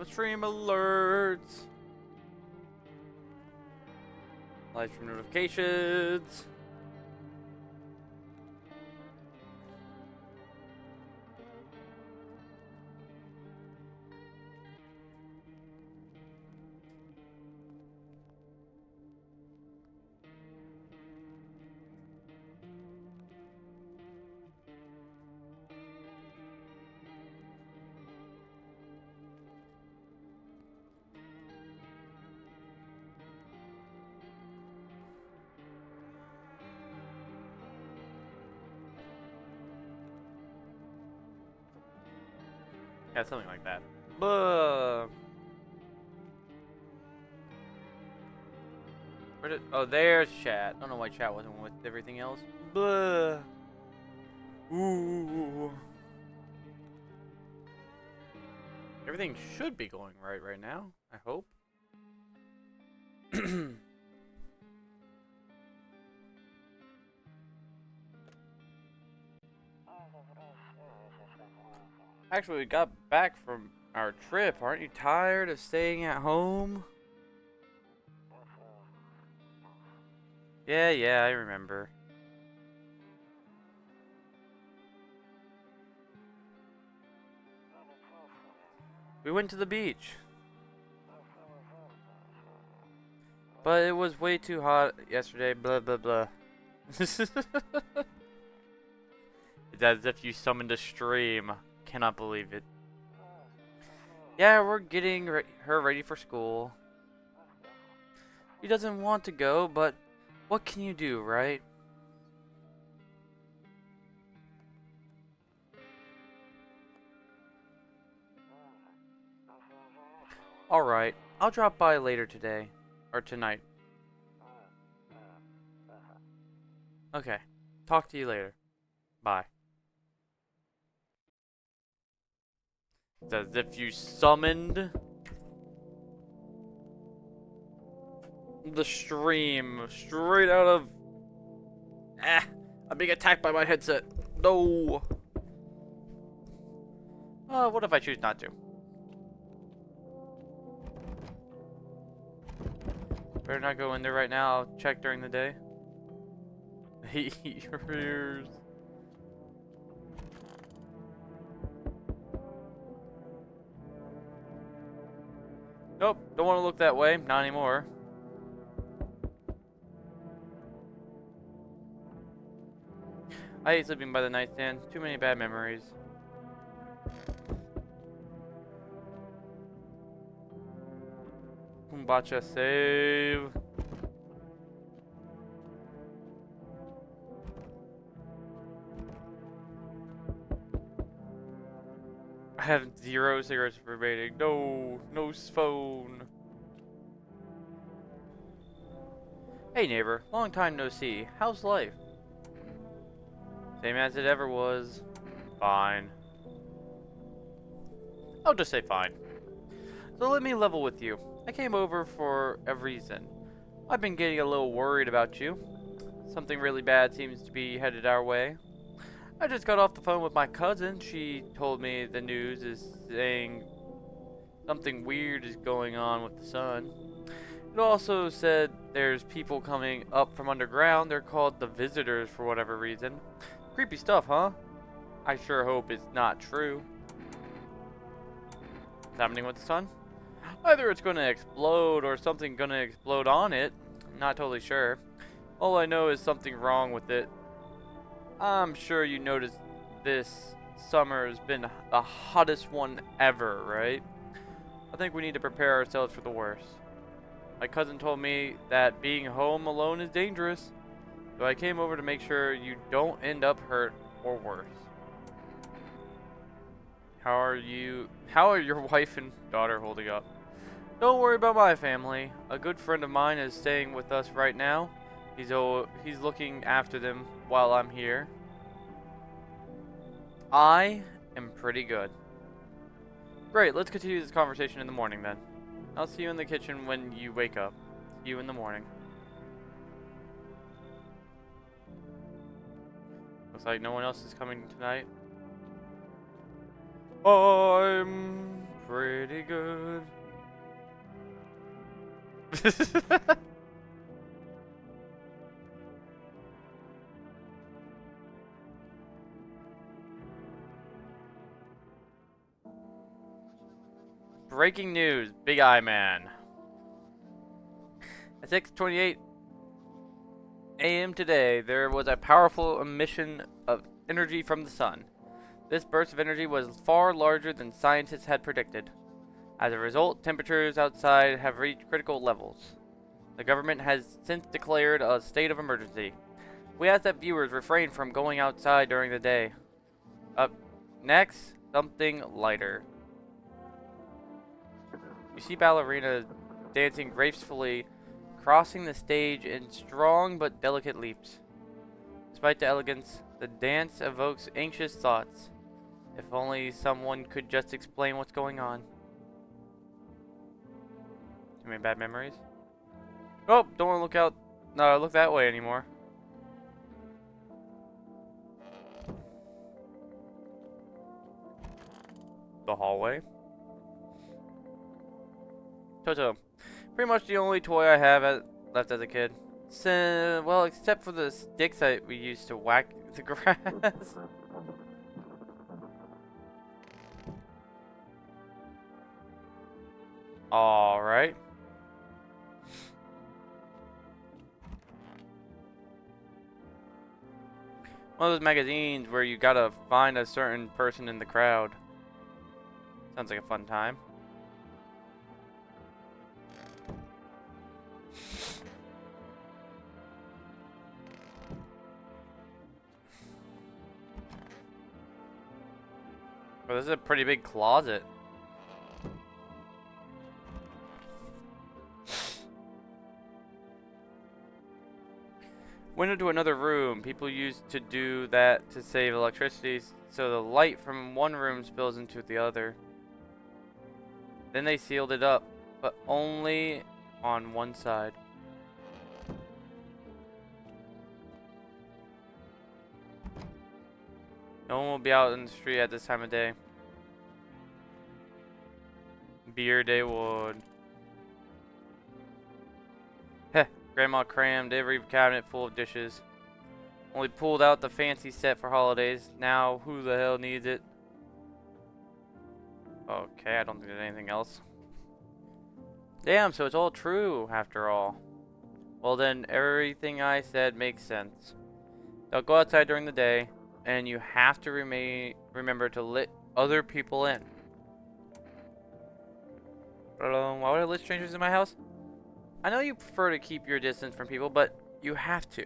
Stream alerts. Live stream notifications. Yeah, something like that. Buh. Where did? Oh, there's chat. I don't know why chat wasn't with everything else. Buh. Ooh. Everything should be going right now. I hope. Actually, we got back from our trip. Aren't you tired of staying at home? Yeah, I remember. We went to the beach. But it was way too hot yesterday, blah blah blah. It's as if you summoned a stream. Cannot believe it. Yeah, we're getting her ready for school. She doesn't want to go, but what can you do, right? Alright, I'll drop by later today. Or tonight. Okay, talk to you later. Bye. It's as if you summoned the stream straight out of... I'm being attacked by my headset. No. What if I choose not to? Better not go in there right now. I'll check during the day. Ears. Nope, don't want to look that way. Not anymore. I hate sleeping by the nightstand. Too many bad memories. Kumbacha save. I have 0 cigarettes remaining. No, no phone. Hey neighbor, long time no see. How's life? Same as it ever was. Fine. I'll just say fine. So let me level with you. I came over for a reason. I've been getting a little worried about you. Something really bad seems to be headed our way. I just got off the phone with my cousin. She told me the news is saying something weird is going on with the sun. It also said there's people coming up from underground. They're called the Visitors for whatever reason. Creepy stuff, huh? I sure hope it's not true. What's happening with the sun? Either it's gonna explode or something gonna explode on it. I'm not totally sure. All I know is something wrong with it. I'm sure you noticed this summer has been the hottest one ever, right? I think we need to prepare ourselves for the worst. My cousin told me that being home alone is dangerous, so I came over to make sure you don't end up hurt or worse. How are your wife and daughter holding up? Don't worry about my family. A good friend of mine is staying with us right now. He's looking after them while I'm here. I am pretty good. Great, let's continue this conversation in the morning then. I'll see you in the kitchen when you wake up. See you in the morning. Looks like no one else is coming tonight. I'm pretty good. Breaking news, Big Eye Man. At 6:28 a.m. today, there was a powerful emission of energy from the sun. This burst of energy was far larger than scientists had predicted. As a result, temperatures outside have reached critical levels. The government has since declared a state of emergency. We ask that viewers refrain from going outside during the day. Up next, something lighter. You see ballerina dancing gracefully, crossing the stage in strong but delicate leaps. Despite the elegance, the dance evokes anxious thoughts. If only someone could just explain what's going on. Too many bad memories? Oh, don't want to look out. No, look that way anymore. The hallway. Toto. Pretty much the only toy I have left as a kid. So, well, except for the sticks that we used to whack the grass. Alright. One of those magazines where you gotta find a certain person in the crowd. Sounds like a fun time. Well, this is a pretty big closet. Window to another room. People used to do that to save electricity, so the light from one room spills into the other. Then they sealed it up, but only on one side. No one will be out in the street at this time of day. Beer day would. Heh, Grandma crammed every cabinet full of dishes. Only pulled out the fancy set for holidays. Now, who the hell needs it? Okay, I don't think there's anything else. Damn, so it's all true, after all. Well then, everything I said makes sense. They'll go outside during the day, and you have to remember to let other people in. Why would I let strangers in my house? I know you prefer to keep your distance from people, but you have to.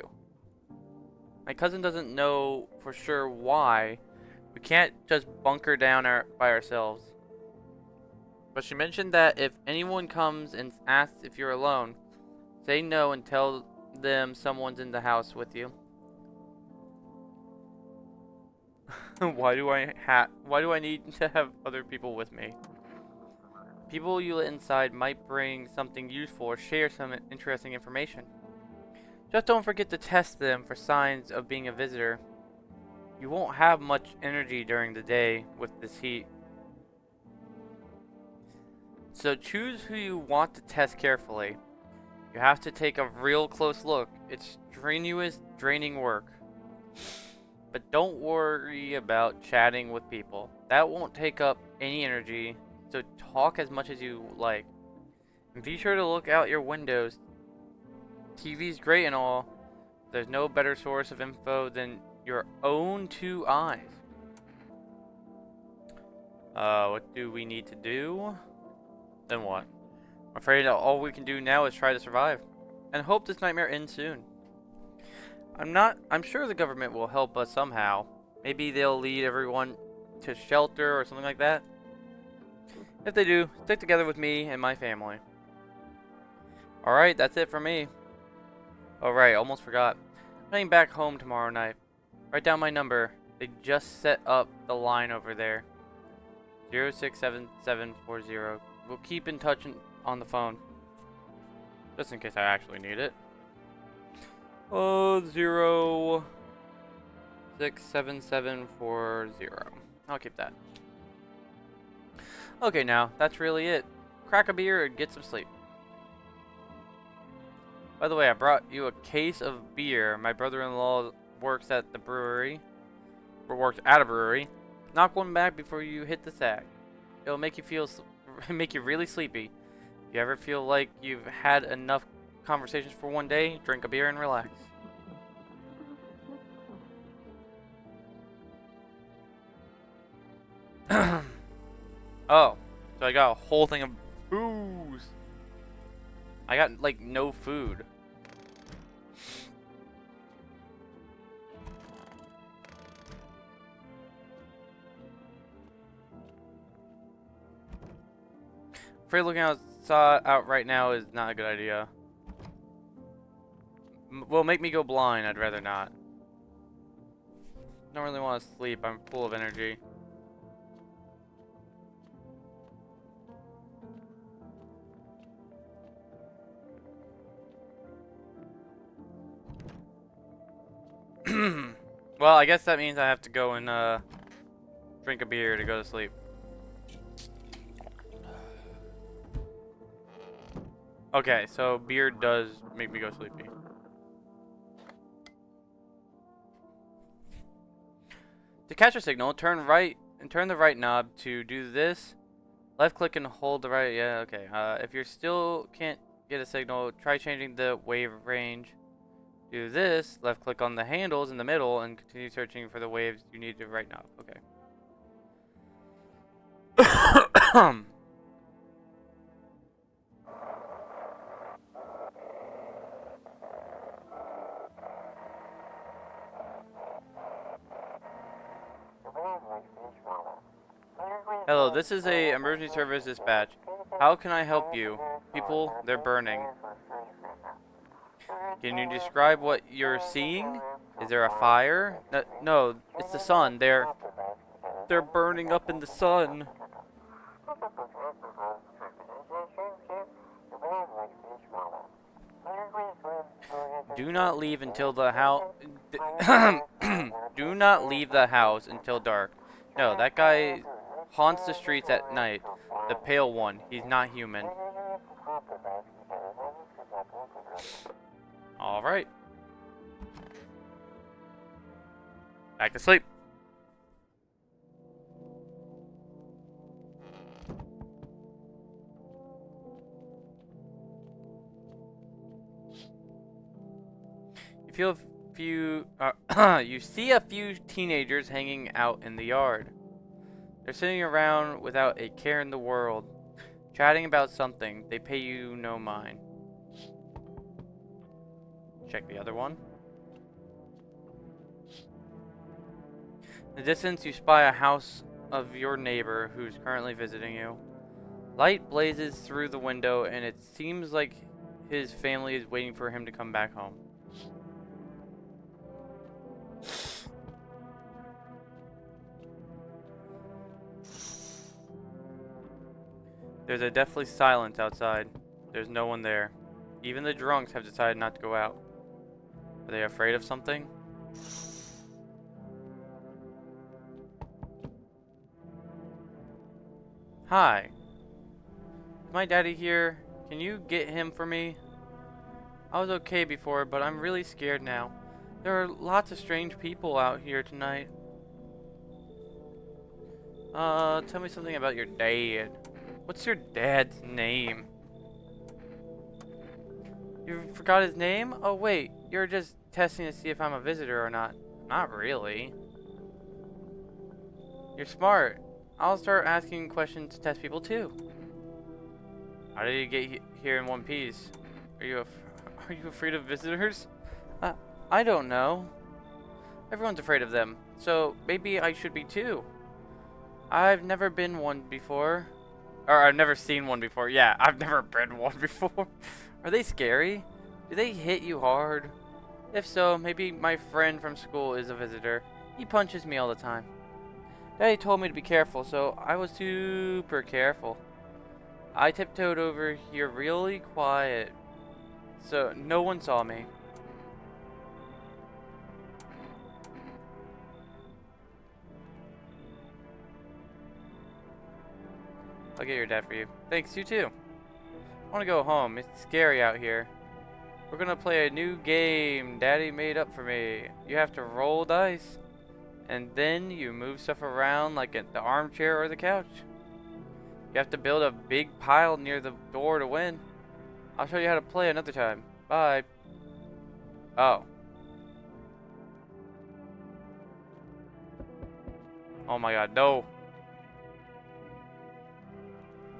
My cousin doesn't know for sure why. We can't just bunker down by ourselves. But she mentioned that if anyone comes and asks if you're alone, say no and tell them someone's in the house with you. Why do I need to have other people with me? People you let inside might bring something useful or share some interesting information. Just don't forget to test them for signs of being a visitor. You won't have much energy during the day with this heat. So choose who you want to test carefully. You have to take a real close look. It's strenuous, draining work. But don't worry about chatting with people. That won't take up any energy, so talk as much as you like. And be sure to look out your windows. TV's great and all. There's no better source of info than your own two eyes. What do we need to do? Then what? I'm afraid all we can do now is try to survive. And hope this nightmare ends soon. I'm sure the government will help us somehow. Maybe they'll lead everyone to shelter or something like that. If they do, stick together with me and my family. Alright, that's it for me. Alright, almost forgot. I'm heading back home tomorrow night. Write down my number. They just set up the line over there. 067740. We'll keep in touch on the phone. Just in case I actually need it. 067740. I'll keep that. Okay, now, that's really it. Crack a beer and get some sleep. By the way, I brought you a case of beer. My brother-in-law works at the brewery. Or works at a brewery. Knock one back before you hit the sack. It'll make you feel, make you really sleepy. If you ever feel like you've had enough conversations for one day, drink a beer and relax. Oh, so I got a whole thing of booze. I got like no food. Afraid looking out right now is not a good idea. Will make me go blind. I'd rather not. Don't really want to sleep. I'm full of energy. Well, I guess that means I have to go and drink a beer to go to sleep. Okay, so beer does make me go sleepy. To catch a signal, turn right and turn the right knob to do this. Left click and hold the right. Yeah, okay. If you still can't get a signal, try changing the wave range. Do this. Left click on the handles in the middle and continue searching for the waves you need to right knob. Okay. Hello, this is a emergency service dispatch. How can I help you? People, they're burning. Can you describe what you're seeing? Is there a fire? No, it's the sun. They're burning up in the sun. Do not leave until the house. Do not leave the house until dark. No, that guy haunts the streets at night. The pale one. He's not human. Alright. Back to sleep. You see a few teenagers hanging out in the yard. They're sitting around without a care in the world, chatting about something. They pay you no mind. Check the other one. In the distance, you spy a house of your neighbor who's currently visiting you. Light blazes through the window, and it seems like his family is waiting for him to come back home. There's a deathly silence outside. There's no one there. Even the drunks have decided not to go out. Are they afraid of something? Hi. Is my daddy here? Can you get him for me? I was okay before, but I'm really scared now. There are lots of strange people out here tonight. Tell me something about your dad. What's your dad's name? You forgot his name? Oh wait, you're just testing to see if I'm a visitor or not. Not really. You're smart. I'll start asking questions to test people too. How did you get here in one piece? Are you afraid of visitors? I don't know. Everyone's afraid of them, so maybe I should be too. I've never been one before. Or I've never seen one before. Yeah, I've never been one before. Are they scary? Do they hit you hard? If so, maybe my friend from school is a visitor. He punches me all the time. Daddy told me to be careful, so I was super careful. I tiptoed over here really quiet, so no one saw me. I'll get your dad for you. Thanks, you too. I want to go home. It's scary out here. We're gonna play a new game Daddy made up for me. You have to roll dice, and then you move stuff around like the armchair or the couch. You have to build a big pile near the door to win. I'll show you how to play another time. Bye. Oh. Oh my god, no.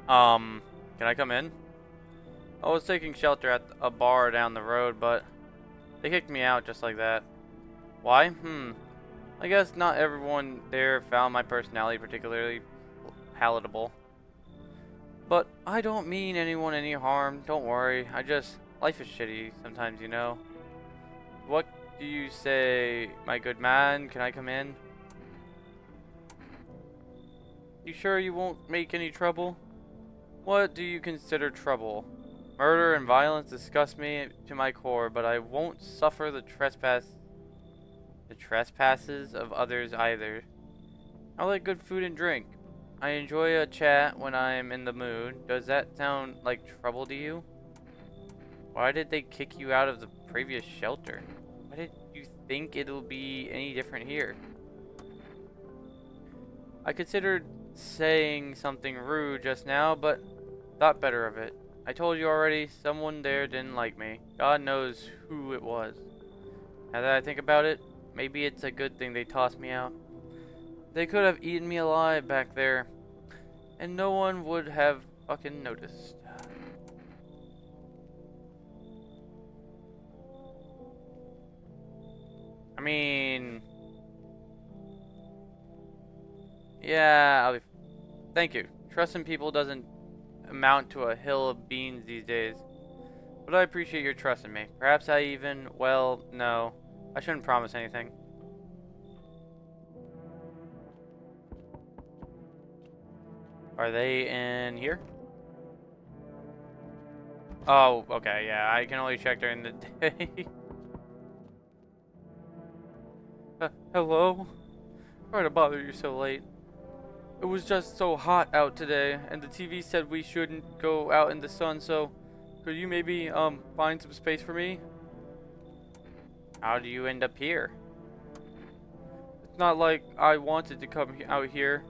Can I come in? I was taking shelter at a bar down the road, but they kicked me out just like that. Why? I guess not everyone there found my personality particularly palatable. But I don't mean anyone any harm, don't worry. Life is shitty sometimes, you know. What do you say, my good man? Can I come in? You sure you won't make any trouble? What do you consider trouble? Murder and violence disgust me to my core, but I won't suffer the trespasses of others either. I like good food and drink. I enjoy a chat when I'm in the mood. Does that sound like trouble to you? Why did they kick you out of the previous shelter? Why did you think it'll be any different here? I considered saying something rude just now, but thought better of it. I told you already, someone there didn't like me. God knows who it was. Now that I think about it, maybe it's a good thing they tossed me out. They could have eaten me alive back there, and no one would have fucking noticed. I mean... yeah, thank you. Trusting people doesn't amount to a hill of beans these days. But I appreciate your trust in me. Perhaps I even... well, no. I shouldn't promise anything. Are they in here? Oh, okay, yeah. I can only check during the day. Hello? Sorry to bother you so late. It was just so hot out today, and the TV said we shouldn't go out in the sun, so could you maybe, find some space for me? How do you end up here? It's not like I wanted to come out here.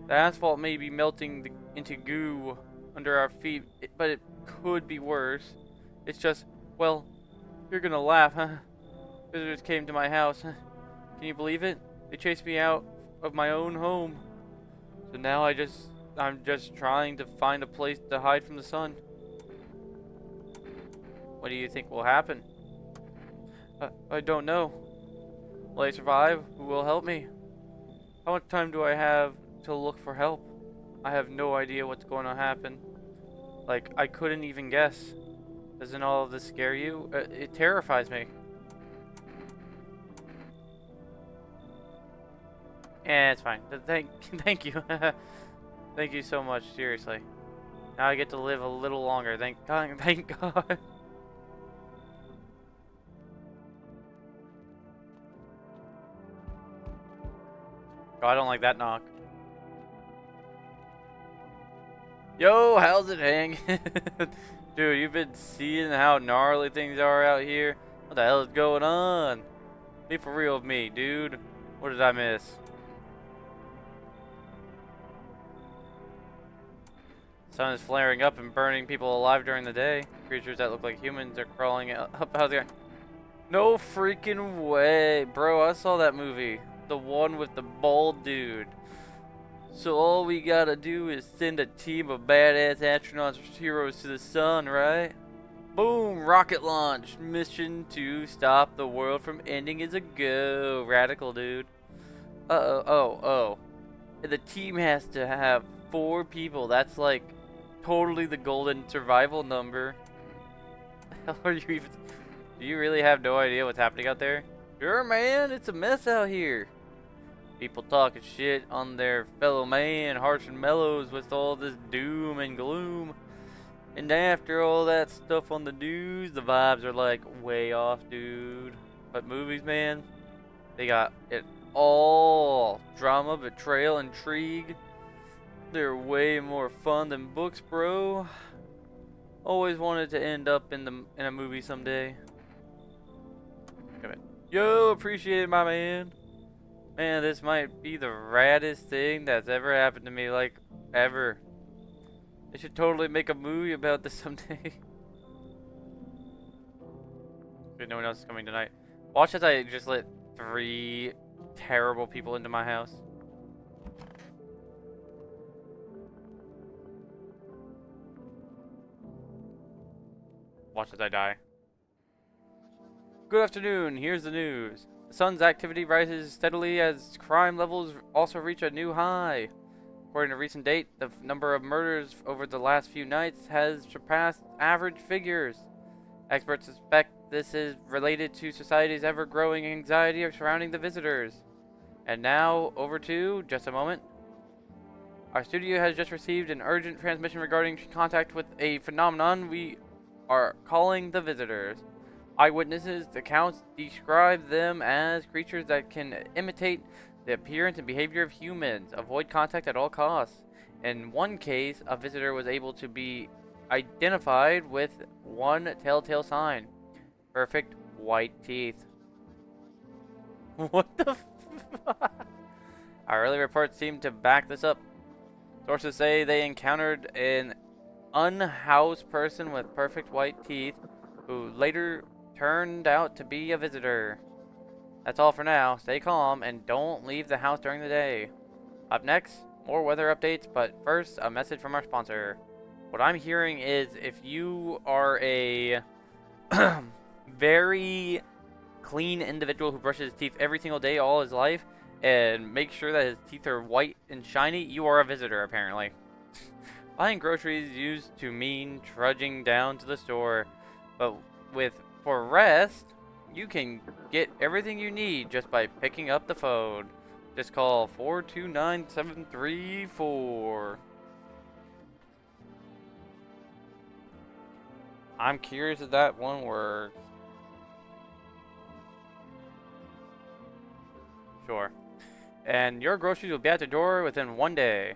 The asphalt may be melting into goo under our feet, but it could be worse. It's just, well, you're gonna laugh, huh? Visitors came to my house. Can you believe it? They chased me out of my own home. So now I'm just trying to find a place to hide from the sun. What do you think will happen? I don't know. Will I survive? Who will help me? How much time do I have to look for help? I have no idea what's going to happen. Like, I couldn't even guess. Doesn't all of this scare you? It terrifies me. Yeah, it's fine. Thank you. Thank you so much, seriously. Now I get to live a little longer. Thank God. Thank God. Oh, I don't like that knock. Yo, how's it hanging? Dude, you've been seeing how gnarly things are out here? What the hell is going on? Be for real with me, dude. What did I miss? Sun is flaring up and burning people alive during the day. Creatures that look like humans are crawling up out of the air. No freaking way. Bro, I saw that movie. The one with the bald dude. So all we gotta do is send a team of badass astronauts heroes to the sun, right? Boom! Rocket launch. Mission to stop the world from ending is a go. Radical, dude. Oh. And the team has to have 4 people. That's like totally the golden survival number. The hell are you even... Do you really have no idea what's happening out there? Sure, man. It's a mess out here. People talking shit on their fellow man, harsh and mellows with all this doom and gloom. And after all that stuff on the news, the vibes are like way off, dude. But movies, man, they got it all. Drama, betrayal, intrigue. They're way more fun than books, bro. Always wanted to end up in a movie someday. Come in. Yo, appreciate it, my man. Man, this might be the raddest thing that's ever happened to me, like, ever. They should totally make a movie about this someday. Okay, no one else is coming tonight. Watch as I just let 3 terrible people into my house. Watch as I die. Good afternoon, here's the news. The sun's activity rises steadily as crime levels also reach a new high. According to recent date, the number of murders over the last few nights has surpassed average figures. Experts suspect this is related to society's ever-growing anxiety surrounding the visitors. And now, over to, just a moment. Our studio has just received an urgent transmission regarding contact with a phenomenon we are calling the visitors. Eyewitnesses' accounts describe them as creatures that can imitate the appearance and behavior of humans, avoid contact at all costs. In one case, a visitor was able to be identified with one telltale sign: perfect white teeth. What the fuck? Our early reports seem to back this up. Sources say they encountered an unhoused person with perfect white teeth who later turned out to be a visitor. That's all for now. Stay calm and don't leave the house during the day. Up next, more weather updates, but first, a message from our sponsor. What I'm hearing is if you are a very clean individual who brushes his teeth every single day all his life and makes sure that his teeth are white and shiny, you are a visitor, apparently. Buying groceries used to mean trudging down to the store, but for rest, you can get everything you need just by picking up the phone. Just call 429-734. I'm curious if that one works. Sure. And your groceries will be at the door within 1 day.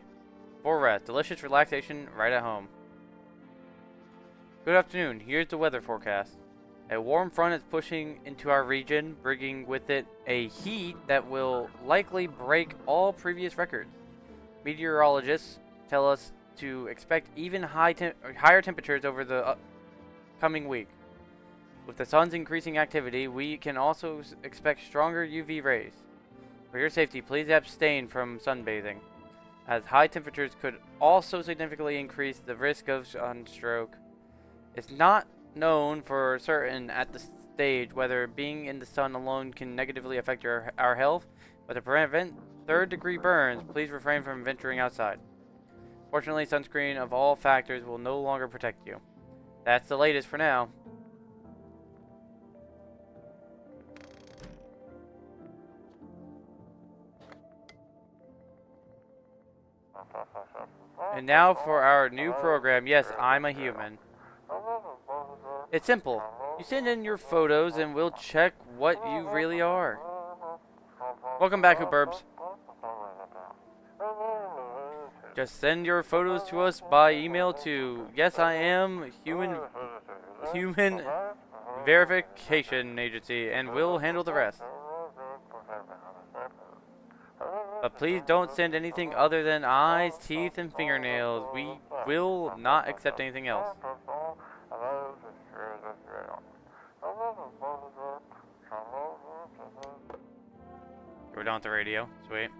For rest, delicious relaxation right at home. Good afternoon, here's the weather forecast. A warm front is pushing into our region, bringing with it a heat that will likely break all previous records. Meteorologists tell us to expect even higher temperatures over the coming week. With the sun's increasing activity, we can also expect stronger UV rays. For your safety, please abstain from sunbathing, as high temperatures could also significantly increase the risk of sunstroke. It's not known for certain at this stage whether being in the sun alone can negatively affect our health, but to prevent third-degree burns, please refrain from venturing outside. Fortunately, sunscreen of all factors will no longer protect you. That's the latest for now. And now for our new program, Yes, I'm a Human. It's simple. You send in your photos and we'll check what you really are. Welcome back, Hooperbs. Just send your photos to us by email to human verification agency, and we'll handle the rest. But please don't send anything other than eyes, teeth, and fingernails. We will not accept anything else. We're done with the radio. Sweet.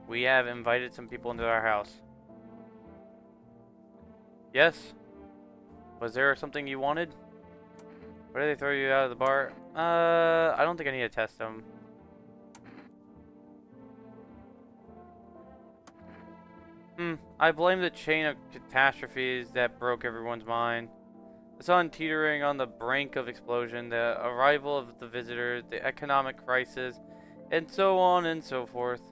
We have invited some people into our house. Yes? Was there something you wanted? Why did they throw you out of the bar? I don't think I need to test them. I blame the chain of catastrophes that broke everyone's mind. The sun teetering on the brink of explosion, the arrival of the visitors, the economic crisis, and so on and so forth.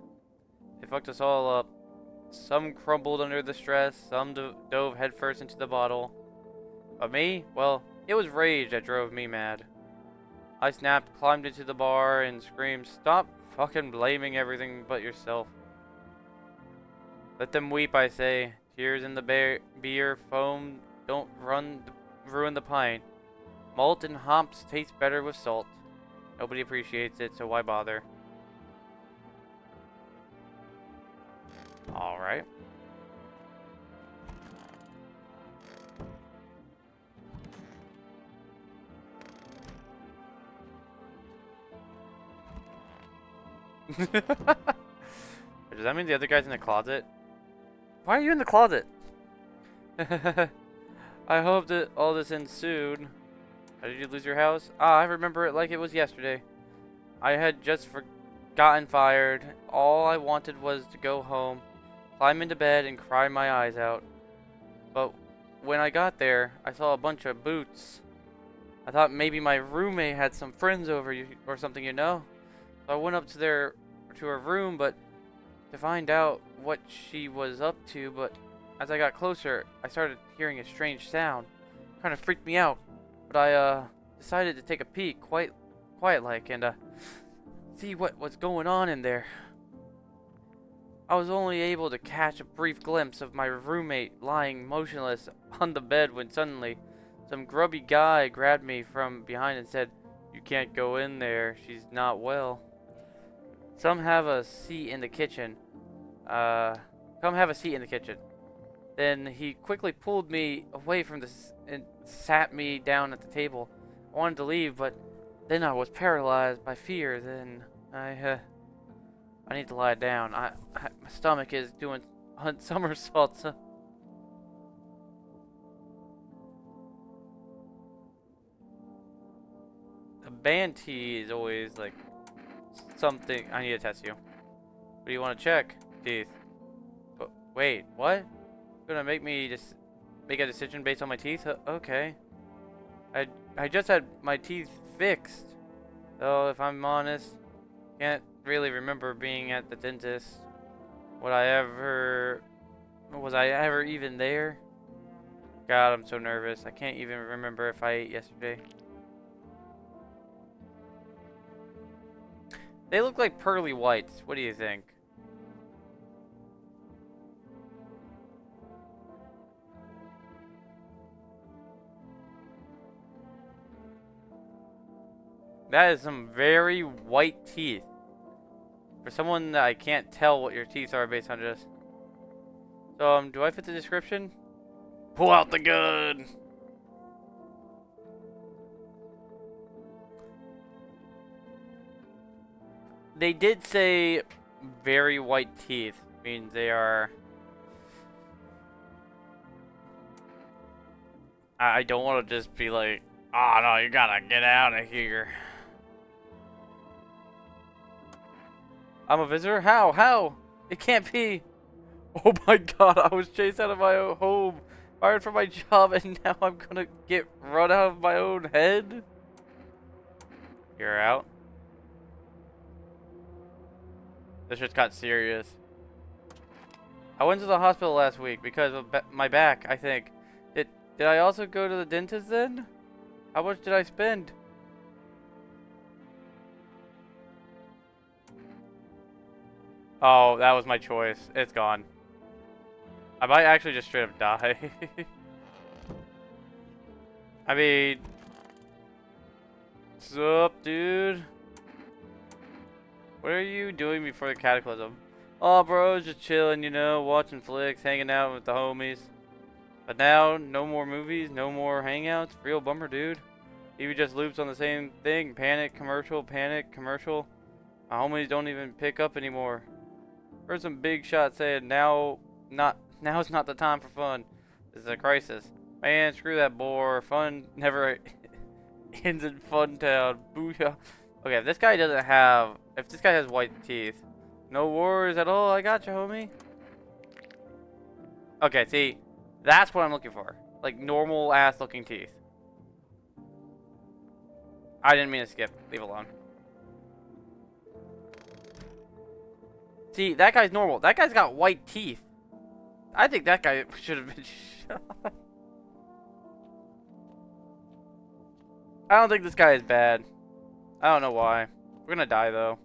They fucked us all up. Some crumbled under the stress, some dove headfirst into the bottle. But me? Well, it was rage that drove me mad. I snapped, climbed into the bar, and screamed, "Stop fucking blaming everything but yourself." Let them weep, I say. Tears in the beer, foam don't ruin the pint. Malt and hops taste better with salt. Nobody appreciates it, so why bother? Alright. Does that mean the other guy's in the closet? Why are you in the closet? I hope that all this ensued. How did you lose your house? Ah, I remember it like it was yesterday. I had just gotten fired. All I wanted was to go home, climb into bed, and cry my eyes out. But when I got there, I saw a bunch of boots. I thought maybe my roommate had some friends over or something, you know? So I went up to her room, but to find out what she was up to. But as I got closer, I started hearing a strange sound. Kind of freaked me out. But I decided to take a peek, quiet like, and see what's going on in there. I was only able to catch a brief glimpse of my roommate lying motionless on the bed when suddenly some grubby guy grabbed me from behind and said, "You can't go in there. She's not well. Some have a seat in the kitchen. Come have a seat in the kitchen." Then he quickly pulled me away from this and sat me down at the table. I wanted to leave, but then I was paralyzed by fear. Then I need to lie down. My stomach is doing somersaults. The band tea is always like something. I need to test you. What do you want to check? Teeth. Oh, wait, what? You're gonna make me just make a decision based on my teeth? Okay. I just had my teeth fixed. Though if I'm honest, can't really remember being at the dentist. Was I ever even there? God, I'm so nervous. I can't even remember if I ate yesterday. They look like pearly whites. What do you think? That is some very white teeth. For someone that I can't tell what your teeth are based on just. So, do I fit the description? Pull out the gun! They did say very white teeth. Means they are. I don't want to just be like, oh no, you gotta get out of here. I'm a visitor? How? How? It can't be. Oh my god, I was chased out of my own home, fired from my job, and now I'm gonna get run out of my own head? You're out? This just got serious. I went to the hospital last week because of my back, I think. Did I also go to the dentist then? How much did I spend? Oh, that was my choice. It's gone. I might actually just straight up die. I mean... What's up, dude? What are you doing before the cataclysm? Oh, bro, just chilling, you know, watching flicks, hanging out with the homies. But now, no more movies, no more hangouts. Real bummer, dude. TV just loops on the same thing. Panic, commercial. My homies don't even pick up anymore. Heard some big shots saying now's not the time for fun. This is a crisis. Man, screw that bore. Fun never ends in Fun Town. Booyah. Okay, if this guy has white teeth, no worries at all. I got you, homie. Okay, see, that's what I'm looking for. Like normal ass looking teeth. I didn't mean to skip. Leave alone. See, that guy's normal. That guy's got white teeth. I think that guy should have been shot. I don't think this guy is bad. I don't know why. We're gonna die though.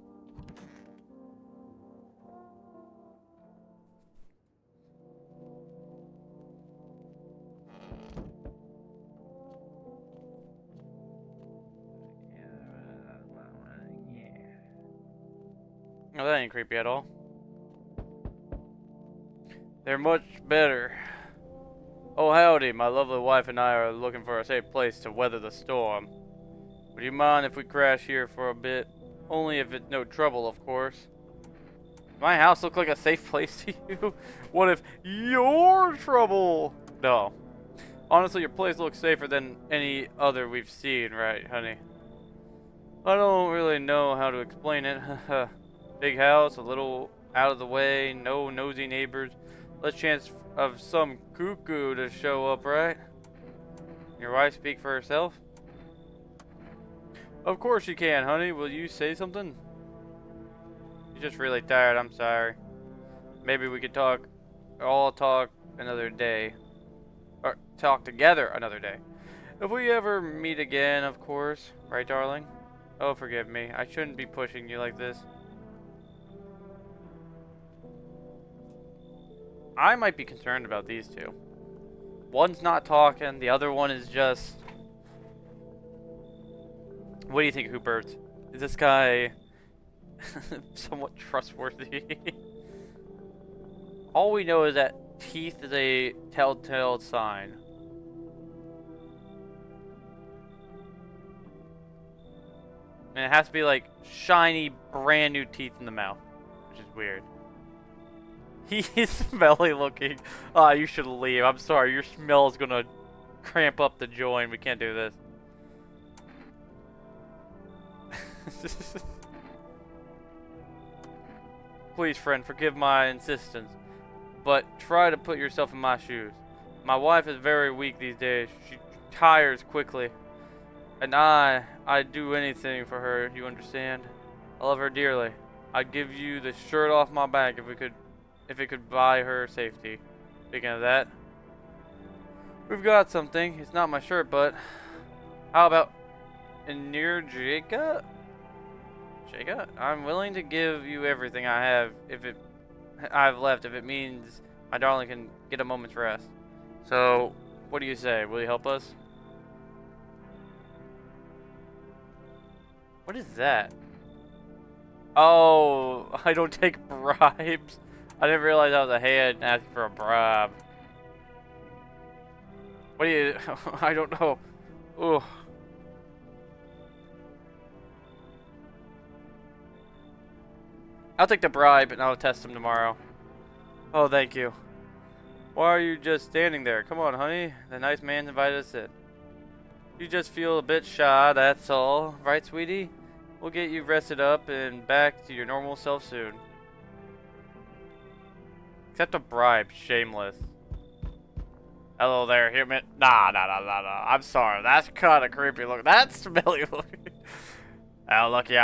Oh, that ain't creepy at all. They're much better. Oh, howdy. My lovely wife and I are looking for a safe place to weather the storm. Would you mind if we crash here for a bit? Only if it's no trouble, of course. My house look like a safe place to you? What if you're trouble? No. Honestly, your place looks safer than any other we've seen, right, honey? I don't really know how to explain it. Big house, a little out of the way, no nosy neighbors. Less chance of some cuckoo to show up, right? Your wife speak for herself? Of course you can, honey. Will you say something? You're just really tired, I'm sorry. Maybe we could talk another day. Or talk together another day. If we ever meet again, of course. Right, darling? Oh, forgive me. I shouldn't be pushing you like this. I might be concerned about these two. One's not talking, the other one is just... What do you think, Hubert? Is this guy somewhat trustworthy? All we know is that teeth is a telltale sign. And it has to be like shiny, brand new teeth in the mouth, which is weird. He's smelly looking. Ah, you should leave. I'm sorry, your smell is gonna cramp up the joint. We can't do this. Please, friend, forgive my insistence, but try to put yourself in my shoes. My wife is very weak these days. She tires quickly. And I'd do anything for her, you understand? I love her dearly. I'd give you the shirt off my back if it could buy her safety. Speaking of that, we've got something. It's not my shirt, but how about Energica? Jacob, I'm willing to give you everything I have I've left if it means my darling can get a moment's rest. So, what do you say? Will you help us? What is that? Oh, I don't take bribes. I didn't realize I was a hand asking for a bribe. What do you... I don't know. Ooh. I'll take the bribe and I'll test him tomorrow. Oh, thank you. Why are you just standing there? Come on, honey. The nice man invited us in. You just feel a bit shy, that's all. Right, sweetie? We'll get you rested up and back to your normal self soon. Except a bribe. Shameless. Hello there, human. Nah. I'm sorry. That's kind of creepy look. That's smelly looking. How lucky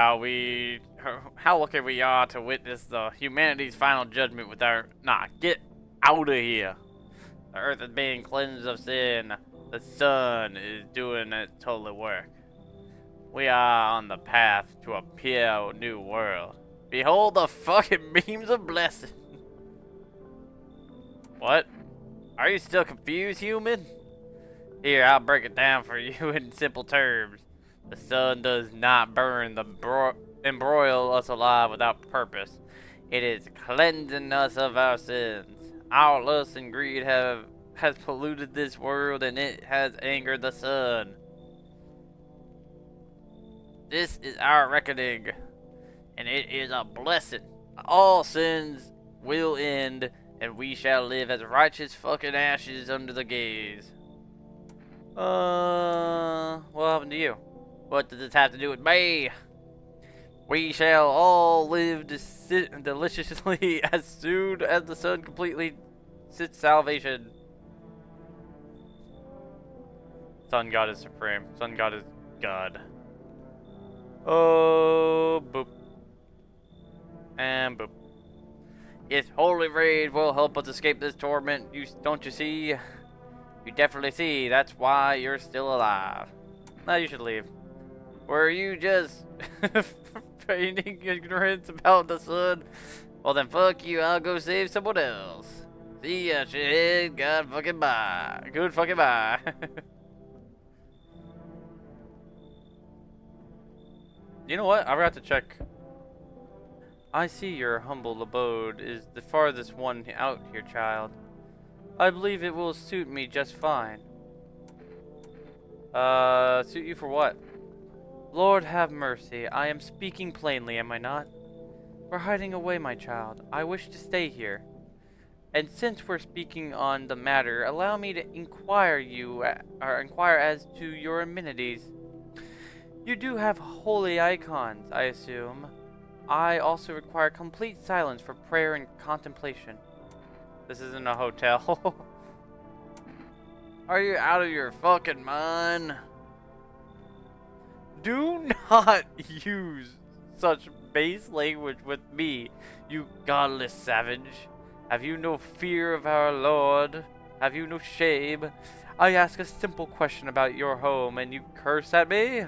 we are to witness the humanity's final judgment with our... Nah, get out of here. The earth is being cleansed of sin. The sun is doing its holy work. We are on the path to a pure new world. Behold the fucking beams of blessing. What? Are you still confused, human? Here, I'll break it down for you in simple terms. The sun does not burn embroil us alive without purpose. It is cleansing us of our sins. Our lust and greed has polluted this world, and it has angered the sun. This is our reckoning, and it is a blessing. All sins will end, and we shall live as righteous fucking ashes under the gaze. What happened to you? What does this have to do with me? We shall all live deliciously as soon as the sun completely sits salvation. Sun God is supreme. Sun God is God. Oh, boop. And boop. Yes, holy rage will help us escape this torment. Don't you see? You definitely see. That's why you're still alive. Now you should leave. Were you just feigning ignorance about the sun? Well then, fuck you. I'll go save someone else. See ya, shithead. God fucking bye. Good fucking bye. You know what? I forgot to check. I see your humble abode is the farthest one out here, child. I believe it will suit me just fine. Suit you for what? Lord have mercy, I am speaking plainly, am I not? We're hiding away, my child. I wish to stay here. And since we're speaking on the matter, allow me to inquire as to your amenities. You do have holy icons, I assume. I also require complete silence for prayer and contemplation. This isn't a hotel. Are you out of your fucking mind? Do not use such base language with me, you godless savage. Have you no fear of our Lord? Have you no shame? I ask a simple question about your home and you curse at me?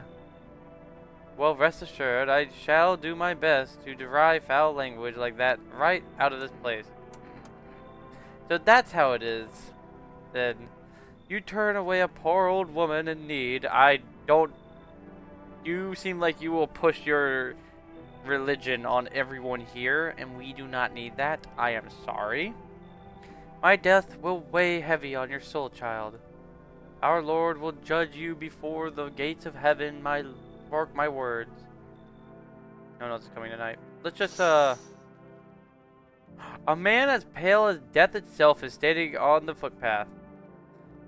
Well, rest assured, I shall do my best to derive foul language like that right out of this place. So that's how it is, then. You turn away a poor old woman in need. You seem like you will push your religion on everyone here, and we do not need that. I am sorry. My death will weigh heavy on your soul, child. Our Lord will judge you before the gates of heaven, mark my words. No one else is coming tonight. Let's just, A man as pale as death itself is standing on the footpath.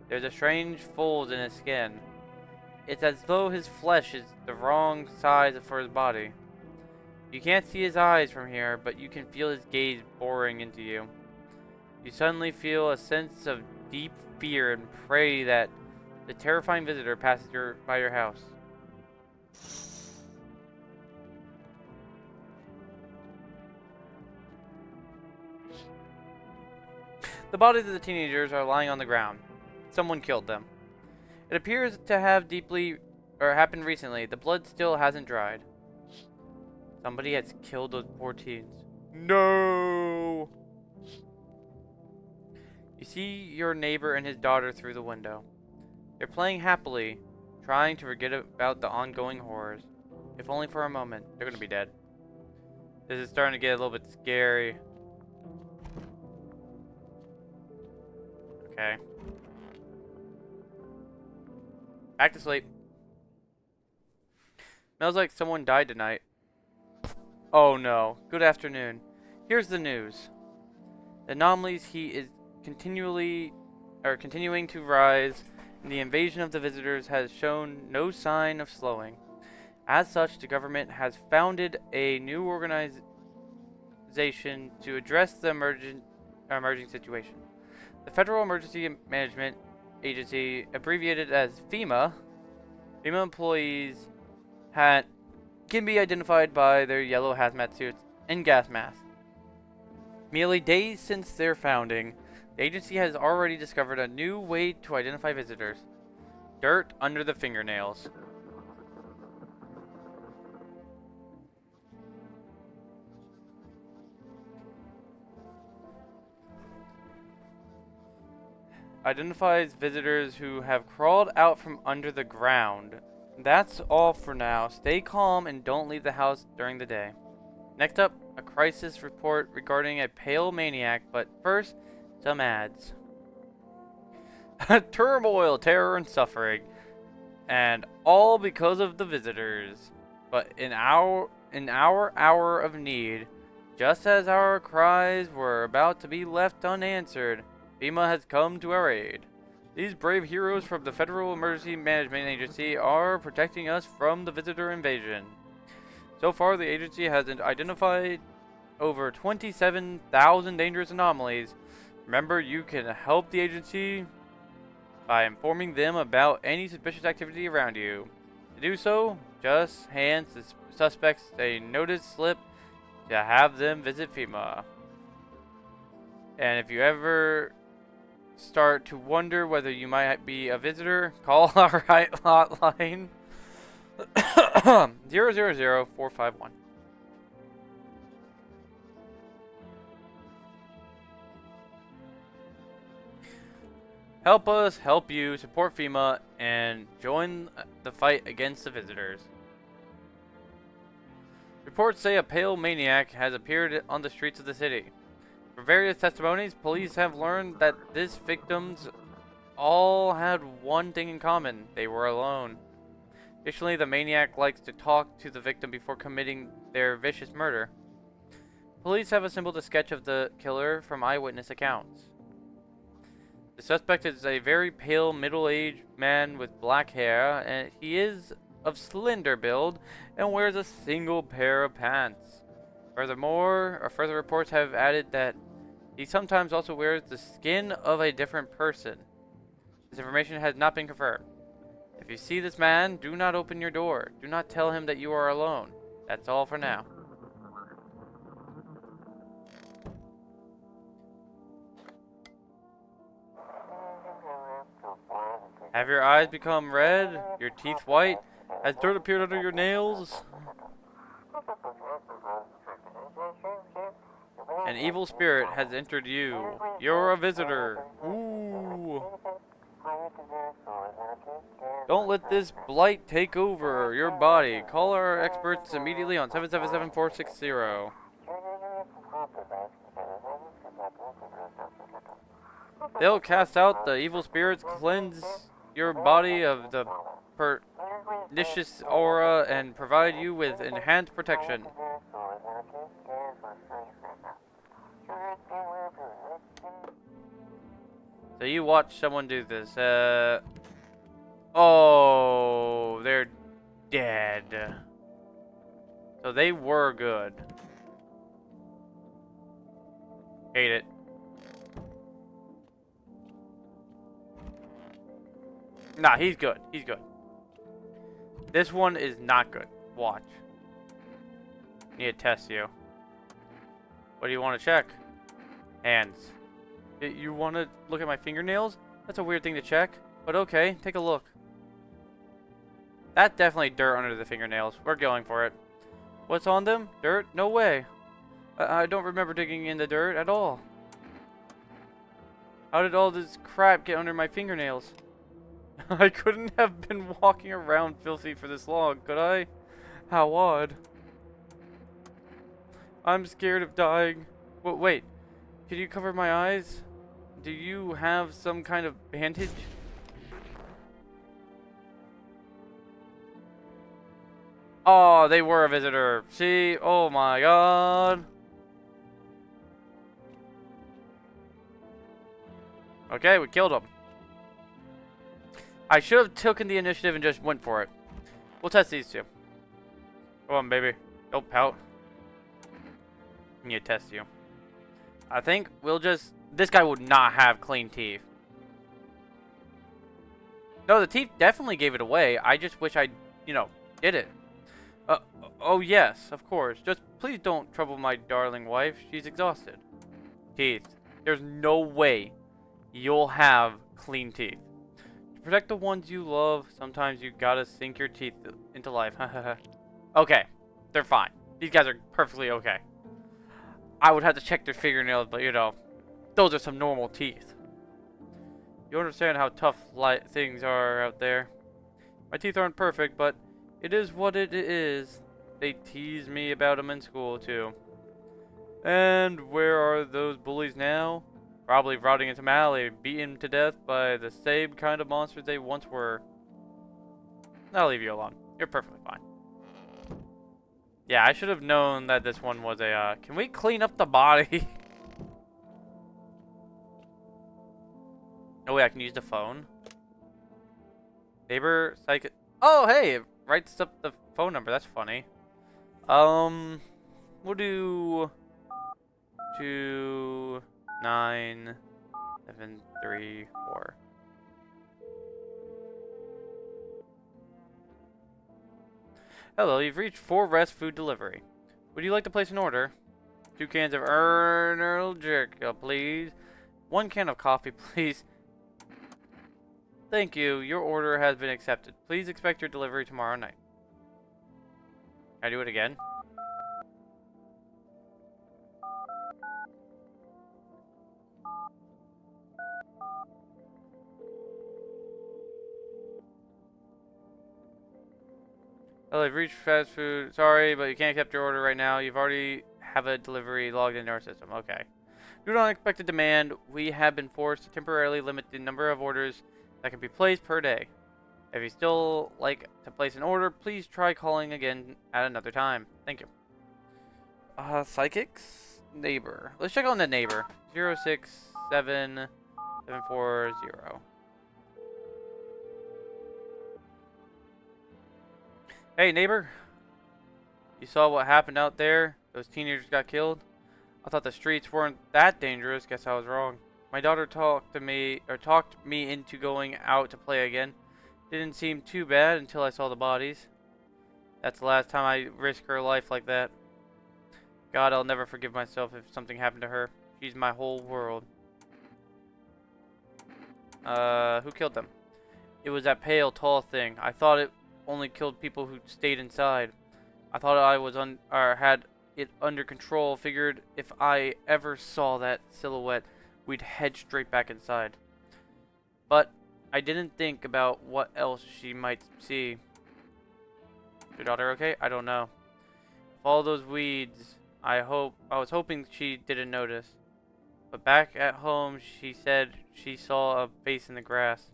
There's a strange fold in his skin. It's as though his flesh is the wrong size for his body. You can't see his eyes from here, but you can feel his gaze boring into you. You suddenly feel a sense of deep fear and pray that the terrifying visitor passes by your house. The bodies of the teenagers are lying on the ground. Someone killed them. It appears to have happened recently. The blood still hasn't dried. Somebody has killed those poor teens. No! You see your neighbor and his daughter through the window. They're playing happily, trying to forget about the ongoing horrors. If only for a moment. They're gonna be dead. This is starting to get a little bit scary. Okay. Back to sleep. Smells like someone died tonight. Oh no. Good afternoon. Here's the news. The anomalies heat is continuing to rise, and the invasion of the visitors has shown no sign of slowing. As such, the government has founded a new organization to address the emerging situation. The Federal Emergency Management Agency, abbreviated as FEMA, employees can be identified by their yellow hazmat suits and gas masks. Merely days since their founding, the agency has already discovered a new way to identify visitors: dirt under the fingernails. Identifies visitors who have crawled out from under the ground. That's all for now. Stay calm and don't leave the house during the day. Next up, a crisis report regarding a pale maniac, but first, some ads. Turmoil, terror, and suffering. And all because of the visitors. But in our hour of need, just as our cries were about to be left unanswered, FEMA has come to our aid. These brave heroes from the Federal Emergency Management Agency are protecting us from the visitor invasion. So far, the agency has identified over 27,000 dangerous anomalies. Remember, you can help the agency by informing them about any suspicious activity around you. To do so, just hand suspects a notice slip to have them visit FEMA. And if you ever start to wonder whether you might be a visitor, call our hotline 000-451. Help us help you, support FEMA, and join the fight against the visitors. Reports say a pale maniac has appeared on the streets of the city. From various testimonies, police have learned that these victims all had one thing in common. They were alone. Additionally, the maniac likes to talk to the victim before committing their vicious murder. Police have assembled a sketch of the killer from eyewitness accounts. The suspect is a very pale, middle-aged man with black hair, and he is of slender build and wears a single pair of pants. Furthermore, further reports have added that he sometimes also wears the skin of a different person. This information has not been confirmed. If you see this man, do not open your door. Do not tell him that you are alone. That's all for now. Have your eyes become red? Your teeth white? Has dirt appeared under your nails? An evil spirit has entered you. You're a visitor. Ooh. Don't let this blight take over your body. Call our experts immediately on 777-460. They'll cast out the evil spirits, cleanse your body of the pernicious aura, and provide you with enhanced protection. So you watch someone do this. Oh, they're dead. So they were good. Hate it. Nah, he's good. He's good. This one is not good. Watch. Need to test you. What do you want to check? Hands. You want to look at my fingernails? That's a weird thing to check. But okay, take a look. That's definitely dirt under the fingernails. We're going for it. What's on them? Dirt? No way. I don't remember digging in the dirt at all. How did all this crap get under my fingernails? I couldn't have been walking around filthy for this long, could I? How odd. I'm scared of dying. Wait. Can you cover my eyes? Do you have some kind of bandage? Oh, they were a visitor. See? Oh my god. Okay, we killed him. I should have taken the initiative and just went for it. We'll test these two. Come on, baby. Don't pout. I need to test you. I think we'll just... This guy would not have clean teeth. No, the teeth definitely gave it away. I just wish I, did it. Oh yes, of course. Just please don't trouble my darling wife. She's exhausted. Teeth. There's no way you'll have clean teeth. To protect the ones you love, sometimes you gotta sink your teeth into life. Okay, they're fine. These guys are perfectly okay. I would have to check their fingernails, but those are some normal teeth. You understand how tough things are out there. My teeth aren't perfect, but it is what it is. They tease me about them in school, too. And where are those bullies now? Probably rotting in some alley, beaten to death by the same kind of monsters they once were. I'll leave you alone. You're perfectly fine. Yeah, I should have known that this one was a, Can we clean up the body? Oh wait, I can use the phone. Neighbor, psych... Oh, hey! It writes up the phone number. That's funny. We'll do... 29734. Hello, you've reached 4 Rest Food Delivery. Would you like to place an order? 2 cans of Earl Jerka, please. 1 can of coffee, please. Thank you. Your order has been accepted. Please expect your delivery tomorrow night. Can I do it again? Well, I've reached fast food. Sorry, but you can't accept your order right now. You've already have a delivery logged into our system. Okay. Due to unexpected demand, we have been forced to temporarily limit the number of orders that can be placed per day. If you still like to place an order, please try calling again at another time. Thank you. Psychics? Neighbor. Let's check on the neighbor. 067740. Hey, neighbor. You saw what happened out there? Those teenagers got killed? I thought the streets weren't that dangerous. Guess I was wrong. My daughter talked me into going out to play again. Didn't seem too bad until I saw the bodies. That's the last time I risked her life like that. God, I'll never forgive myself if something happened to her. She's my whole world. Who killed them? It was that pale, tall thing. I thought it only killed people who stayed inside. I thought I was had it under control. Figured if I ever saw that silhouette, we'd head straight back inside. But I didn't think about what else she might see. Your daughter okay? I don't know. With all those weeds, I was hoping she didn't notice. But back at home, she said she saw a face in the grass.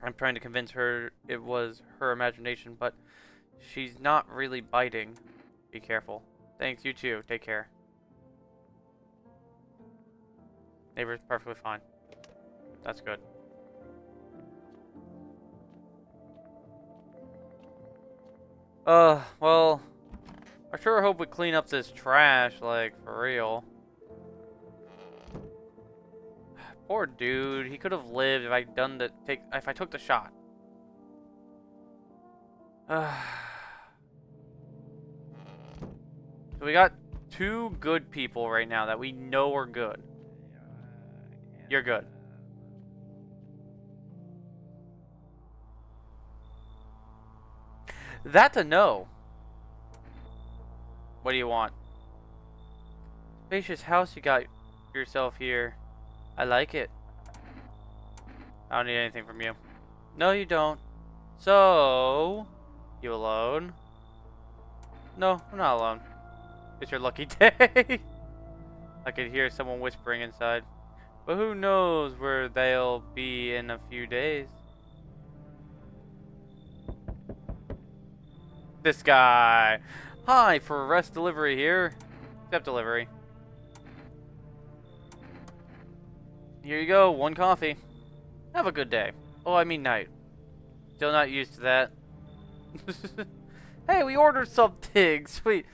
I'm trying to convince her it was her imagination, but she's not really biting. Be careful. Thanks, you too. Take care. Neighbor's perfectly fine. That's good. Well, I sure hope we clean up this trash, like, for real. Poor dude. He could have lived if if I took the shot. So we got two good people right now that we know are good. You're good. That's a no. What do you want? Spacious house you got yourself here. I like it. I don't need anything from you. No, you don't. So, you alone? No, I'm not alone. It's your lucky day. I could hear someone whispering inside. But who knows where they'll be in a few days. This guy. Hi, for rest delivery here. Accept delivery. Here you go, 1 coffee. Have a good day. Oh, I mean night. Still not used to that. Hey, we ordered something. Sweet.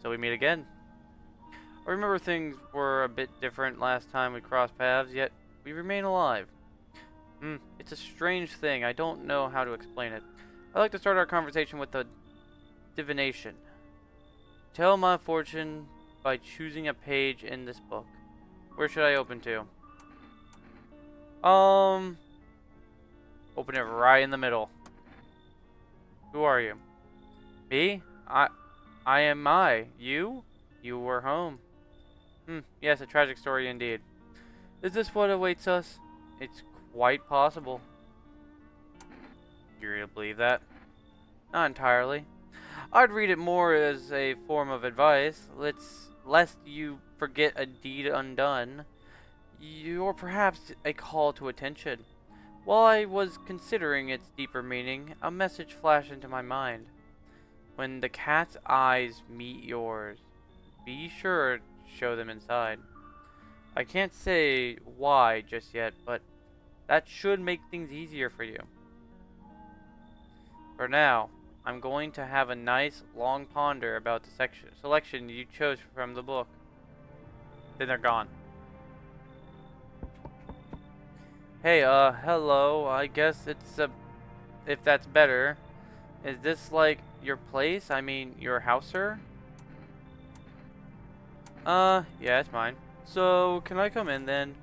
So we meet again. I remember things were a bit different last time we crossed paths, yet we remain alive. It's a strange thing. I don't know how to explain it. I'd like to start our conversation with a divination. Tell my fortune by choosing a page in this book. Where should I open to? Open it right in the middle. Who are you? Me? I am I. You? You were home. Yes, a tragic story indeed. Is this what awaits us? It's quite possible. You really believe that? Not entirely. I'd read it more as a form of advice, lest you forget a deed undone, or perhaps a call to attention. While I was considering its deeper meaning, a message flashed into my mind. When the cat's eyes meet yours, be sure to show them inside. I can't say why just yet, but that should make things easier for you. For now, I'm going to have a nice long ponder about the selection you chose from the book. Then they're gone. Hey, hello. I guess it's if that's better. Is this like your place? I mean, your house, sir? Yeah, it's mine. So, can I come in then?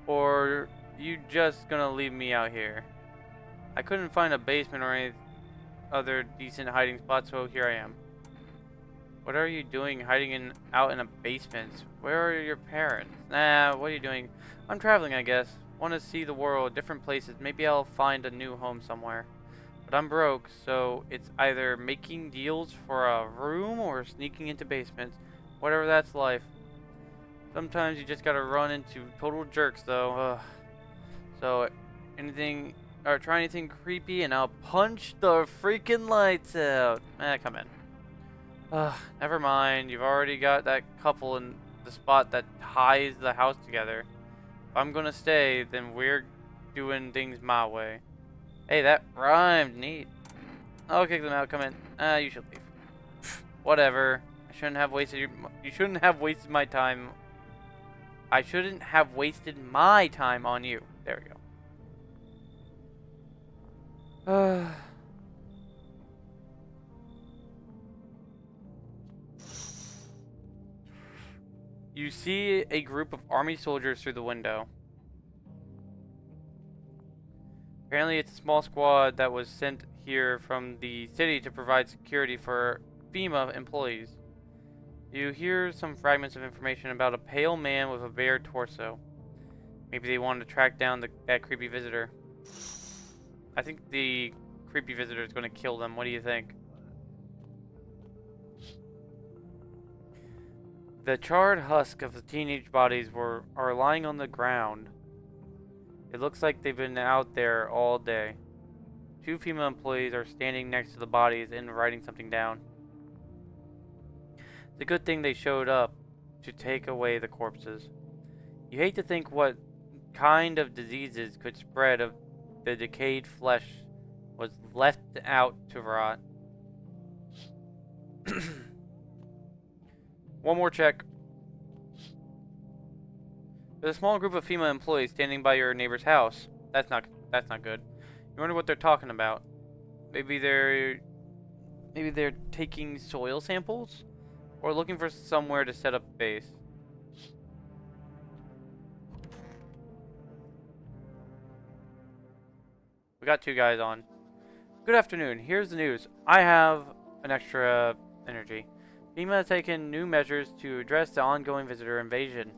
Or you just gonna leave me out here? I couldn't find a basement or any other decent hiding spot, so here I am. What are you doing hiding out in a basement? Where are your parents? Nah, what are you doing? I'm traveling, I guess. Want to see the world, different places. Maybe I'll find a new home somewhere. But I'm broke, so it's either making deals for a room or sneaking into basements. Whatever, that's life. Sometimes you just gotta run into total jerks, though. Ugh. So, anything, or try anything creepy, and I'll punch the freaking lights out. Come in. Ugh, never mind. You've already got that couple in the spot that ties the house together. If I'm gonna stay, then we're doing things my way. Hey, that rhymed. Neat. I'll kick them out. Come in. You should leave. Whatever. I shouldn't have wasted you shouldn't have wasted my time. I shouldn't have wasted my time on you. There we go. You see a group of army soldiers through the window. Apparently it's a small squad that was sent here from the city to provide security for FEMA employees. You hear some fragments of information about a pale man with a bare torso. Maybe they wanted to track down that creepy visitor. I think the creepy visitor is going to kill them. What do you think? The charred husk of the teenage bodies are lying on the ground. It looks like they've been out there all day. Two female employees are standing next to the bodies and writing something down. It's a good thing they showed up to take away the corpses. You hate to think what kind of diseases could spread if the decayed flesh was left out to rot. One more check. There's a small group of female employees standing by your neighbor's house. That's not good. You wonder what they're talking about. Maybe they're taking soil samples or looking for somewhere to set up base. We got two guys on. Good afternoon. Here's the news. I have an extra energy. FEMA has taken new measures to address the ongoing visitor invasion.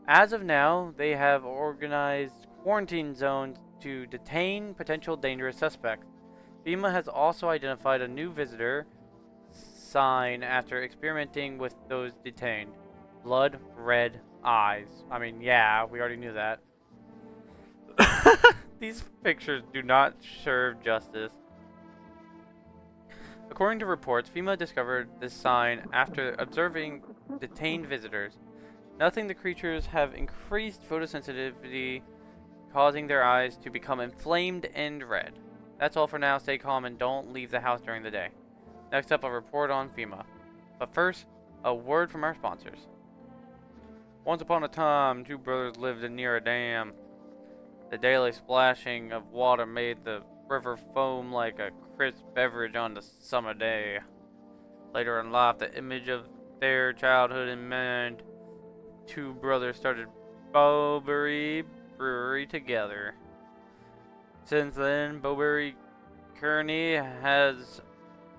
As of now, they have organized quarantine zones to detain potential dangerous suspects. FEMA has also identified a new visitor sign after experimenting with those detained. Blood red eyes. I mean, yeah, we already knew that. These pictures do not serve justice. According to reports, FEMA discovered this sign after observing detained visitors. Nothing, the creatures have increased photosensitivity, causing their eyes to become inflamed and red. That's all for now. Stay calm and don't leave the house during the day. Next up, a report on FEMA. But first, a word from our sponsors. Once upon a time, two brothers lived near a dam. The daily splashing of water made the river foam like a crisp beverage on the summer day. Later in life, the image of their childhood in mind, two brothers started Bowberry Brewery together. Since then, Bowberry Kearney has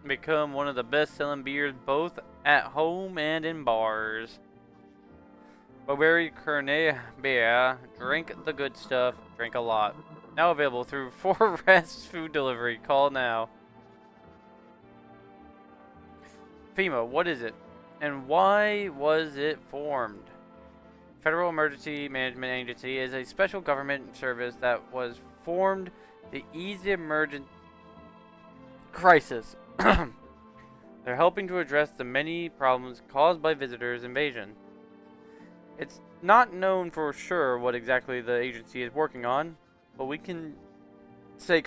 become one of the best-selling beers both at home and in bars. Bowberry Kearney beer, drink the good stuff, drink a lot. Now available through 4Rest food delivery. Call now. FEMA, what is it? And why was it formed? Federal Emergency Management Agency is a special government service that was formed to ease the emergent crisis. They're helping to address the many problems caused by visitors' invasion. It's not known for sure what exactly the agency is working on, but we can say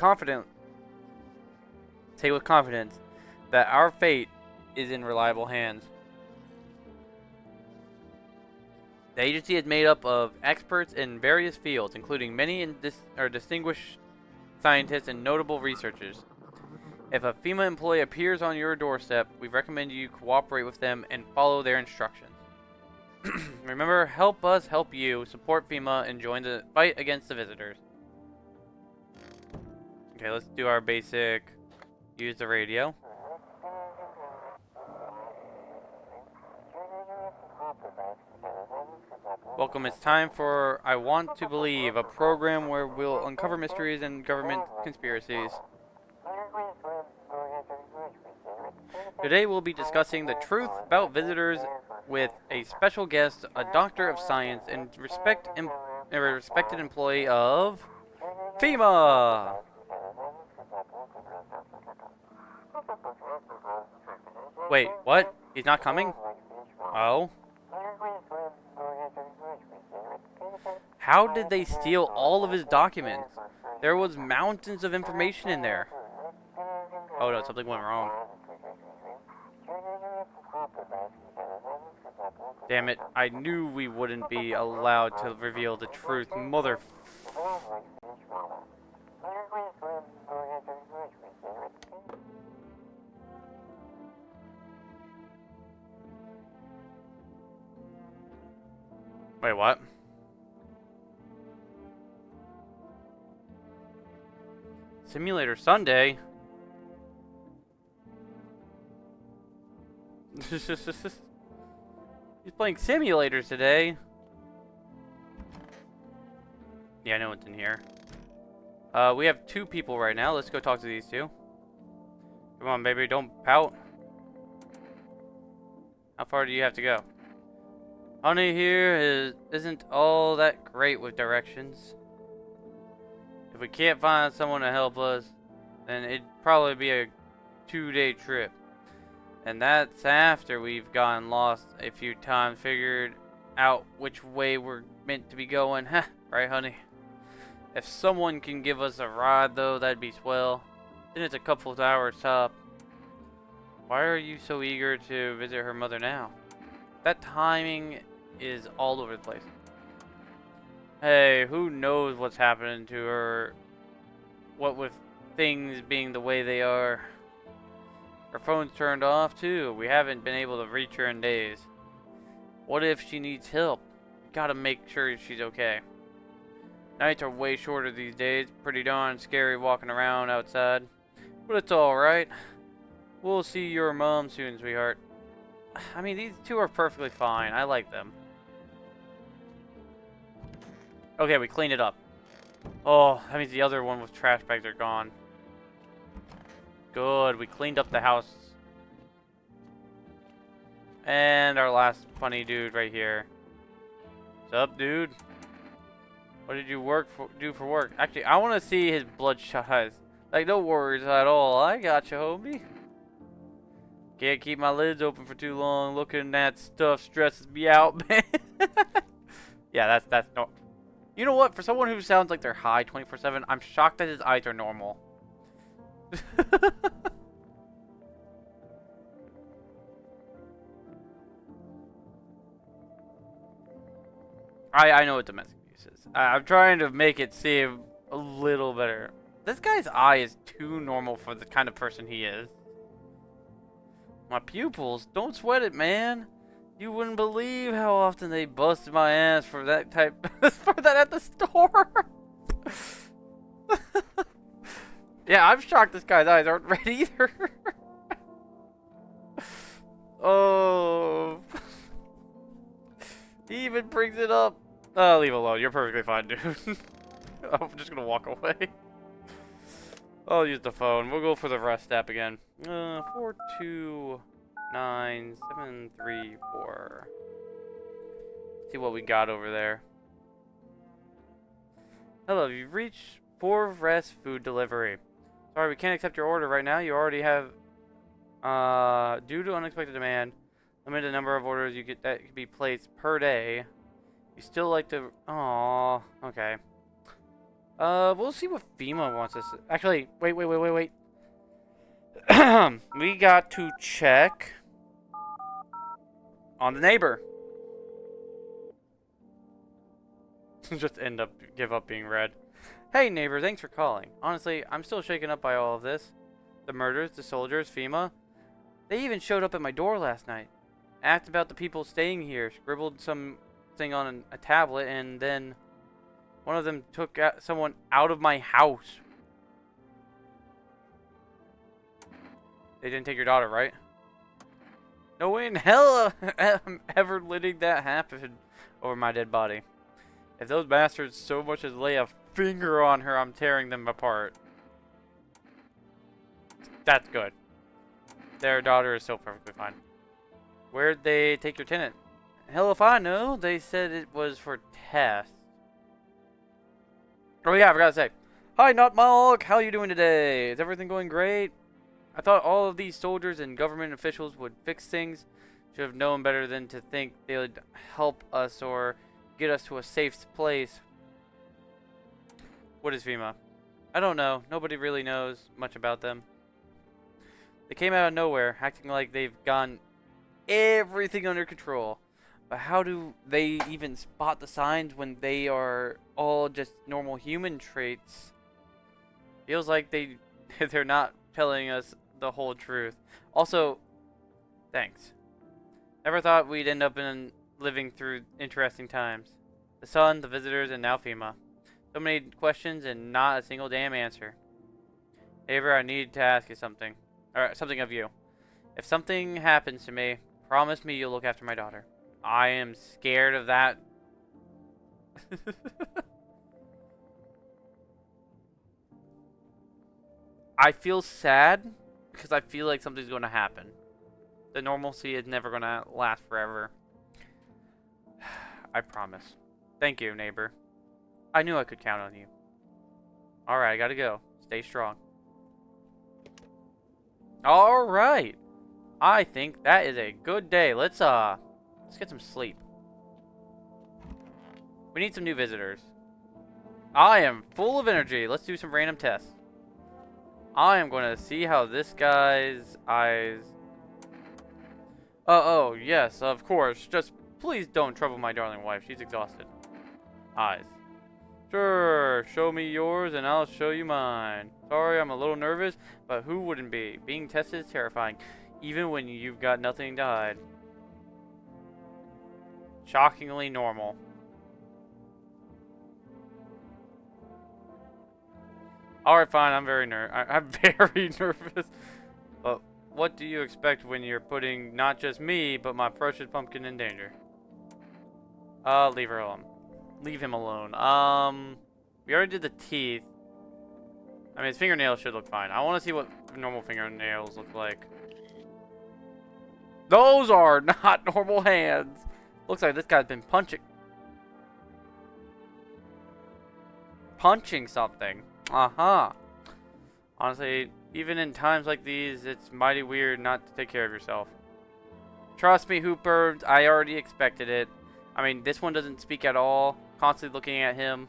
with confidence that our fate is in reliable hands. The agency is made up of experts in various fields, including many distinguished scientists and notable researchers. If a FEMA employee appears on your doorstep, we recommend you cooperate with them and follow their instructions. Remember, help us help you, support FEMA, and join the fight against the visitors. Okay, let's do our basic, use the radio. Welcome, it's time for I Want to Believe, a program where we'll uncover mysteries and government conspiracies. Today we'll be discussing the truth about visitors with a special guest, a doctor of science and a respected employee of FEMA. Wait, what? He's not coming? Oh. How did they steal all of his documents? There was mountains of information in there. Oh no, something went wrong. Damn it, I knew we wouldn't be allowed to reveal the truth, mother... Wait, what? Simulator Sunday? He's playing simulators today. Yeah, I know what's in here. We have 2 people right now. Let's go talk to these 2. Come on, baby, don't pout. How far do you have to go? Honey here isn't all that great with directions. If we can't find someone to help us, then it'd probably be a 2-day trip. And that's after we've gotten lost a few times, figured out which way we're meant to be going. Huh, right, honey? If someone can give us a ride, though, that'd be swell. Then it's a couple of hours top. Why are you so eager to visit her mother now? That timing is all over the place. Hey, who knows what's happening to her? What with things being the way they are. Her phone's turned off too. We haven't been able to reach her in days. What if she needs help? Gotta make sure she's okay. Nights are way shorter these days. Pretty darn scary walking around outside. But it's alright. We'll see your mom soon, sweetheart. I mean, these 2 are perfectly fine. I like them. Okay, we cleaned it up. Oh, that means the other one with trash bags are gone. Good, we cleaned up the house. And our last funny dude right here. What's up, dude? What did you do for work? Actually, I want to see his bloodshot eyes. Like, no worries at all. I got you, homie. Can't keep my lids open for too long. Looking at stuff stresses me out, man. Yeah, that's no. You know what? For someone who sounds like they're high 24/7, I'm shocked that his eyes are normal. I know what domestic abuse is. I'm trying to make it seem a little better. This guy's eye is too normal for the kind of person he is. My pupils, don't sweat it, man. You wouldn't believe how often they busted my ass for that type for that at the store. Yeah, I'm shocked this guy's eyes aren't red either. Oh. He even brings it up. Oh, leave it alone. You're perfectly fine, dude. I'm just gonna walk away. I'll use the phone. We'll go for the rest step again. 429734. See what we got over there. Hello, you've reached For Rest Food Delivery. Sorry, we can't accept your order right now. You already have, due to unexpected demand, limited number of orders you get that can be placed per day. You still like to, aww, okay. We'll see what FEMA wants us to, actually, wait. We got to check on the neighbor. Just give up being read. Hey neighbor, thanks for calling. Honestly, I'm still shaken up by all of this. The murders, the soldiers, FEMA. They even showed up at my door last night. Asked about the people staying here, scribbled something on a tablet, and then one of them took someone out of my house. They didn't take your daughter, right? No way in hell I'm ever letting that happen over my dead body. If those bastards so much as lay a finger on her, I'm tearing them apart. That's good. Their daughter is still perfectly fine. Where'd they take your tenant? Hell if I know. They said it was for tests. Oh yeah, I forgot to say. Hi, Notmalk. How you doing today? Is everything going great? I thought all of these soldiers and government officials would fix things. Should have known better than to think they would help us or get us to a safe place. What is FEMA? I don't know. Nobody really knows much about them. They came out of nowhere, acting like they've gotten everything under control. But how do they even spot the signs when they are all just normal human traits? Feels like they're not telling us the whole truth. Also, thanks. Never thought we'd end up living through interesting times. The sun, the visitors, and now FEMA. So many questions and not a single damn answer. Avery, I need to ask you something. Or something of you. If something happens to me, promise me you'll look after my daughter. I am scared of that. I feel sad because I feel like something's going to happen. The normalcy is never going to last forever. I promise. Thank you, neighbor. I knew I could count on you. Alright, I gotta go. Stay strong. Alright. I think that is a good day. Let's get some sleep. We need some new visitors. I am full of energy. Let's do some random tests. I am going to see how this guy's eyes... Oh, yes, of course. Just please don't trouble my darling wife. She's exhausted. Eyes. Sure, show me yours and I'll show you mine. Sorry, I'm a little nervous, but who wouldn't be? Being tested is terrifying, even when you've got nothing to hide. Shockingly normal. Alright, fine, I'm very I'm very nervous. But what do you expect when you're putting not just me, but my precious pumpkin in danger? Leave her alone. Leave him alone. We already did the teeth. I mean, his fingernails should look fine. I want to see what normal fingernails look like. Those are not normal hands. Looks like this guy's been punching something. Honestly, even in times like these, it's mighty weird not to take care of yourself. Trust me, Hooper, I already expected it. I mean, this one doesn't speak at all. Constantly looking at him.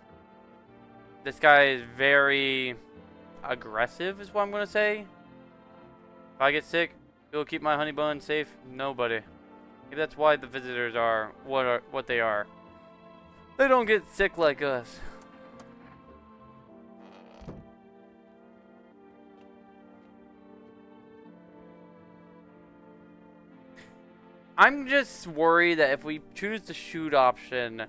This guy is very aggressive, is what I'm going to say. If I get sick, who'll keep my honey bun safe? Nobody. Maybe that's why the visitors are what they are. They don't get sick like us. I'm just worried that if we choose the shoot option...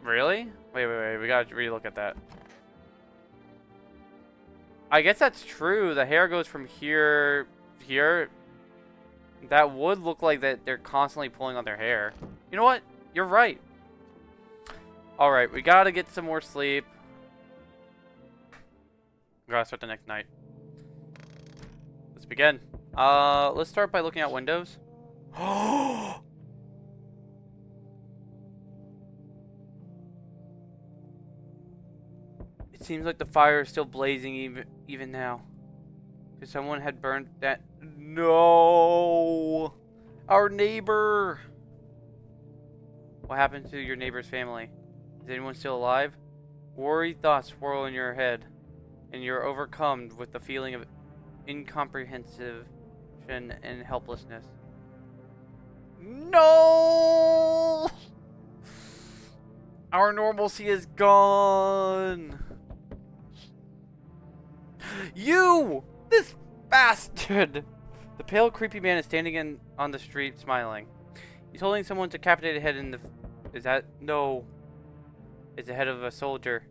Really? Wait. We gotta relook at that. I guess that's true. The hair goes from here to here. That would look like that they're constantly pulling on their hair. You know what? You're right. Alright, we gotta get some more sleep. We gotta start the next night. Let's begin. Let's start by looking at windows. It seems like the fire is still blazing even now. Because someone had burned that. No! Our neighbor! What happened to your neighbor's family? Is anyone still alive? Worried thoughts swirl in your head, and you're overcome with the feeling of incomprehension and helplessness. No! Our normalcy is gone! You! This bastard! The pale, creepy man is standing on the street, smiling. He's holding someone's decapitated head in the... Is that... No. It's the head of a soldier.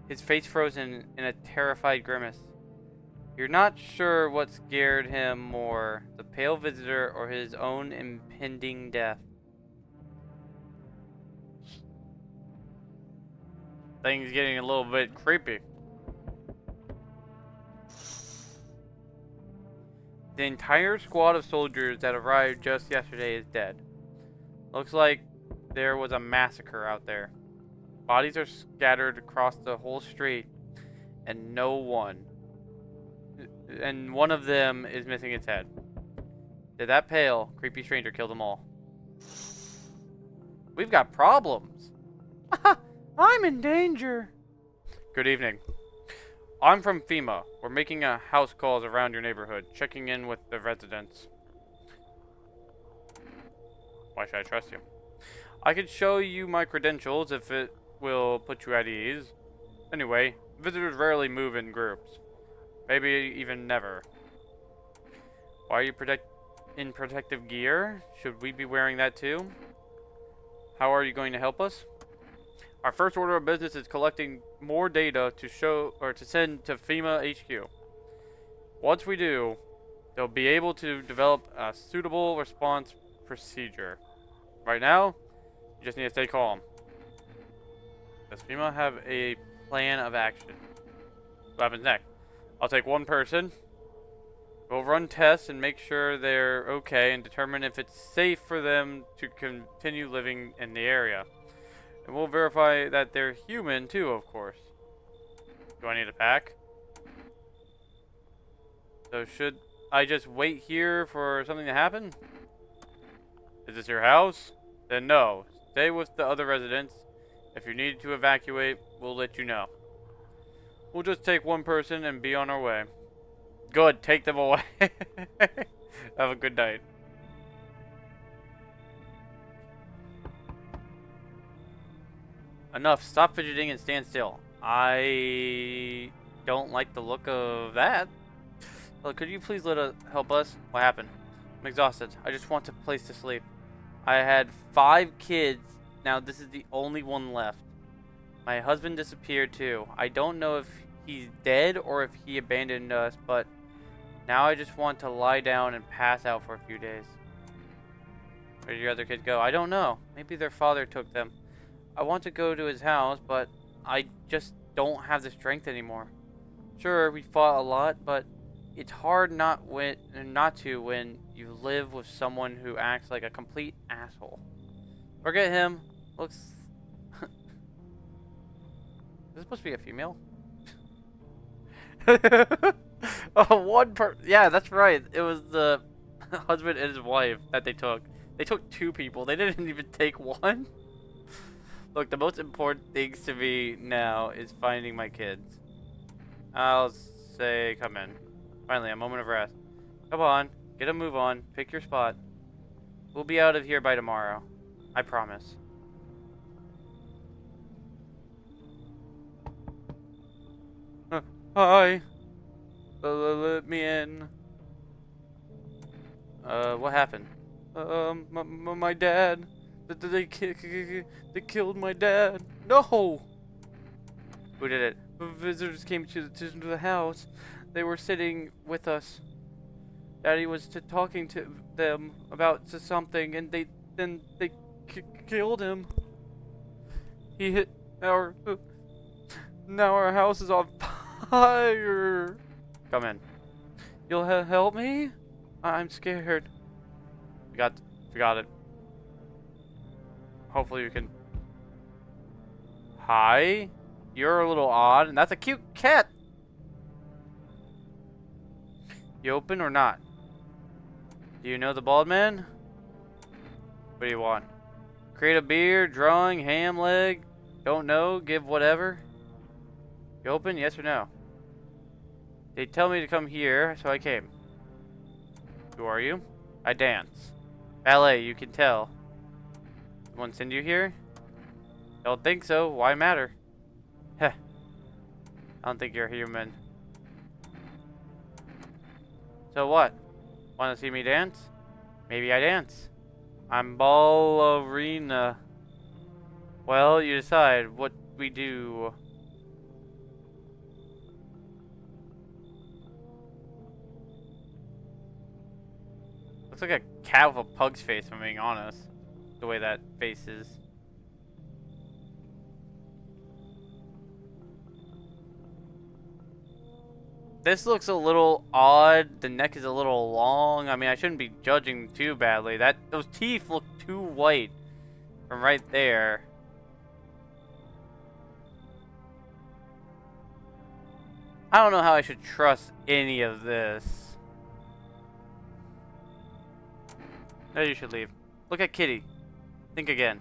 His face frozen in a terrified grimace. You're not sure what scared him more, the pale visitor or his own impending death. Things getting a little bit creepy. The entire squad of soldiers that arrived just yesterday is dead. Looks like there was a massacre out there. Bodies are scattered across the whole street, and one of them is missing its head. Did that pale, creepy stranger kill them all? We've got problems. I'm in danger. Good evening. I'm from FEMA. We're making house calls around your neighborhood, checking in with the residents. Why should I trust you? I could show you my credentials if it will put you at ease. Anyway, visitors rarely move in groups. Maybe even never. Why are you in protective gear? Should we be wearing that too? How are you going to help us? Our first order of business is collecting more data to send to FEMA HQ. Once we do, they'll be able to develop a suitable response procedure. Right now, you just need to stay calm. Does FEMA have a plan of action? What happens next? I'll take one person. We'll run tests and make sure they're okay and determine if it's safe for them to continue living in the area. And we'll verify that they're human too, of course. Do I need a pack? So should I just wait here for something to happen? Is this your house? Then no. Stay with the other residents. If you need to evacuate, we'll let you know. We'll just take one person and be on our way. Good, take them away. Have a good night. Enough, stop fidgeting and stand still. I don't like the look of that. Well, could you please help us? What happened? I'm exhausted. I just want a place to sleep. I had 5 kids. Now this is the only one left. My husband disappeared too. I don't know if he's dead or if he abandoned us, but now I just want to lie down and pass out for a few days. Where did your other kids go? I don't know. Maybe their father took them. I want to go to his house, but I just don't have the strength anymore. Sure, we fought a lot, but it's hard not to when you live with someone who acts like a complete asshole. Forget him. Looks... Is this supposed to be a female? Oh, yeah, that's right. It was the husband and his wife that they took. They took 2 people. They didn't even take one. Look, the most important things to me now is finding my kids. I'll say come in. Finally, a moment of rest. Come on, get a move on. Pick your spot. We'll be out of here by tomorrow. I promise. Hi. Let me in. What happened? My dad. They killed my dad. No! Who did it? Visitors came to the house. They were sitting with us. Daddy was talking to them about something, and they killed him. He hit our... now our house is on fire. Come in. You'll help me? I'm scared. We got it. Hopefully you can... Hi? You're a little odd, and that's a cute cat. You open or not? Do you know the bald man? What do you want? Create a beer, drawing, ham leg? Don't know, give whatever? You open, yes or no? They tell me to come here, so I came. Who are you? I dance. Ballet, you can tell. Someone send you here? Don't think so. Why matter? Heh. I don't think you're human. So what? Want to see me dance? Maybe I dance. I'm ballerina. Well, you decide what we do. Looks like a cat with a pug's face, if I'm being honest. The way that face is. This looks a little odd. The neck is a little long. I mean, I shouldn't be judging too badly. Those teeth look too white from right there. I don't know how I should trust any of this. No, you should leave. Look at Kitty. Think again.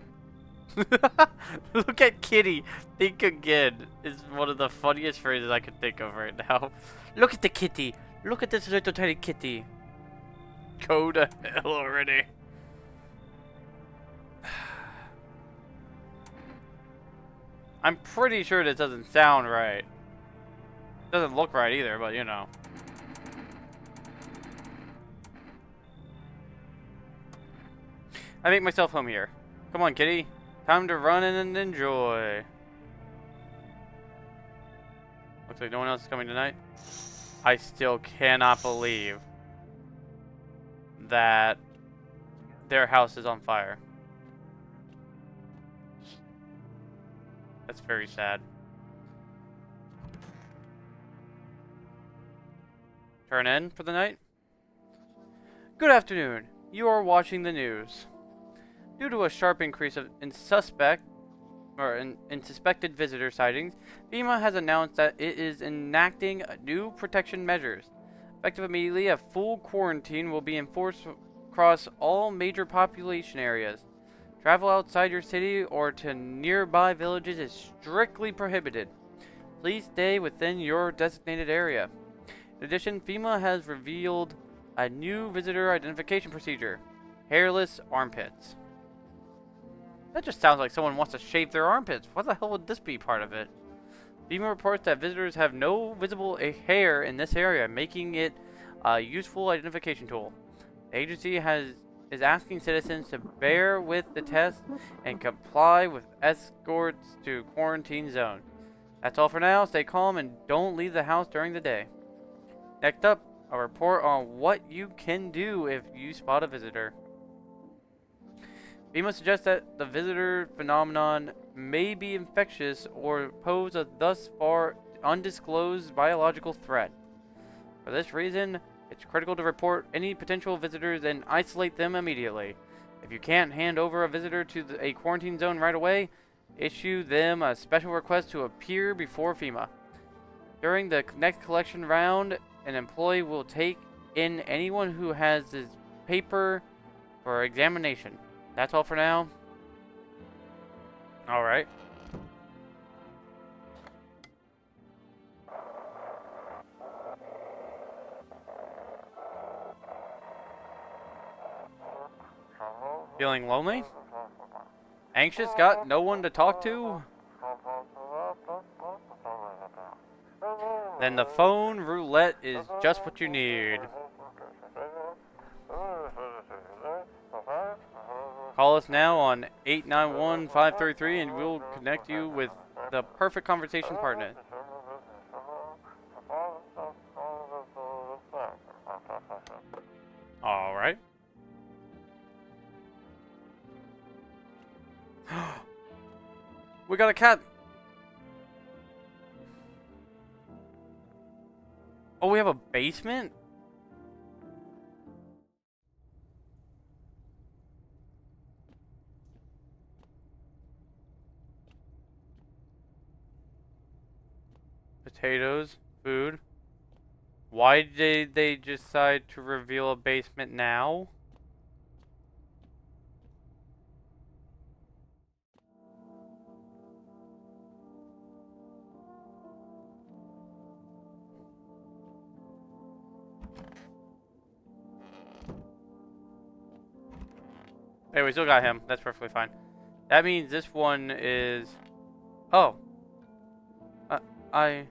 Look at Kitty. Think again is one of the funniest phrases I can think of right now. Look at the kitty. Look at this little tiny kitty. Go to hell already. I'm pretty sure this doesn't sound right. Doesn't look right either, but you know. I make myself home here. Come on, kitty. Time to run in and enjoy. Looks like no one else is coming tonight. I still cannot believe that their house is on fire. That's very sad. Turn in for the night? Good afternoon. You are watching the news. Due to a sharp increase in suspected visitor sightings, FEMA has announced that it is enacting new protection measures. Effective immediately, a full quarantine will be enforced across all major population areas. Travel outside your city or to nearby villages is strictly prohibited. Please stay within your designated area. In addition, FEMA has revealed a new visitor identification procedure: hairless armpits. That just sounds like someone wants to shave their armpits. What the hell would this be part of it? FEMA reports that visitors have no visible hair in this area, making it a useful identification tool. The agency is asking citizens to bear with the test and comply with escorts to quarantine zone. That's all for now. Stay calm and don't leave the house during the day. Next up, a report on what you can do if you spot a visitor. FEMA suggests that the visitor phenomenon may be infectious or pose a thus far undisclosed biological threat. For this reason, it's critical to report any potential visitors and isolate them immediately. If you can't hand over a visitor to a quarantine zone right away, issue them a special request to appear before FEMA. During the next collection round, an employee will take in anyone who has his paper for examination. That's all for now. Alright. Feeling lonely? Anxious? Got no one to talk to? Then the phone roulette is just what you need. Call us now on 891-533 and we'll connect you with the perfect conversation partner. Alright. We got a cat. Oh, we have a basement? Potatoes, food. Why did they decide to reveal a basement now? Hey, we still got him. That's perfectly fine. That means this one is... Oh. I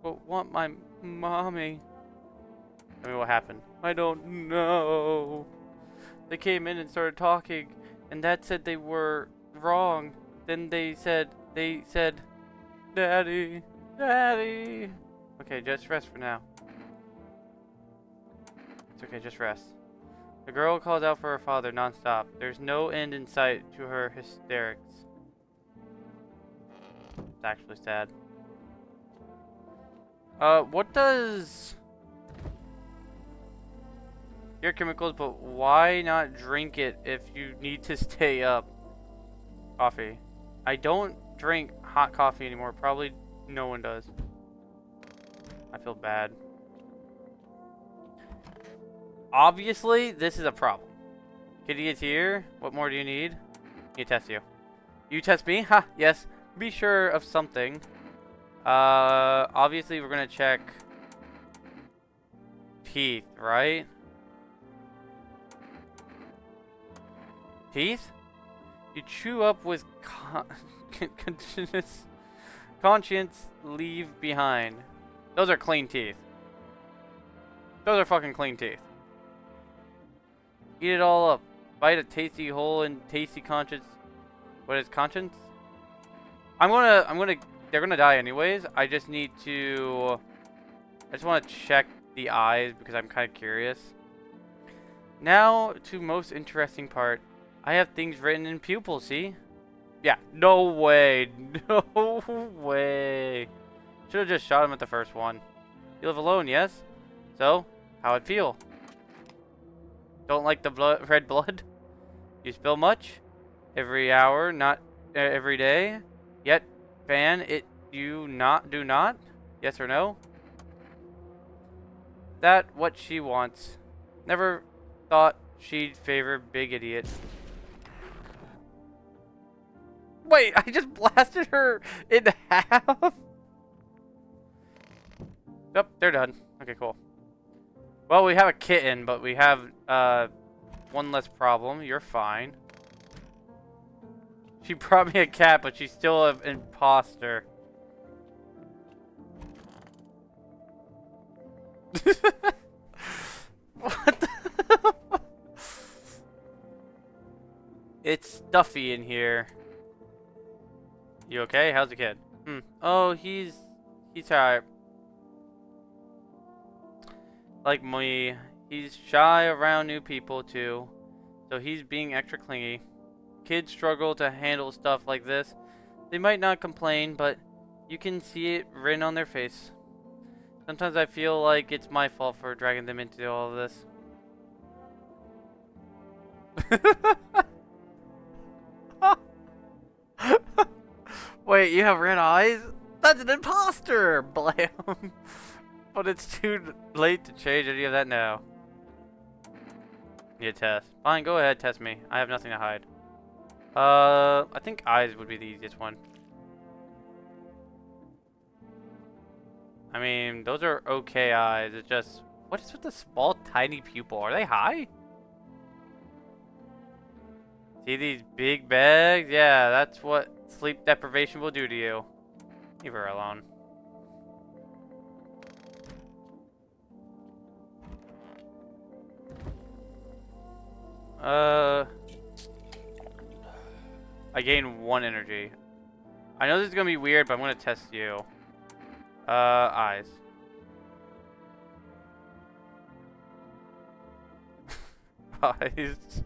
want my mommy. I mean, what happened? I don't know. They came in and started talking, and Dad said they were wrong. Then they said, Daddy, Daddy. Okay, just rest for now. It's okay, just rest. The girl calls out for her father nonstop. There's no end in sight to her hysterics. It's actually sad. What does... Your chemicals, but why not drink it if you need to stay up? Coffee. I don't drink hot coffee anymore. Probably no one does. I feel bad. Obviously, this is a problem. Kitty is here. What more do you need? Need to test you. You test me? Ha, yes. Be sure of something. Obviously we're gonna check teeth, right? Teeth? You chew up with conscience leave behind. Those are clean teeth. Those are fucking clean teeth. Eat it all up. Bite a tasty hole in tasty conscience. What is conscience? They're gonna die anyways. I just need to... I just want to check the eyes because I'm kind of curious. Now to most interesting part. I have things written in pupils, see? Yeah, no way. No way. Should have just shot him at the first one. You live alone, yes? So, how'd it feel? Don't like the red blood? You spill much? Every hour, not every day? Yet, fan it you do not? Yes or no? That what she wants. Never thought she'd favor big idiot. Wait, I just blasted her in half? Yep, they're done. Okay, cool. Well, we have a kitten, but we have one less problem. You're fine. She brought me a cat, but she's still an imposter. What the It's stuffy in here. You okay? How's the kid? Oh, he's tired. Like me, he's shy around new people too, so he's being extra clingy. Kids struggle to handle stuff like this. They might not complain, but you can see it written on their face. Sometimes I feel like it's my fault for dragging them into all of this. Wait, you have red eyes? That's an imposter! Blam! But it's too late to change any of that now. Need a test. Fine, go ahead, test me. I have nothing to hide. I think eyes would be the easiest one. I mean, those are okay eyes. It's just... What is with the small, tiny pupil? Are they high? See these big bags? Yeah, that's what sleep deprivation will do to you. Leave her alone. I gain 1 energy. I know this is gonna be weird, but I'm gonna test you. Eyes. Eyes.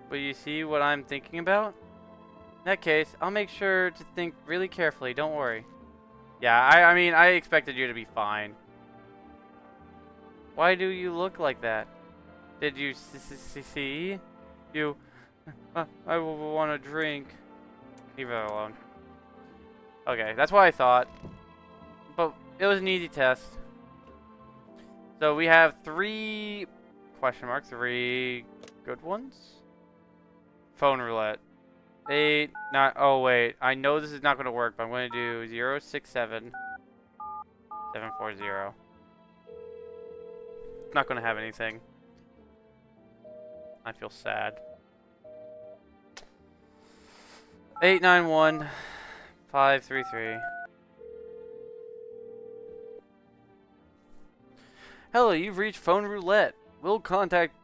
But you see what I'm thinking about? In that case, I'll make sure to think really carefully, don't worry. Yeah, I mean, I expected you to be fine. Why do you look like that? Did you see? You... I will want to drink. Leave it alone. Okay, that's what I thought. But it was an easy test. So we have 3 question marks, 3 good ones. Phone roulette. 8, 9, oh wait. I know this is not going to work, but I'm going to do 0, 6, 7, 7, 4, 0. Not going to have anything. I feel sad. 8, 9, 1, 5, 3, 3. Hello, you've reached phone roulette. We'll connect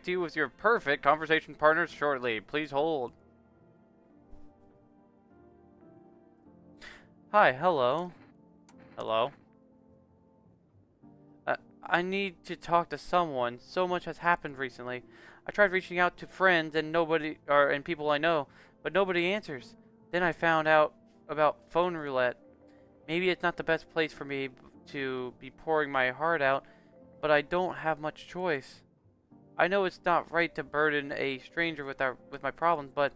you with your perfect conversation partners shortly. Please hold. Hi, hello. Hello. I need to talk to someone. So much has happened recently. I tried reaching out to friends and and people I know, but nobody answers. Then I found out about phone roulette. Maybe it's not the best place for me to be pouring my heart out, but I don't have much choice. I know it's not right to burden a stranger with my problems, but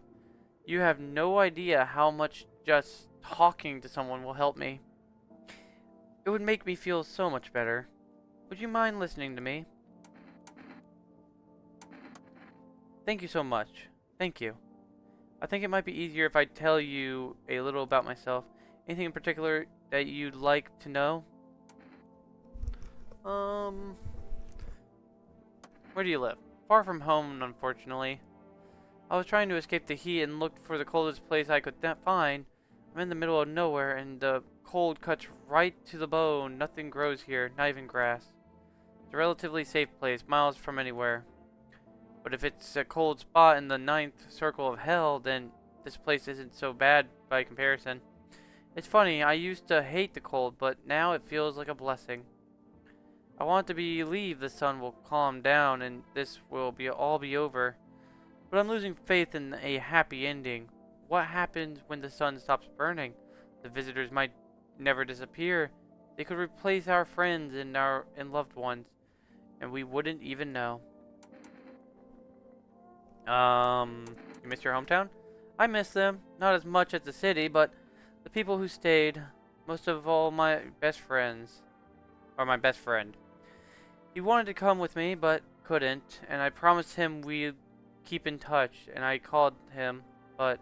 you have no idea how much just talking to someone will help me. It would make me feel so much better. Would you mind listening to me? Thank you so much. Thank you. I think it might be easier if I tell you a little about myself. Anything in particular that you'd like to know? Where do you live? Far from home, unfortunately. I was trying to escape the heat and looked for the coldest place I could find. I'm in the middle of nowhere, and the cold cuts right to the bone. Nothing grows here, not even grass. It's a relatively safe place, miles from anywhere. But if it's a cold spot in the ninth circle of hell, then this place isn't so bad by comparison. It's funny, I used to hate the cold, but now it feels like a blessing. I want to believe the sun will calm down and this will all be over. But I'm losing faith in a happy ending. What happens when the sun stops burning? The visitors might never disappear. They could replace our friends and loved ones, and we wouldn't even know. You miss your hometown? I miss them. Not as much as the city, but the people who stayed. Most of all, my best friends. Or my best friend. He wanted to come with me, but couldn't, and I promised him we'd keep in touch, and I called him, but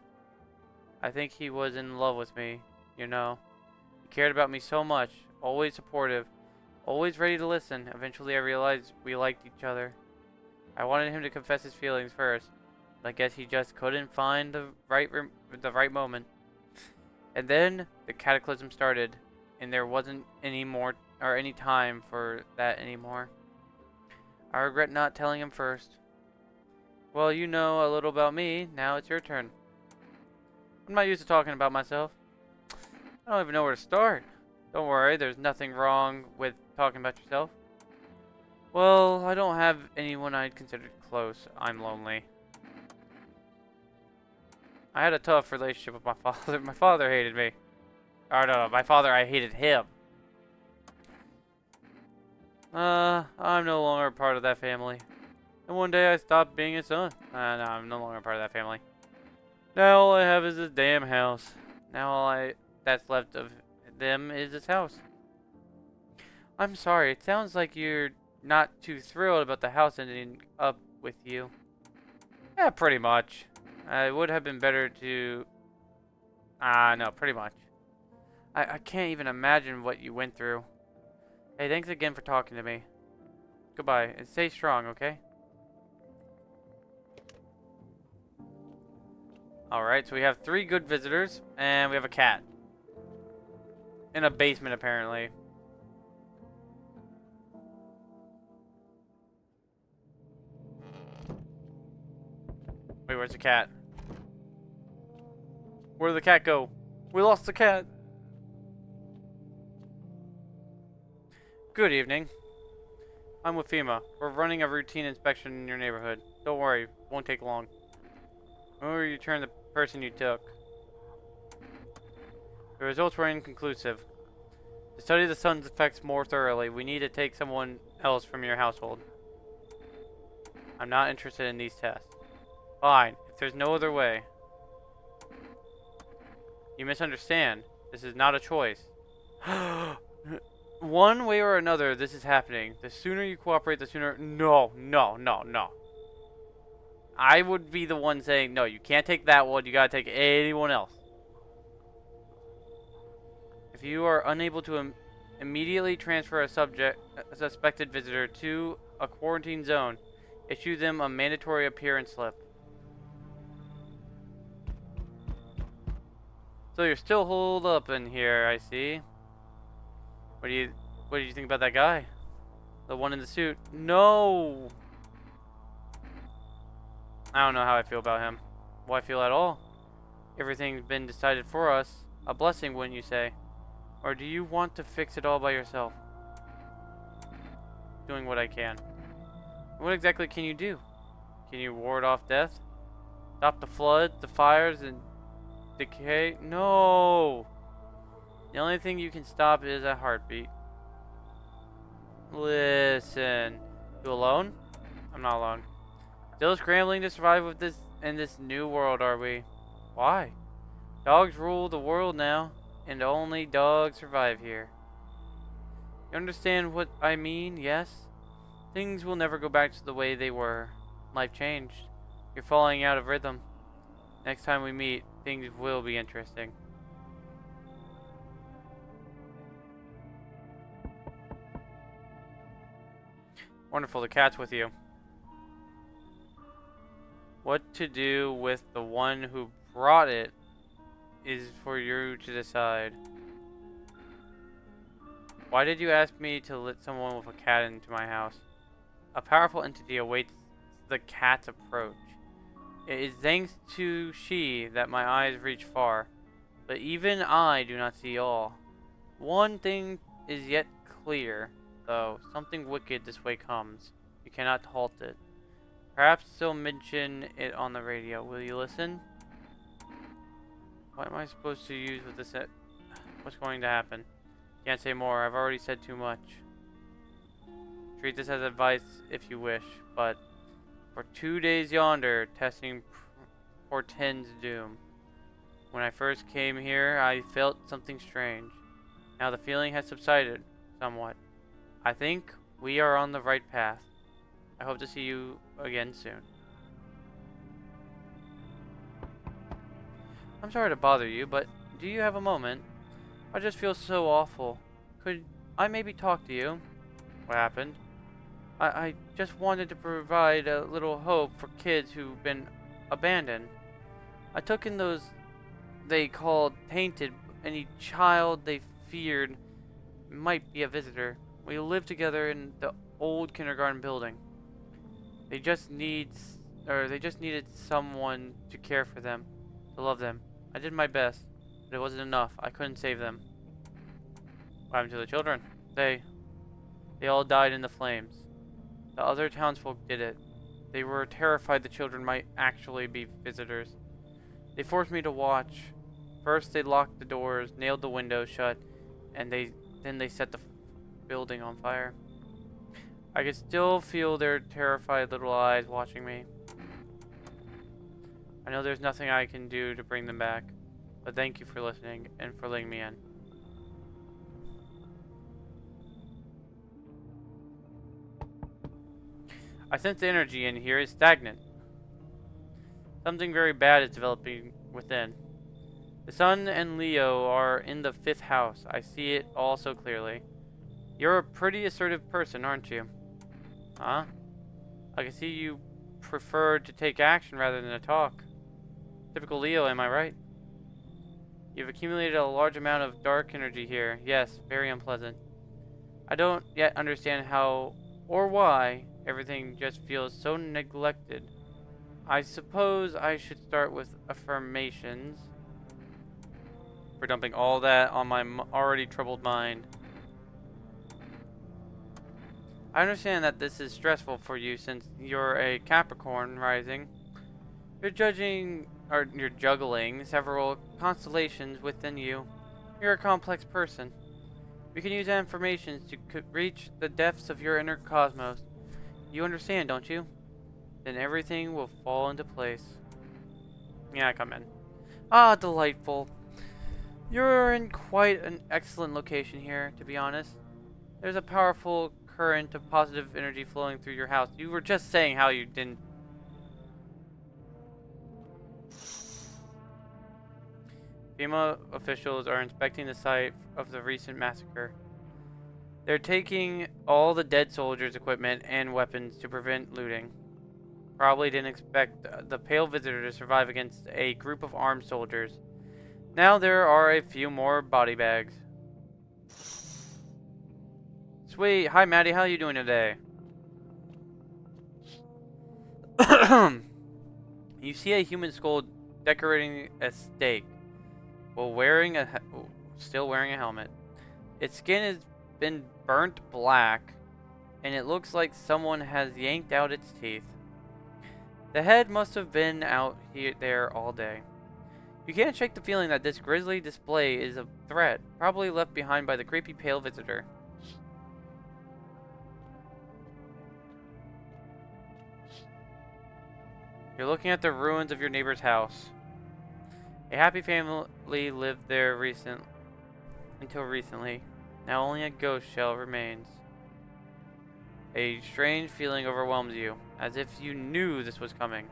I think he was in love with me, you know. He cared about me so much, always supportive, always ready to listen. Eventually I realized we liked each other. I wanted him to confess his feelings first, but I guess he just couldn't find the right moment. And then the cataclysm started, and there wasn't any time for that anymore. I regret not telling him first. Well, you know a little about me. Now it's your turn. I'm not used to talking about myself. I don't even know where to start. Don't worry, there's nothing wrong with talking about yourself. Well, I don't have anyone I'd consider close. I'm lonely. I had a tough relationship with my father. My father hated me. Or no, my father, I hated him. I'm no longer a part of that family. And one day I stopped being his son. No, I'm no longer a part of that family. Now all I have is this damn house. Now all that's left of them is this house. I'm sorry, it sounds like you're not too thrilled about the house ending up with you. Yeah, pretty much. It would have been better to... no, pretty much. I can't even imagine what you went through. Hey, thanks again for talking to me. Goodbye, and stay strong, okay? Alright, so we have 3 good visitors, and we have a cat. In a basement, apparently. Wait, where's the cat? Where did the cat go? We lost the cat! Good evening. I'm with FEMA. We're running a routine inspection in your neighborhood. Don't worry, won't take long. When will you return the person you took? The results were inconclusive. To study the sun's effects more thoroughly, we need to take someone else from your household. I'm not interested in these tests. Fine, if there's no other way. You misunderstand. This is not a choice. One way or another, this is happening. The sooner you cooperate, the sooner... No. I would be the one saying, no, you can't take that one. You gotta take anyone else. If you are unable to immediately transfer a suspected visitor to a quarantine zone, issue them a mandatory appearance slip. So you're still holed up in here, I see. What do you think about that guy? The one in the suit? No! I don't know how I feel about him. Well, I feel at all. Everything's been decided for us. A blessing, wouldn't you say? Or do you want to fix it all by yourself? Doing what I can. What exactly can you do? Can you ward off death? Stop the flood, the fires, and decay? No! The only thing you can stop is a heartbeat. Listen. You alone? I'm not alone. Still scrambling to survive with this in this new world, are we? Why? Dogs rule the world now, and only dogs survive here. You understand what I mean, yes? Things will never go back to the way they were. Life changed. You're falling out of rhythm. Next time we meet, things will be interesting. Wonderful, the cat's with you. What to do with the one who brought it is for you to decide. Why did you ask me to let someone with a cat into my house? A powerful entity awaits the cat's approach. It is thanks to she that my eyes reach far, but even I do not see all. One thing is yet clear, though. Something wicked this way comes. You cannot halt it. Perhaps they'll mention it on the radio. Will you listen? What am I supposed to use with this? What's going to happen? Can't say more. I've already said too much. Treat this as advice if you wish, but for 2 days yonder, testing portends doom. When I first came here, I felt something strange. Now the feeling has subsided somewhat. I think we are on the right path. I hope to see you again soon. I'm sorry to bother you, but do you have a moment? I just feel so awful. Could I maybe talk to you? What happened? I just wanted to provide a little hope for kids who've been abandoned. I took in those they called tainted. Any child they feared might be a visitor. We lived together in the old kindergarten building. They just needed someone to care for them, to love them. I did my best, but it wasn't enough. I couldn't save them. What happened to the children? They all died in the flames. The other townsfolk did it. They were terrified the children might actually be visitors. They forced me to watch. First they locked the doors, nailed the windows shut, and then they set the building on fire. I could still feel their terrified little eyes watching me. I know there's nothing I can do to bring them back, but thank you for listening and for letting me in. I sense the energy in here is stagnant. Something very bad is developing within. The sun and Leo are in the 5th house. I see it all so clearly. You're a pretty assertive person, aren't you? Huh? I can see you prefer to take action rather than to talk. Typical Leo, am I right? You've accumulated a large amount of dark energy here. Yes, very unpleasant. I don't yet understand how or why everything just feels so neglected. I suppose I should start with affirmations for dumping all that on my already troubled mind. I understand that this is stressful for you since you're a Capricorn rising. You're juggling several constellations within you. You're a complex person. We can use affirmations to reach the depths of your inner cosmos. You understand, don't you? Then everything will fall into place. Yeah, come in. Ah, delightful. You're in quite an excellent location here, to be honest. There's a powerful current of positive energy flowing through your house. You were just saying how you didn't. FEMA officials are inspecting the site of the recent massacre. They're taking all the dead soldiers' equipment and weapons to prevent looting. Probably didn't expect the pale visitor to survive against a group of armed soldiers. Now there are a few more body bags. Sweet. Hi, Maddie. How are you doing today? You see a human skull decorating a stake while still wearing a helmet. Its skin has been burnt black, and it looks like someone has yanked out its teeth. The head must have been out there all day. You can't shake the feeling that this grisly display is a threat, probably left behind by the creepy pale visitor. You're looking at the ruins of your neighbor's house. A happy family lived there until recently. Now only a ghost shell remains. A strange feeling overwhelms you, as if you knew this was coming.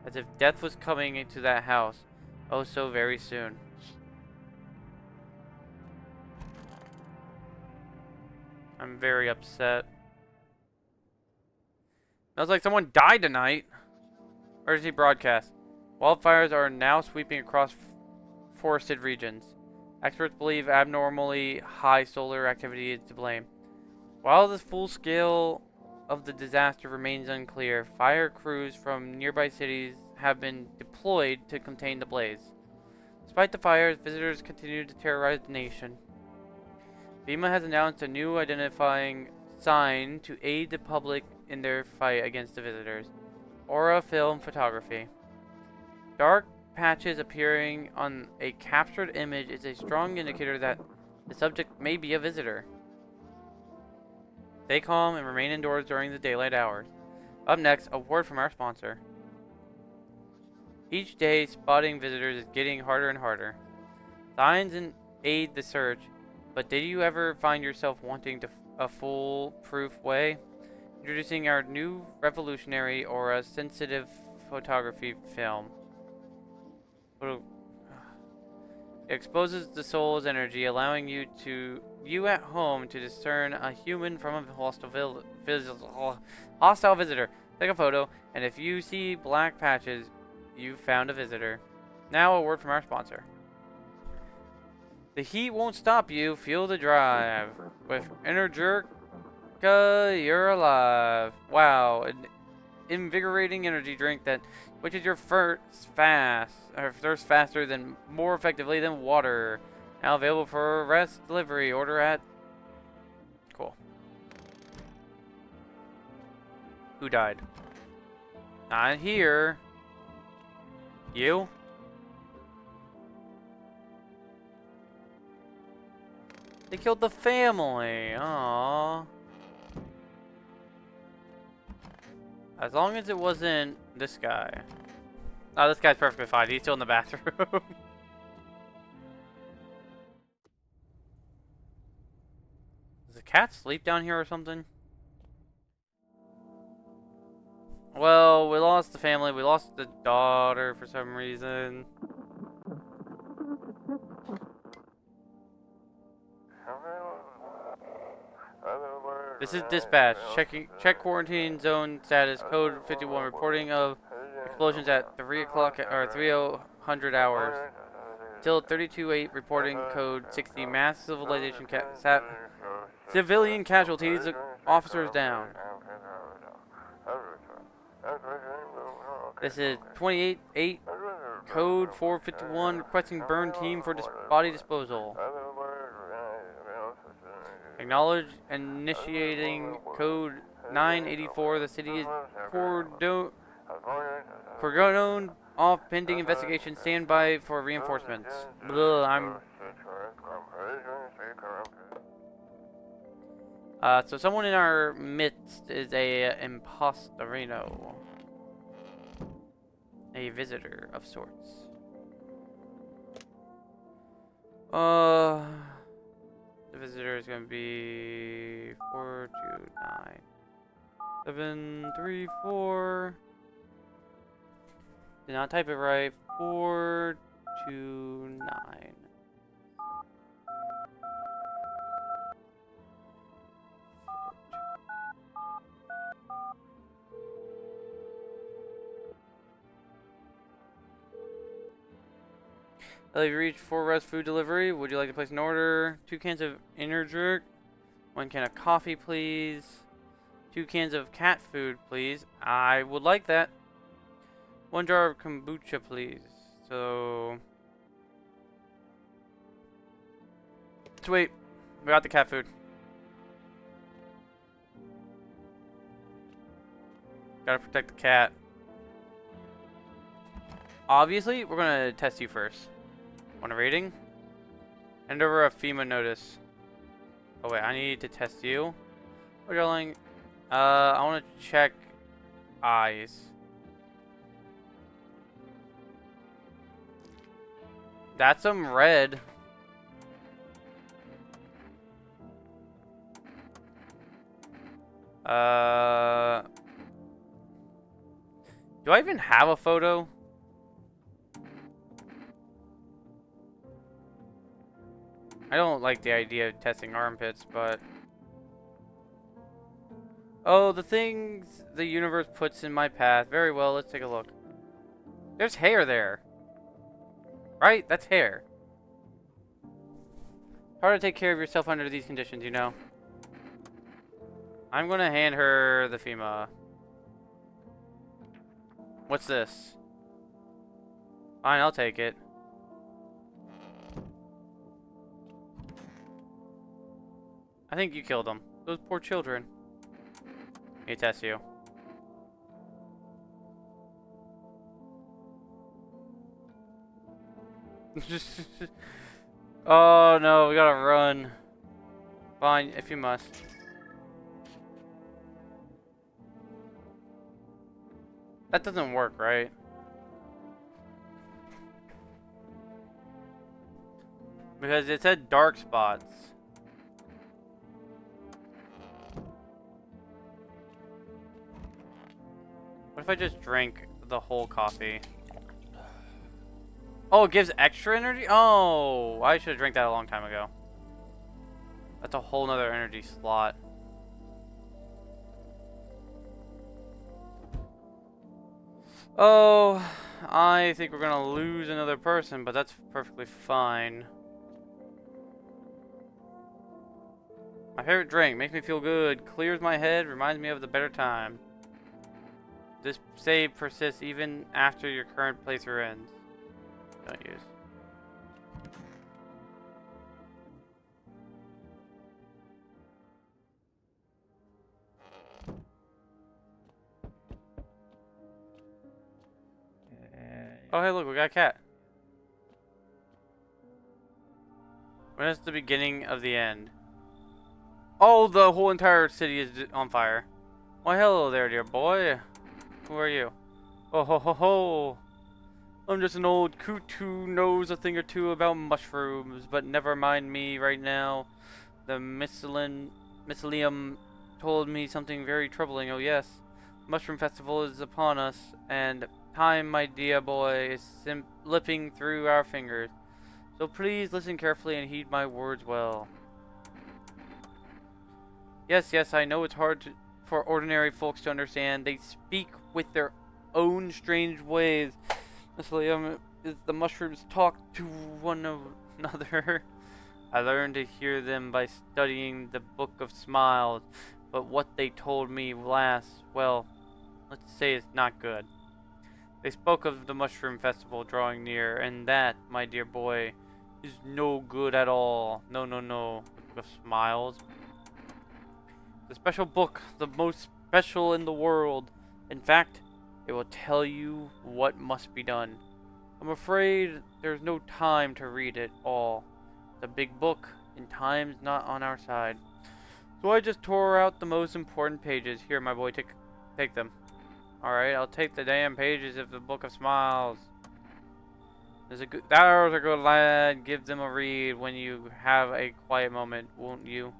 As if death was coming into that house, oh so very soon. I'm very upset. Sounds like someone died tonight. Emergency broadcast. Wildfires are now sweeping across forested regions. Experts believe abnormally high solar activity is to blame. While the full scale of the disaster remains unclear, fire crews from nearby cities have been deployed to contain the blaze. Despite the fires, visitors continue to terrorize the nation. FEMA has announced a new identifying sign to aid the public in their fight against the visitors. Aura Film Photography. Dark patches appearing on a captured image is a strong indicator that the subject may be a visitor. Stay calm and remain indoors during the daylight hours. Up next, a word from our sponsor. Each day, spotting visitors is getting harder and harder. Signs aid the search, but did you ever find yourself wanting a foolproof way? Introducing our new revolutionary Aura sensitive photography film. It exposes the soul's energy, allowing you at home to discern a human from a hostile visitor. Take a photo, and if you see black patches, you've found a visitor. Now a word from our sponsor. The heat won't stop you. Feel the drive. With Energirka, you're alive. Wow, an invigorating energy drink that quenches your thirst faster than more effectively than water. Now available for rest delivery. Order at. Cool. Who died? Not here. You? They killed the family. Aww. As long as it wasn't this guy. Oh, this guy's perfectly fine. He's still in the bathroom. Does the cat sleep down here or something? Well, we lost the family. We lost the daughter for some reason. This is dispatch. Check quarantine zone status. Code 51. Reporting of explosions at 3 o'clock or 3:00 hours. Till 32:08. Reporting code 60. Mass civilization civilian casualties. Officers down. This is 28:08. Code 451. Requesting burn team for body disposal. Acknowledge initiating code 984. The city is cordoned off pending investigation. Stand by for reinforcements. Blah, so someone in our midst is a impostorino. A visitor of sorts. The visitor is going to be 429 734. Did not type it right. 429. You've reached 4 Res food delivery. Would you like to place an order? 2 cans of Energirk. 1 can of coffee, please. 2 cans of cat food, please. I would like that. 1 jar of kombucha, please. So... Sweet. We got the cat food. Gotta protect the cat. Obviously, we're gonna test you first. Want a rating? Hand over a FEMA notice. Oh wait, I need to test you. We're going. I want to check eyes. That's some red. Do I even have a photo? I don't like the idea of testing armpits, but... Oh, the things the universe puts in my path. Very well, let's take a look. There's hair there. Right? That's hair. Hard to take care of yourself under these conditions, you know. I'm gonna hand her the FEMA. What's this? Fine, I'll take it. I think you killed them. Those poor children. Let me test you. Oh no, we gotta run. Fine, if you must. That doesn't work, right? Because it said dark spots. What if I just drank the whole coffee? Oh, it gives extra energy? Oh, I should have drank that a long time ago. That's a whole nother energy slot. Oh, I think we're gonna lose another person, but that's perfectly fine. My favorite drink makes me feel good, clears my head, reminds me of the better time. This save persists even after your current playthrough ends. Don't use. Oh, hey, look, we got a cat. When is the beginning of the end? Oh, the whole entire city is on fire. Why, hello there, dear boy. Who are you? Oh, ho, ho, ho. I'm just an old coot who knows a thing or two about mushrooms, but never mind me right now. The Mycelium told me something very troubling. Oh, yes. Mushroom Festival is upon us, and time, my dear boy, is slipping through our fingers. So please listen carefully and heed my words well. Yes, yes, I know it's hard for ordinary folks to understand. They speak with their own strange ways. Mycelium is the mushrooms talk to one another. I learned to hear them by studying the Book of Smiles, but what they told me last, well, let's say it's not good. They spoke of the Mushroom Festival drawing near, and that, my dear boy, is no good at all. No, no, no. The Book of Smiles. The special book, the most special in the world. In fact, it will tell you what must be done. I'm afraid there's no time to read it all. It's a big book, and time's not on our side. So I just tore out the most important pages. Here, my boy, take them. Alright, I'll take the damn pages of the Book of Smiles. That was a good lad. Give them a read when you have a quiet moment, won't you?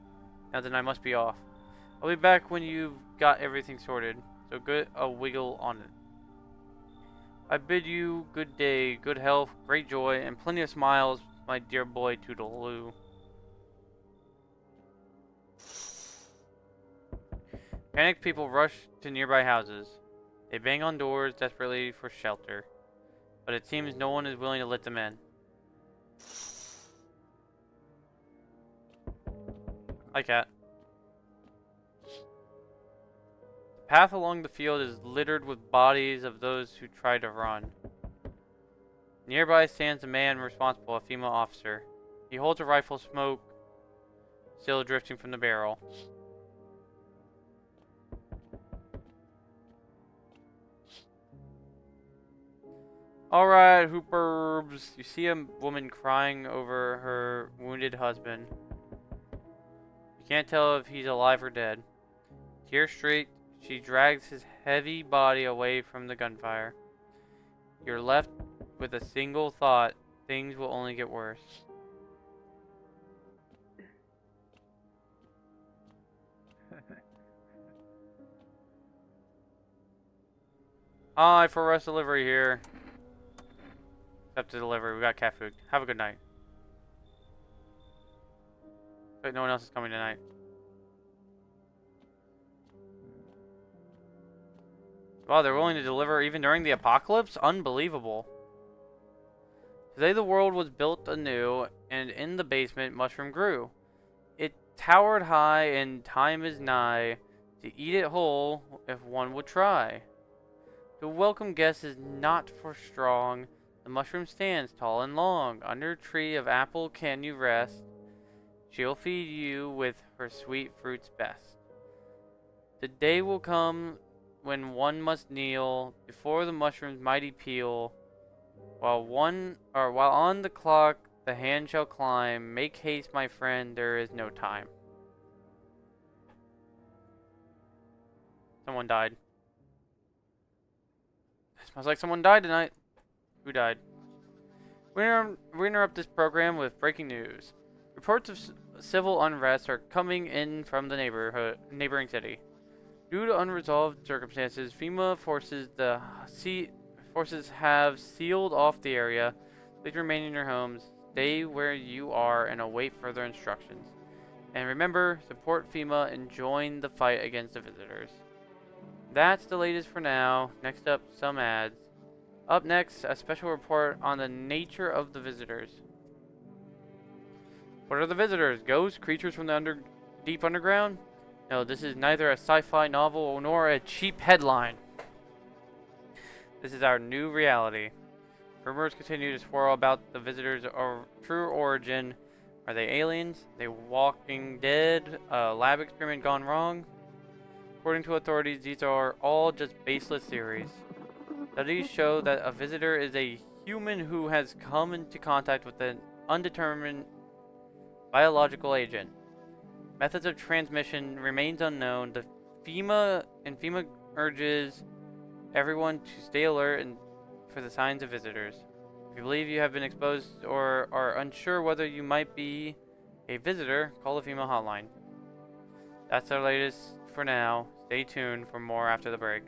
Now then, I must be off. I'll be back when you've got everything sorted. So get a wiggle on it. I bid you good day, good health, great joy, and plenty of smiles, my dear boy Toodaloo. Panicked people rush to nearby houses. They bang on doors desperately for shelter, but it seems no one is willing to let them in. Hi, cat. The path along the field is littered with bodies of those who tried to run. Nearby stands a man responsible, a female officer. He holds a rifle, smoke still drifting from the barrel. Alright, Hooperbs. You see a woman crying over her wounded husband. You can't tell if he's alive or dead. Tear streaked, she drags his heavy body away from the gunfire. You're left with a single thought: things will only get worse. Hi, for rest delivery here. Up to delivery, we got cat food. Have a good night. But no one else is coming tonight. Wow, they're willing to deliver even during the apocalypse? Unbelievable. Today the world was built anew, and in the basement mushroom grew. It towered high, and time is nigh to eat it whole if one would try. To welcome guests is not for strong. The mushroom stands tall and long. Under a tree of apple can you rest. She'll feed you with her sweet fruits best. The day will come when one must kneel before the mushroom's mighty peel. While on the clock the hand shall climb. Make haste, my friend, there is no time. Someone died. Smells like someone died tonight. Who died? We interrupt this program with breaking news. Reports of civil unrest are coming in from the neighboring city. Due to unresolved circumstances, FEMA forces have sealed off the area. Please remain in your homes, stay where you are, and await further instructions. And remember, support FEMA and join the fight against the visitors. That's the latest for now. Next up, some ads. Up next, a special report on the nature of the visitors. What are the visitors? Ghosts? Creatures from the deep underground? No, this is neither a sci-fi novel nor a cheap headline. This is our new reality. Rumors continue to swirl about the visitors' true origin. Are they aliens? Are they walking dead? A lab experiment gone wrong? According to authorities, these are all just baseless theories. Studies show that a visitor is a human who has come into contact with an undetermined biological agent. Methods of transmission remains unknown. FEMA urges everyone to stay alert for the signs of visitors. If you believe you have been exposed or are unsure whether you might be a visitor, call the FEMA hotline. That's our latest for now. Stay tuned for more after the break.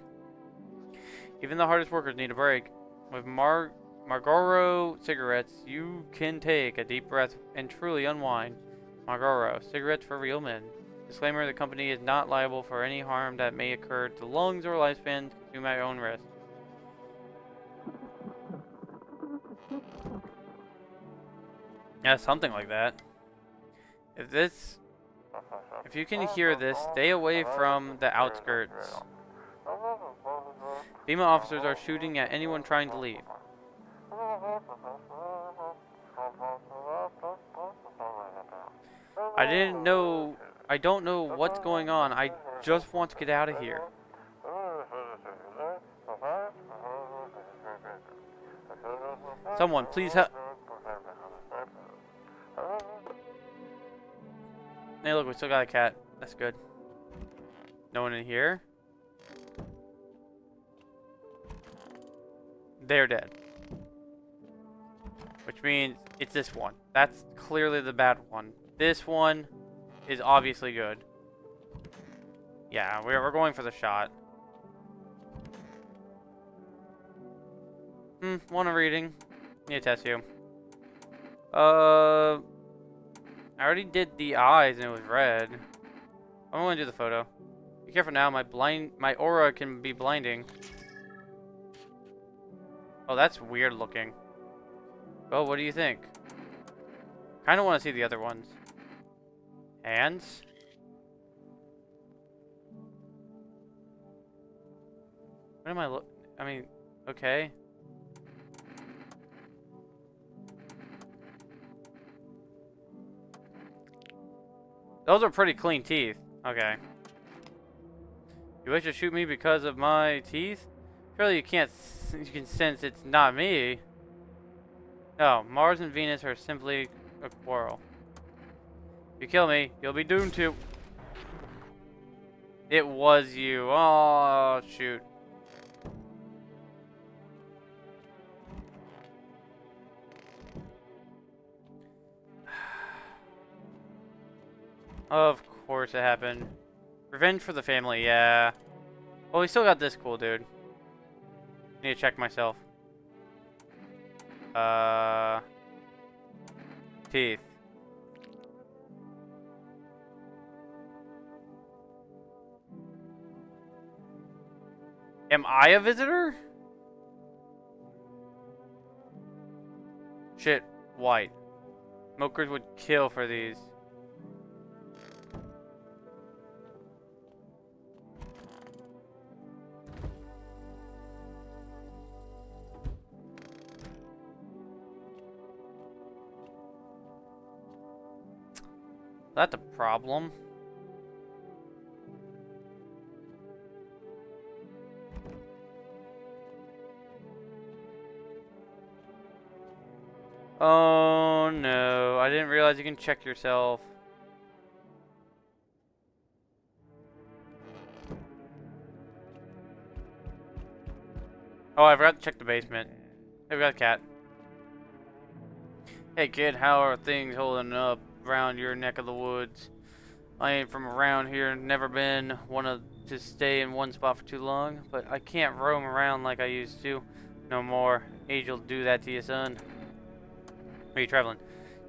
Even the hardest workers need a break. With Marlboro cigarettes, you can take a deep breath and truly unwind. Marlboro, cigarettes for real men. Disclaimer: the company is not liable for any harm that may occur to lungs or lifespan. Consume at your own risk. Yeah, something like that. If you can hear this, stay away from the outskirts. FEMA officers are shooting at anyone trying to leave. I don't know what's going on. I just want to get out of here. Someone, please help. Hey, look, we still got a cat. That's good. No one in here? They're dead. Which means it's this one. That's clearly the bad one. This one is obviously good. Yeah, we're going for the shot. Want a reading? Need to test you. I already did the eyes and it was red. I'm gonna do the photo. Be careful now, my aura can be blinding. Oh, that's weird looking. Well, what do you think? Kinda wanna see the other ones. Hands? What am I mean, okay. Those are pretty clean teeth. Okay. You wish to shoot me because of my teeth? Surely you can't. You can sense it's not me. No, Mars and Venus are simply a quarrel. If you kill me, you'll be doomed to. It was you. Oh shoot. Of course it happened. Revenge for the family, yeah. Well, we still got this cool dude. Need to check myself. Teeth. Am I a visitor? Shit, white. Smokers would kill for these. That's a problem. Oh no, I didn't realize you can check yourself. Oh, I forgot to check the basement. Hey, we got a cat. Hey kid, how are things holding up around your neck of the woods? I ain't from around here, never been one to stay in one spot for too long, but I can't roam around like I used to. No more. Age will do that to you, son. Are you traveling?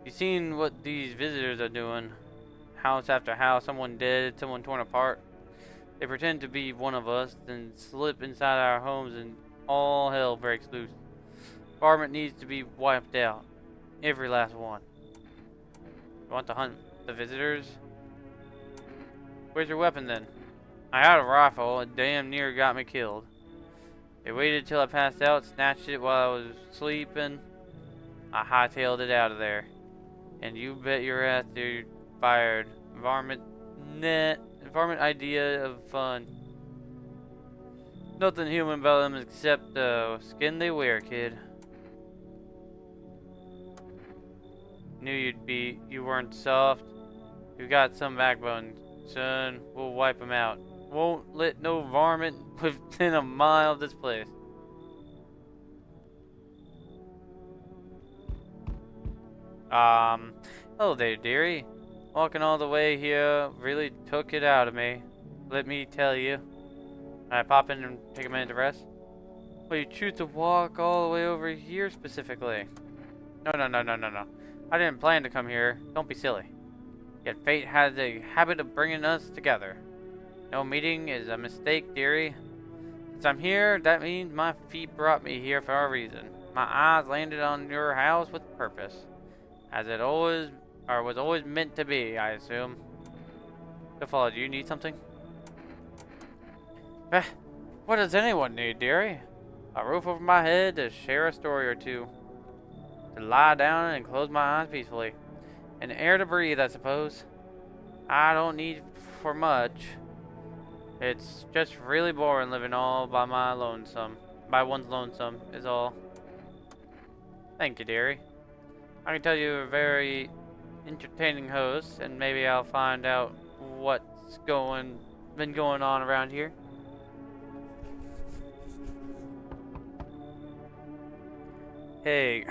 You seen what these visitors are doing? House after house, someone dead, someone torn apart. They pretend to be one of us, then slip inside our homes and all hell breaks loose. Varmint needs to be wiped out. Every last one. You want to hunt the visitors? Where's your weapon then? I had a rifle, it damn near got me killed. They waited till I passed out, snatched it while I was sleeping. I hightailed it out of there. And you bet your ass they're fired. Varmint idea of fun. Nothing human about them except the skin they wear, kid. Knew you weren't soft. You got some backbone, son. We'll wipe them out. Won't let no varmint within a mile of this place. Hello there, dearie. Walking all the way here really took it out of me. Let me tell you. Can I pop in and take a minute to rest? Well, you choose to walk all the way over here specifically. No. I didn't plan to come here. Don't be silly. Yet fate has a habit of bringing us together. No meeting is a mistake, dearie. Since I'm here, that means my feet brought me here for a reason. My eyes landed on your house with purpose. As it always, or was always meant to be, I assume. So, do you need something? What does anyone need, dearie? A roof over my head to share a story or two. To lie down and close my eyes peacefully. And air to breathe, I suppose. I don't need for much. It's just really boring living all by one's lonesome is all. Thank you, dearie. I can tell you're a very entertaining host, and maybe I'll find out what's been going on around here. Hey,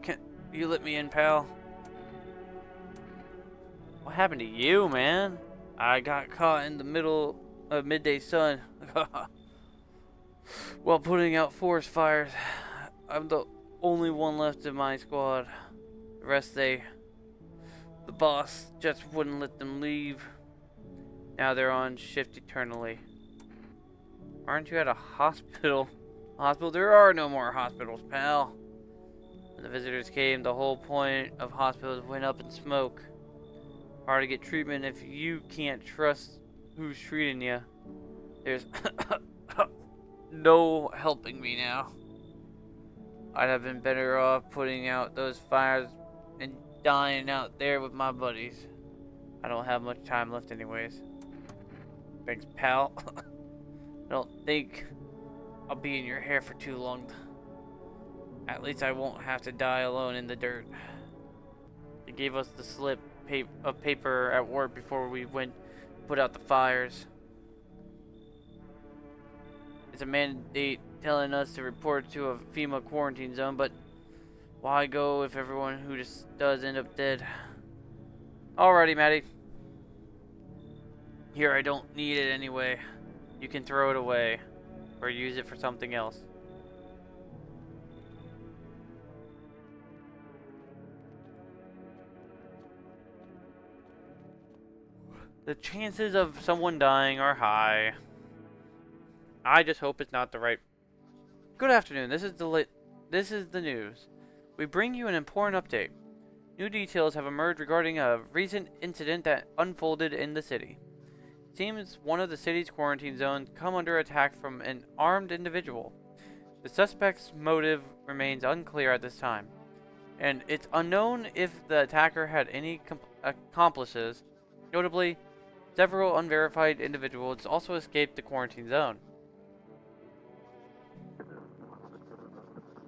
can you let me in, pal? What happened to you, man? I got caught in the middle of midday sun while putting out forest fires. I'm the only one left in my squad. The rest the boss just wouldn't let them leave. Now they're on shift eternally. Aren't you at a hospital? There are no more hospitals, pal. When the visitors came, the whole point of hospitals went up in smoke. Hard to get treatment if you can't trust who's treating you. There's no helping me now. I'd have been better off putting out those fires and dying out there with my buddies. I don't have much time left anyways. Thanks, pal. I don't think I'll be in your hair for too long. At least I won't have to die alone in the dirt. They gave us the slip of paper at work before we went put out the fires. It's a mandate telling us to report to a FEMA quarantine zone, but why go if everyone who just does end up dead? Alrighty, Maddie. Here, I don't need it anyway. You can throw it away, or use it for something else. The chances of someone dying are high. I just hope it's not the right. Good afternoon. This is the news. We bring you an important update. New details have emerged regarding a recent incident that unfolded in the city. It seems one of the city's quarantine zones come under attack from an armed individual. The suspect's motive remains unclear at this time, and it's unknown if the attacker had any accomplices. Notably, several unverified individuals also escaped the quarantine zone.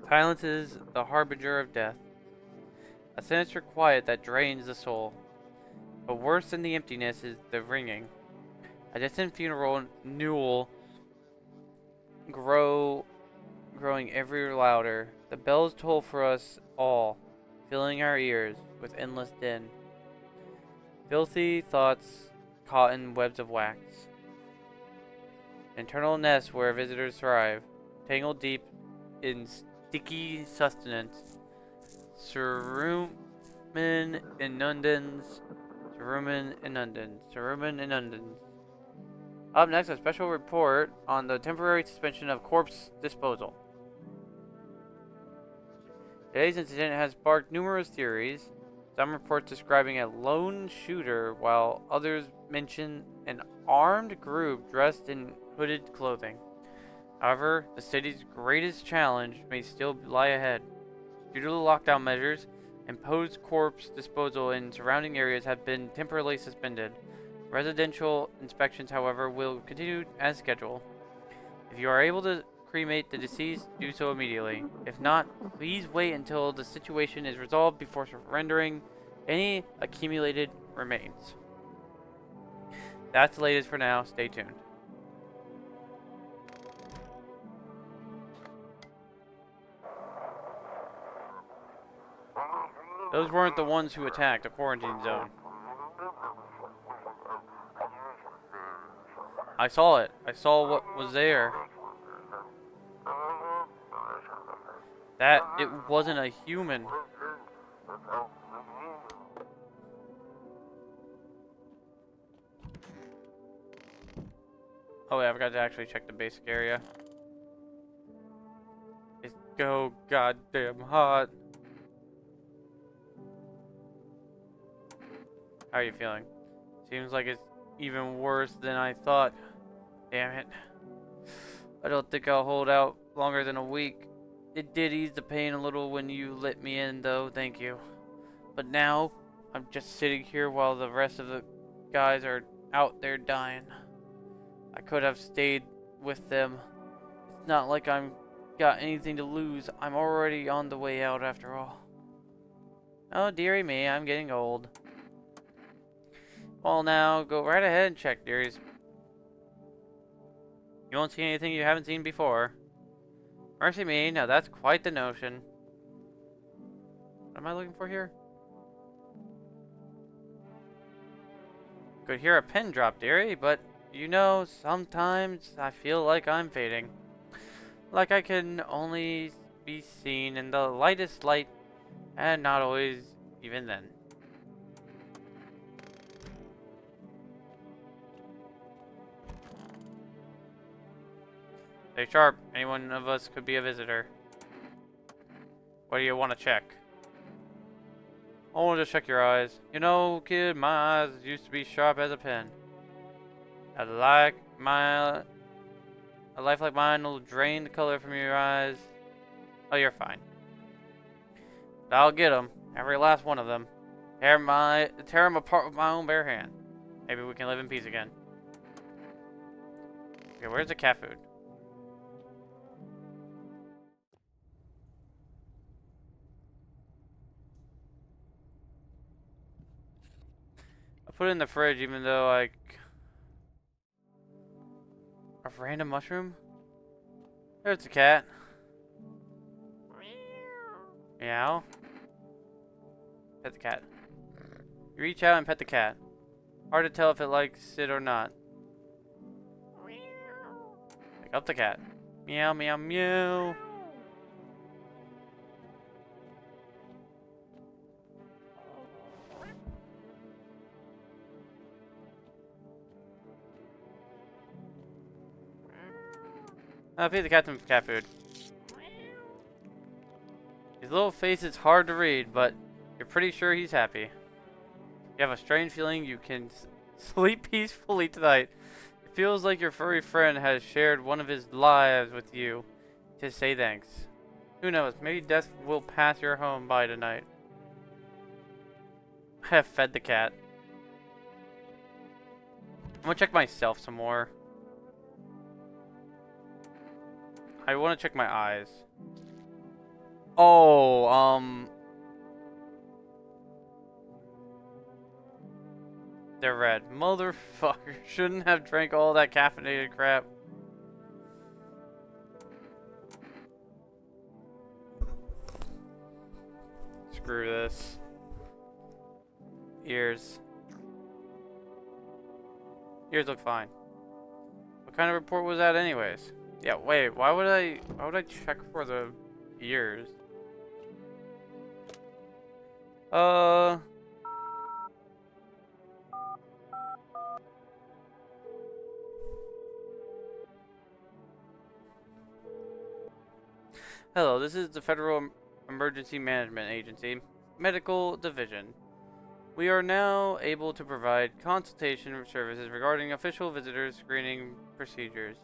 Silence is the harbinger of death, a sinister quiet that drains the soul. But worse than the emptiness is the ringing. A distant funeral newel growing ever louder. The bells toll for us all, filling our ears with endless din. Filthy thoughts caught in webs of wax. Internal nests where visitors thrive, tangled deep in sticky sustenance. Cerumen inundans. Up next, a special report on the temporary suspension of corpse disposal. Today's incident has sparked numerous theories, some reports describing a lone shooter, while others mention an armed group dressed in hooded clothing. However, the city's greatest challenge may still lie ahead. Due to the lockdown measures, imposed corpse disposal in surrounding areas have been temporarily suspended. Residential inspections, however, will continue as scheduled. If you are able to cremate the deceased, do so immediately. If not, please wait until the situation is resolved before surrendering any accumulated remains. That's the latest for now. Stay tuned. Those weren't the ones who attacked the quarantine zone. I saw it. I saw what was there. That it wasn't a human. Oh yeah, I forgot to actually check the basic area. It's so goddamn hot. How are you feeling? Seems like it's even worse than I thought. Damn it. I don't think I'll hold out longer than a week. It did ease the pain a little when you let me in, though, thank you. But now, I'm just sitting here while the rest of the guys are out there dying. I could have stayed with them. It's not like I'm got anything to lose. I'm already on the way out after all. Oh, dearie me, I'm getting old. Well, now, go right ahead and check, dearies. You won't see anything you haven't seen before. Mercy me, now that's quite the notion. What am I looking for here? Could hear a pin drop, dearie, but you know, sometimes I feel like I'm fading. Like I can only be seen in the lightest light, and not always even then. Stay sharp. Any one of us could be a visitor. What do you want to check? I want to check your eyes. You know, kid, my eyes used to be sharp as a pen. A life like mine will drain the color from your eyes. Oh, you're fine. But I'll get them. Every last one of them. Tear them apart with my own bare hand. Maybe we can live in peace again. Okay, where's the cat food? put it in the fridge even though I... A random mushroom? There's a cat. Meow. Pet the cat. You reach out and pet the cat. Hard to tell if it likes it or not. Pick up the cat. Meow, meow, meow. Feed the cat some cat food. His little face is hard to read, but you're pretty sure he's happy. You have a strange feeling you can sleep peacefully tonight. It feels like your furry friend has shared one of his lives with you to say thanks. Who knows, maybe death will pass your home by tonight. I have fed the cat. I'm gonna check myself some more. I want to check my eyes. Oh, they're red. Motherfucker, shouldn't have drank all that caffeinated crap. Screw this. Ears. Ears look fine. What kind of report was that anyways? Yeah, wait, why would I check for the ears? Hello, this is the Federal Emergency Management Agency, Medical Division. We are now able to provide consultation services regarding official visitors screening procedures.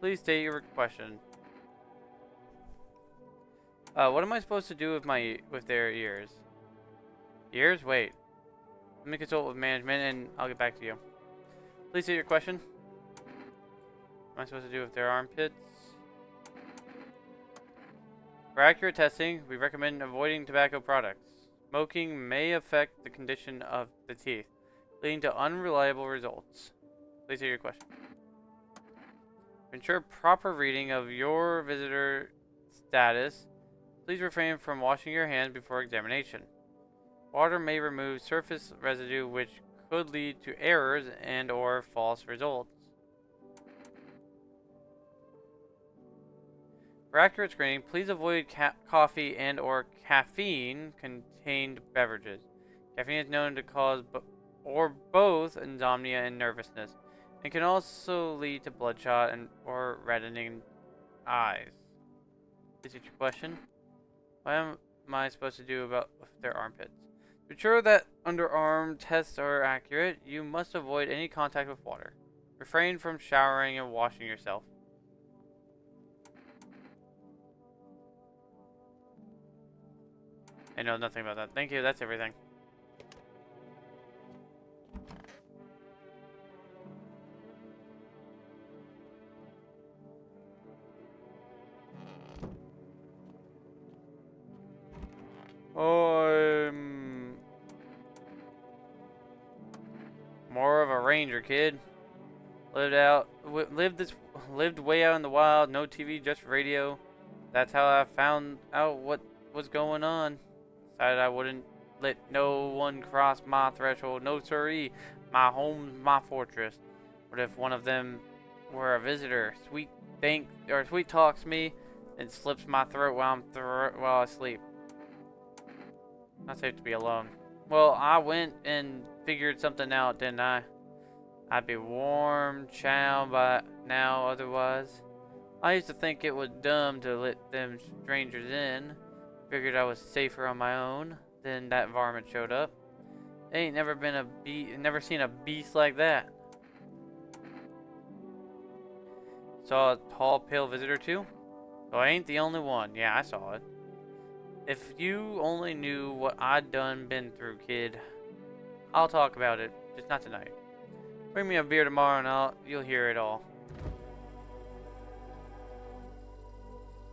Please state your question. What am I supposed to do with their ears? Ears? Wait. Let me consult with management and I'll get back to you. Please state your question. What am I supposed to do with their armpits? For accurate testing, we recommend avoiding tobacco products. Smoking may affect the condition of the teeth, leading to unreliable results. Please state your question. To ensure proper reading of your visitor status, please refrain from washing your hands before examination. Water may remove surface residue which could lead to errors and or false results. For accurate screening, please avoid coffee and or caffeine-contained beverages. Caffeine is known to cause both insomnia and nervousness, and can also lead to bloodshot and or reddening eyes. Is it your question? What am I supposed to do about their armpits? To ensure that underarm tests are accurate, you must avoid any contact with water. Refrain from showering and washing yourself. I know nothing about that. Thank you, that's everything. I'm more of a ranger kid. Lived way out in the wild, no TV, just radio. That's how I found out what was going on. Decided I wouldn't let no one cross my threshold. No siree. My home's my fortress. What if one of them were a visitor? Sweet talks me and slips my throat while I sleep. Not safe to be alone. Well, I went and figured something out, didn't I? I'd be warm chow by now otherwise. I used to think it was dumb to let them strangers in. Figured I was safer on my own. Then that varmint showed up. Ain't never seen a beast like that. Saw a tall, pale visitor too? So I ain't the only one. Yeah, I saw it. If you only knew what I'd been through, kid. I'll talk about it, just not tonight. Bring me a beer tomorrow and you'll hear it all.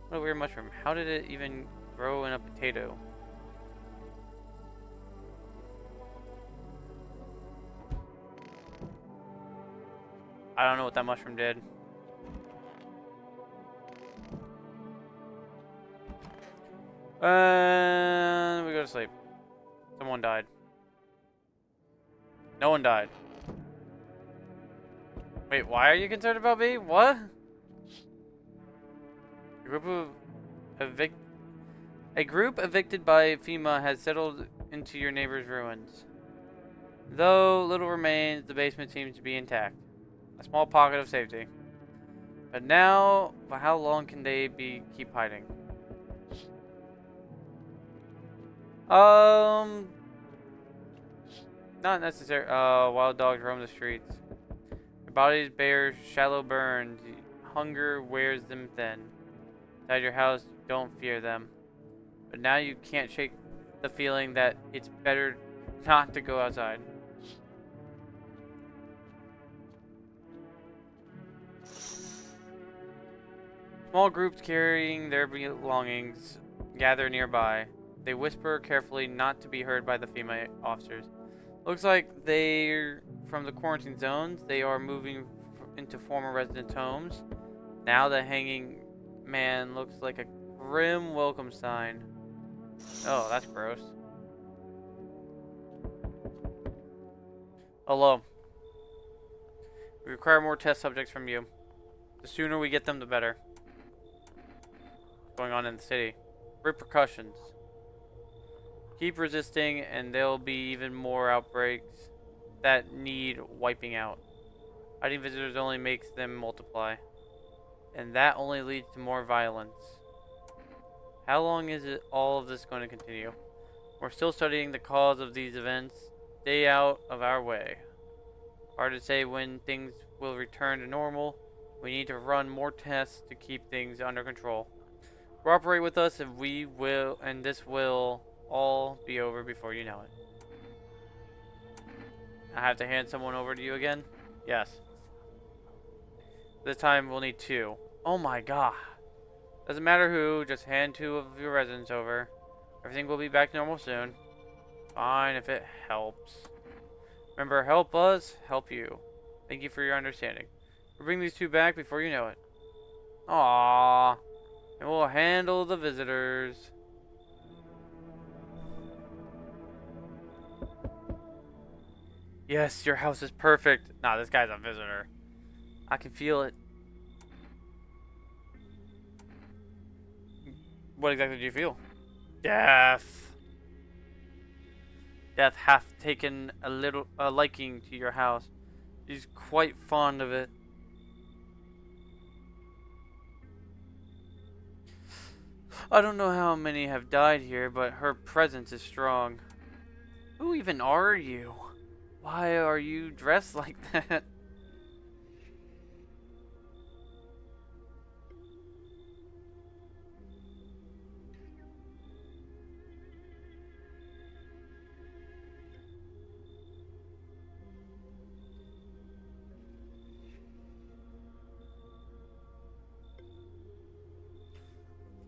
What a weird mushroom. How did it even grow in a potato? I don't know what that mushroom did. And we go to sleep. Someone died. No one died. Wait, why are you concerned about me? What? A group evicted by FEMA has settled into your neighbor's ruins. Though little remains, the basement seems to be intact. A small pocket of safety. But now, how long can they keep hiding? Not necessary. Wild dogs roam the streets. Their bodies bear shallow burns. Hunger wears them thin. Inside your house, don't fear them. But now you can't shake the feeling that it's better not to go outside. Small groups carrying their belongings gather nearby. They whisper carefully, not to be heard by the FEMA officers. Looks like they're from the quarantine zones. They are moving into former residents' homes. Now the hanging man looks like a grim welcome sign. Oh, that's gross. Hello. We require more test subjects from you. The sooner we get them, the better. What's going on in the city? Repercussions. Keep resisting, and there'll be even more outbreaks that need wiping out. Hiding visitors only makes them multiply. And that only leads to more violence. How long is all of this going to continue? We're still studying the cause of these events. Stay out of our way. Hard to say when things will return to normal. We need to run more tests to keep things under control. Cooperate with us and this will all be over before you know it. I have to hand someone over to you again? Yes. This time we'll need 2. Oh my god. Doesn't matter who, just hand 2 of your residents over. Everything will be back to normal soon. Fine if it helps. Remember, help us, help you. Thank you for your understanding. We'll bring these 2 back before you know it. Aww. And we'll handle the visitors. Yes, your house is perfect. Nah, this guy's a visitor. I can feel it. What exactly do you feel? Death. Death hath taken a liking to your house. He's quite fond of it. I don't know how many have died here, but her presence is strong. Who even are you? Why are you dressed like that?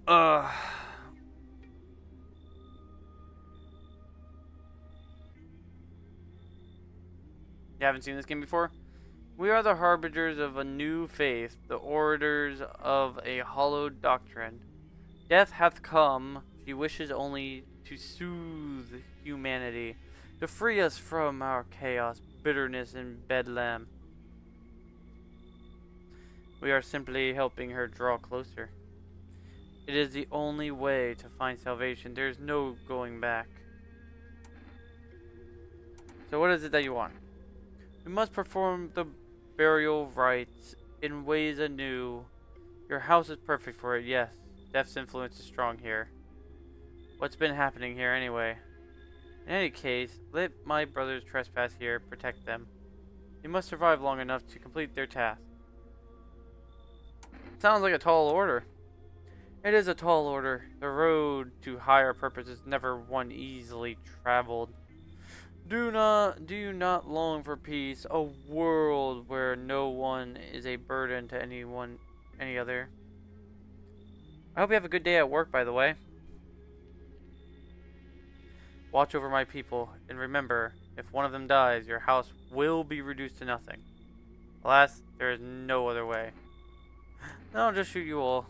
Ugh. You haven't seen this game before? We are the harbingers of a new faith, the orators of a hallowed doctrine. Death hath come. She wishes only to soothe humanity, to free us from our chaos, bitterness, and bedlam. We are simply helping her draw closer. It is the only way to find salvation. There is no going back. So what is it that you want? We must perform the burial rites in ways anew. Your house is perfect for it, yes. Death's influence is strong here. What's been happening here anyway? In any case, let my brothers trespass here, protect them. They must survive long enough to complete their task. Sounds like a tall order. It is a tall order. The road to higher purpose is never one easily traveled. Do you not long for peace, a world where no one is a burden to any other? I hope you have a good day at work, by the way. Watch over my people, and remember, if one of them dies, your house will be reduced to nothing. Alas, there is no other way. Then I'll just shoot you all.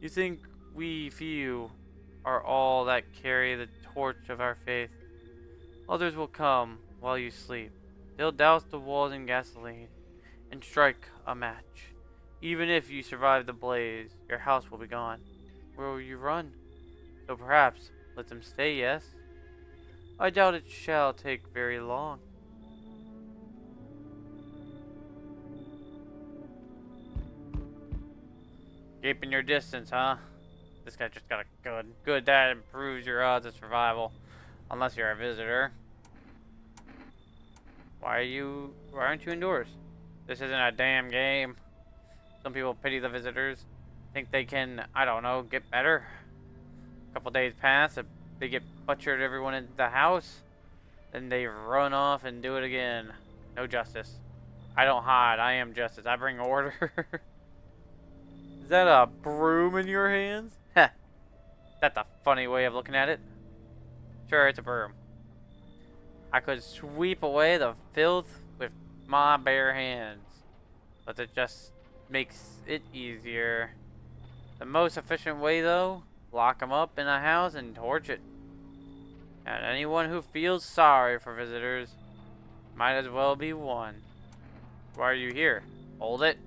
You think we few are all that carry the torch of our faith? Others will come while you sleep. They'll douse the walls in gasoline and strike a match. Even if you survive the blaze, your house will be gone. Where will you run? So perhaps let them stay, yes? I doubt it shall take very long. Keeping your distance, huh? This guy just got a gun. Good, that improves your odds of survival. Unless you're a visitor. Why aren't you indoors? This isn't a damn game. Some people pity the visitors. Think they can, I don't know, get better. A couple days pass, they get butchered everyone in the house. Then they run off and do it again. No justice. I don't hide, I am justice. I bring order. Is that a broom in your hands? Heh. That's a funny way of looking at it. Sure, it's a broom. I could sweep away the filth with my bare hands. But it just makes it easier. The most efficient way, though, lock them up in a house and torch it. And anyone who feels sorry for visitors might as well be one. Why are you here? Hold it.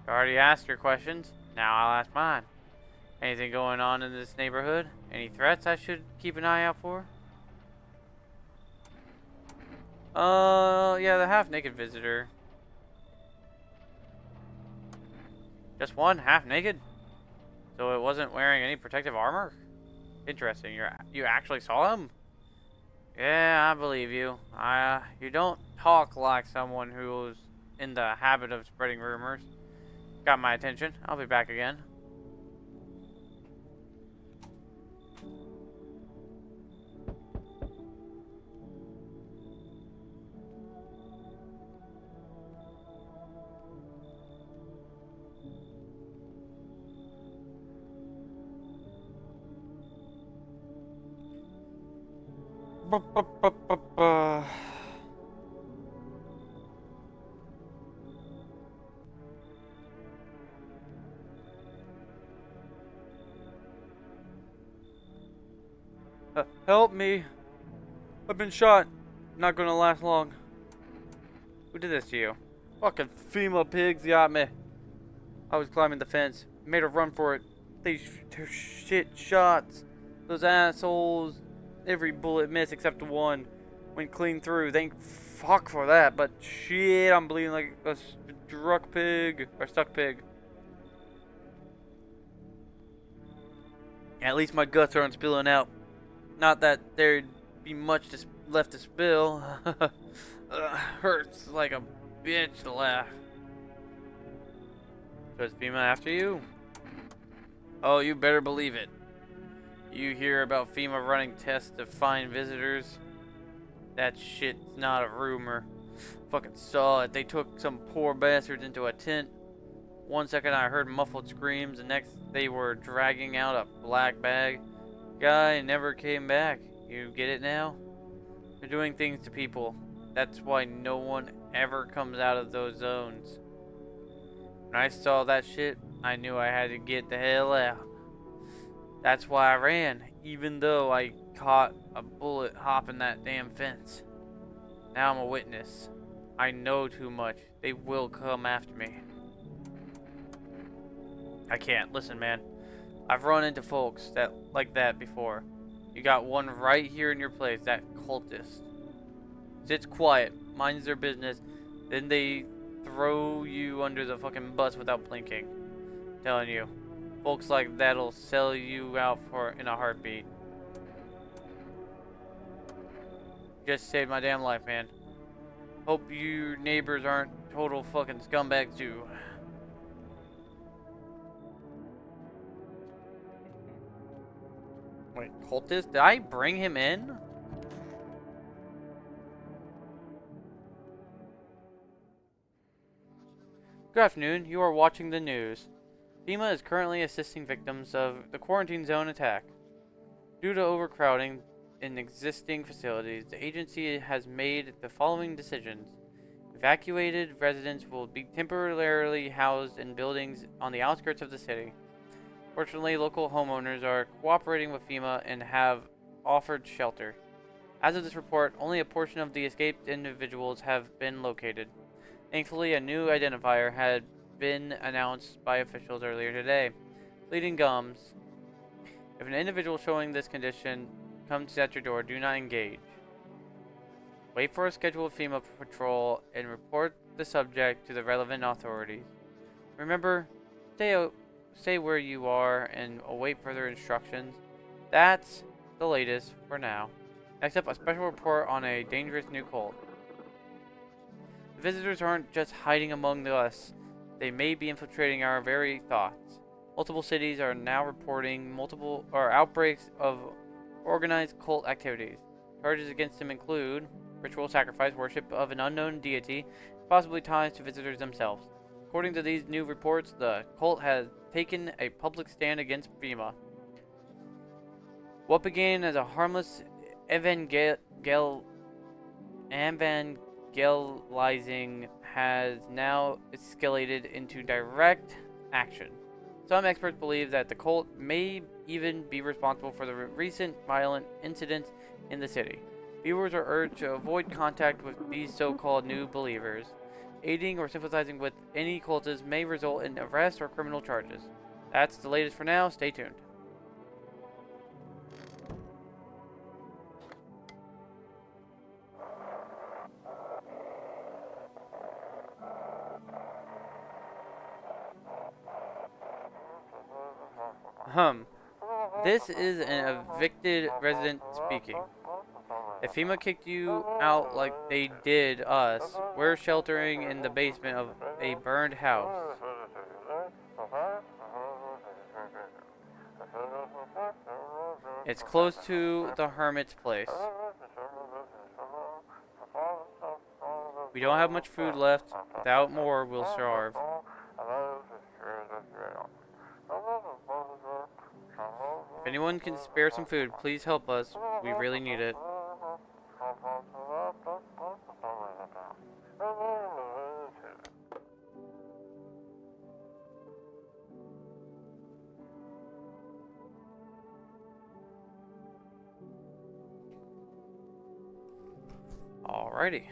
You already asked your questions. Now I'll ask mine. Anything going on in this neighborhood? Any threats I should keep an eye out for? Yeah, the half-naked visitor. Just one, half-naked? So it wasn't wearing any protective armor? Interesting. You actually saw him? Yeah, I believe you. You don't talk like someone who's in the habit of spreading rumors. Got my attention. I'll be back again. Help me. I've been shot. Not gonna last long. Who did this to you? Fucking FEMA pigs got me. I was climbing the fence. Made a run for it. These shit shots. Those assholes. Every bullet missed except one. Went clean through. Thank fuck for that. But shit, I'm bleeding like a struck pig. Or stuck pig. At least my guts aren't spilling out. Not that there'd be much left to spill. Hurts like a bitch to laugh. So is FEMA after you? Oh, you better believe it. You hear about FEMA running tests to find visitors? That shit's not a rumor. Fucking saw it. They took some poor bastards into a tent. 1 second I heard muffled screams, the next they were dragging out a black bag. Guy never came back. You get it now? They're doing things to people. That's why no one ever comes out of those zones. When I saw that shit, I knew I had to get the hell out. That's why I ran, even though I caught a bullet hopping that damn fence. Now I'm a witness. I know too much. They will come after me. I can't. Listen, man. I've run into folks like that before. You got one right here in your place, that cultist. Sits quiet, minds their business, then they throw you under the fucking bus without blinking. Telling you, folks like that'll sell you out in a heartbeat. Just saved my damn life, man. Hope your neighbors aren't total fucking scumbags too. Wait, cultist? Did I bring him in? Good afternoon. You are watching the news. FEMA is currently assisting victims of the quarantine zone attack. Due to overcrowding in existing facilities, the agency has made the following decisions. If Evacuated residents will be temporarily housed in buildings on the outskirts of the city. Fortunately, local homeowners are cooperating with FEMA and have offered shelter. As of this report, only a portion of the escaped individuals have been located. Thankfully, a new identifier had been announced by officials earlier today. Bleeding gums. If an individual showing this condition comes at your door, do not engage. Wait for a scheduled FEMA patrol and report the subject to the relevant authorities. Remember, stay where you are and await further instructions. That's the latest for now. Next up, a special report on a dangerous new cult. The visitors aren't just hiding among us, they may be infiltrating our very thoughts. Multiple cities are now reporting outbreaks of organized cult activities. Charges against them include ritual sacrifice, worship of an unknown deity, possibly ties to visitors themselves. According to these new reports, the cult has taken a public stand against FEMA. What began as a harmless evangelizing has now escalated into direct action. Some experts believe that the cult may even be responsible for the recent violent incidents in the city. Viewers are urged to avoid contact with these so-called new believers. Aiding or sympathizing with any cultists may result in arrest or criminal charges. That's the latest for now. Stay tuned. This is an evicted resident speaking. If FEMA kicked you out like they did us, we're sheltering in the basement of a burned house. It's close to the hermit's place. We don't have much food left. Without more, we'll starve. If anyone can spare some food, please help us. We really need it. Alrighty.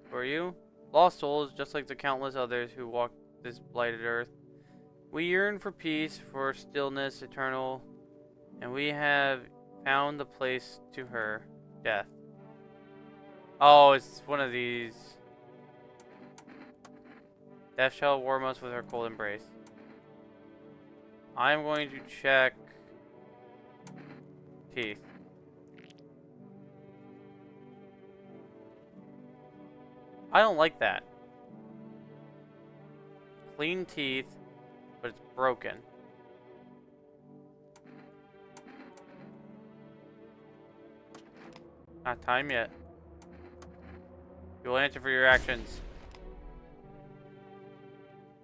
Who are you? Lost souls, just like the countless others who walk this blighted earth. We yearn for peace, for stillness eternal, and we have found the place to her, death. Oh, it's one of these. Death shall warm us with her cold embrace. I'm going to check teeth. I don't like that. Clean teeth, but it's broken. Not time yet. You will answer for your actions.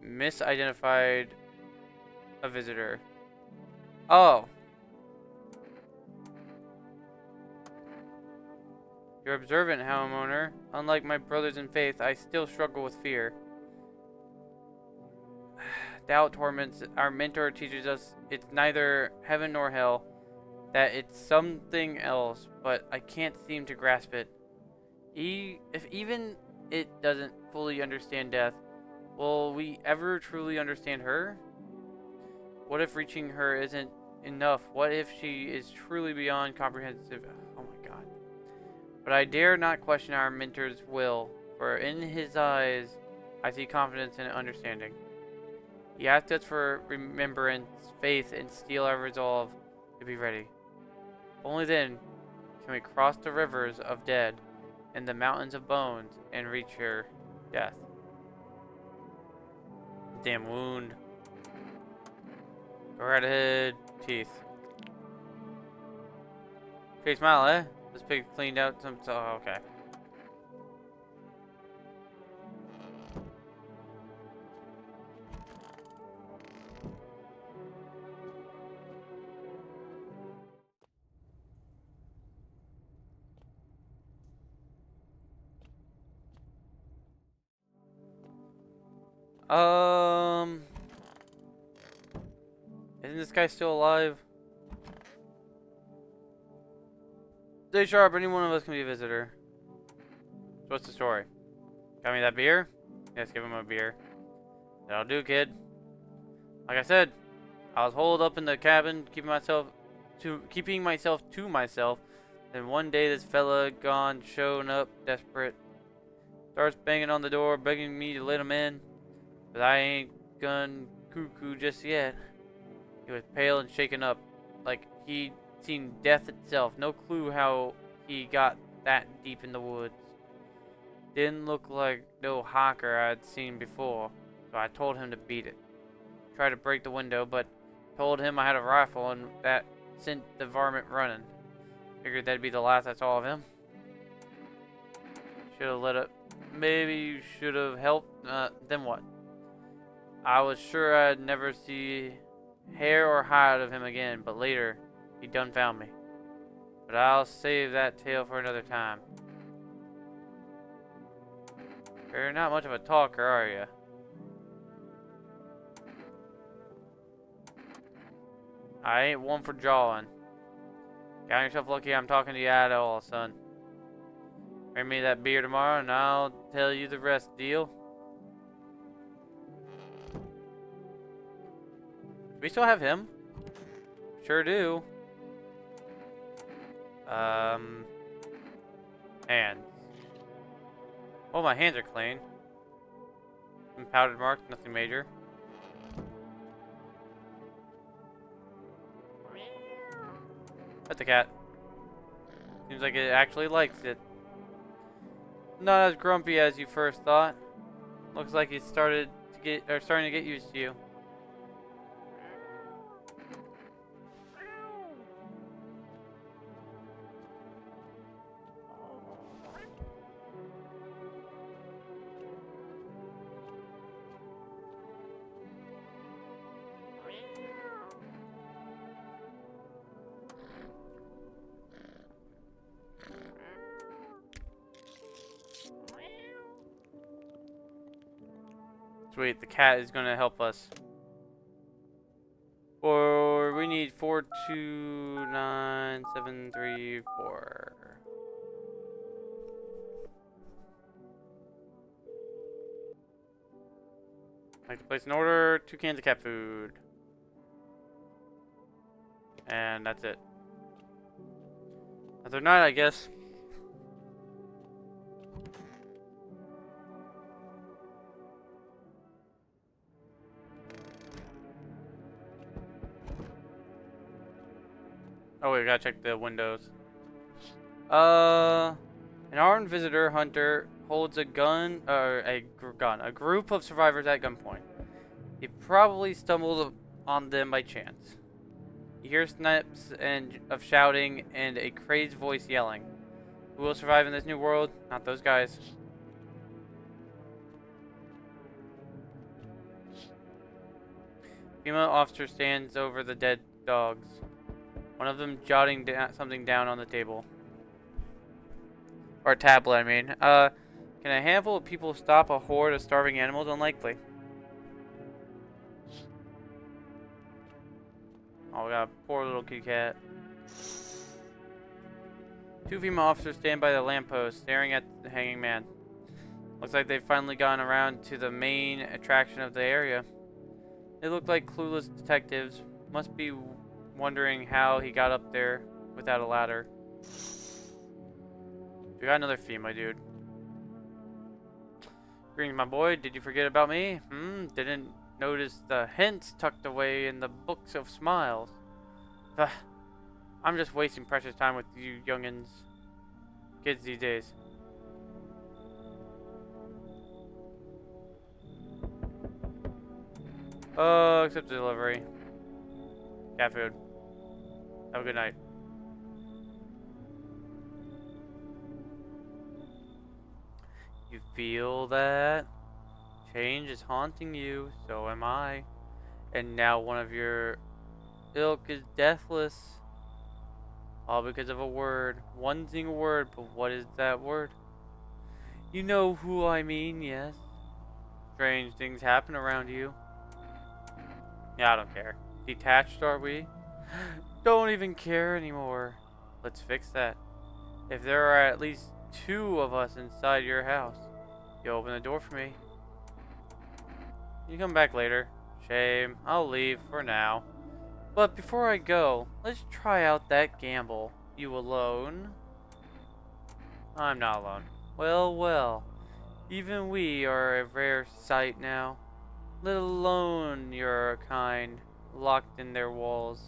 Misidentified a visitor. Oh. You're observant, homeowner. Unlike my brothers in faith, I still struggle with fear. Doubt torments. Our mentor teaches us it's neither heaven nor hell, that it's something else, but I can't seem to grasp it. If even it doesn't fully understand death, will we ever truly understand her? What if reaching her isn't enough? What if she is truly beyond comprehensive? Oh my god. But I dare not question our mentor's will, for in his eyes I see confidence and understanding. He asked us for remembrance, faith, and steel our resolve to be ready. Only then can we cross the rivers of dead and the mountains of bones and reach her, death. Damn wound. Go right ahead, teeth. Okay, smile, eh? This pig cleaned out some. Oh, okay. Um, isn't this guy still alive? Stay sharp. Any one of us can be a visitor. So what's the story? Got me that beer? Yes, give him a beer. That'll do, kid. Like I said, I was holed up in the cabin, keeping myself to myself. Then one day, this fella gone, showing up, desperate, starts banging on the door, begging me to let him in. But I ain't gone cuckoo just yet. He was pale and shaken up, like he'd seen death itself. No clue how he got that deep in the woods. Didn't look like no hawker I'd seen before, so I told him to beat it. Tried to break the window, but told him I had a rifle and that sent the varmint running. Figured that'd be the last I saw of him. Should have let it. Maybe you should have helped. Then what? I was sure I'd never see hair or hide of him again, but later, he done found me. But I'll save that tale for another time. You're not much of a talker, are you? I ain't one for jawing. Count yourself lucky I'm talking to you at all, son. Bring me that beer tomorrow and I'll tell you the rest, deal? Do we still have him? Sure do. Hands. Oh, my hands are clean. Some powdered marks, nothing major. Pet the cat. Seems like it actually likes it. Not as grumpy as you first thought. Looks like he's starting to get used to you. Sweet, the cat is gonna help us. Or we need 429734. Like to place an order, 2 cans of cat food. And that's it. Another night, I guess. Oh wait, we gotta check the windows. An armed visitor hunter holds a gun, a group of survivors at gunpoint. He probably stumbled on them by chance. You hear snaps of shouting and a crazed voice yelling. Who will survive in this new world? Not those guys. Female officer stands over the dead dogs. One of them jotting something down on the table. Or tablet, I mean. Can a handful of people stop a horde of starving animals? Unlikely. Oh, we got a poor little kitty cat. 2 female officers stand by the lamppost, staring at the hanging man. Looks like they've finally gotten around to the main attraction of the area. They look like clueless detectives. Must be wondering how he got up there without a ladder. We got another female, dude. Greetings, my boy. Did you forget about me? Didn't notice the hints tucked away in the books of smiles. Ugh. I'm just wasting precious time with you youngins. Kids these days. Oh, accept the delivery. Cat food. Have a good night. You feel that? Change is haunting you, so am I. And now one of your ilk is deathless. All because of a word. One single word, but what is that word? You know who I mean, yes. Strange things happen around you. Yeah, I don't care. Detached, are we? Don't even care anymore. Let's fix that. If there are at least 2 of us inside your house, you open the door for me. You come back later. Shame. I'll leave for now. But before I go, let's try out that gamble. You alone? I'm not alone. Well, well. Even we are a rare sight now. Let alone your kind, locked in their walls.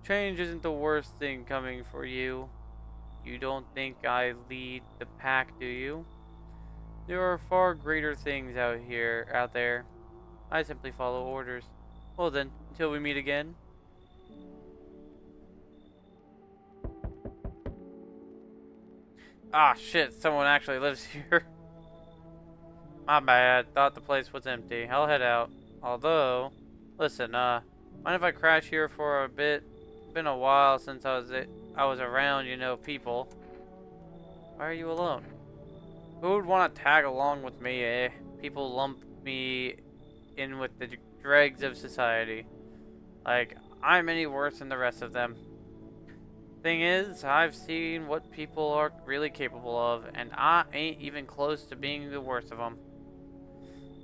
Change isn't the worst thing coming for you. You don't think I lead the pack, do you? There are far greater things out there. I simply follow orders. Well then, until we meet again. Ah shit, someone actually lives here. My bad, thought the place was empty. I'll head out. Although, listen, mind if I crash here for a bit? Been a while since I was around, people. Why are you alone? Who would want to tag along with me, eh? People lump me in with the dregs of society. Like, I'm any worse than the rest of them. Thing is, I've seen what people are really capable of, and I ain't even close to being the worst of them.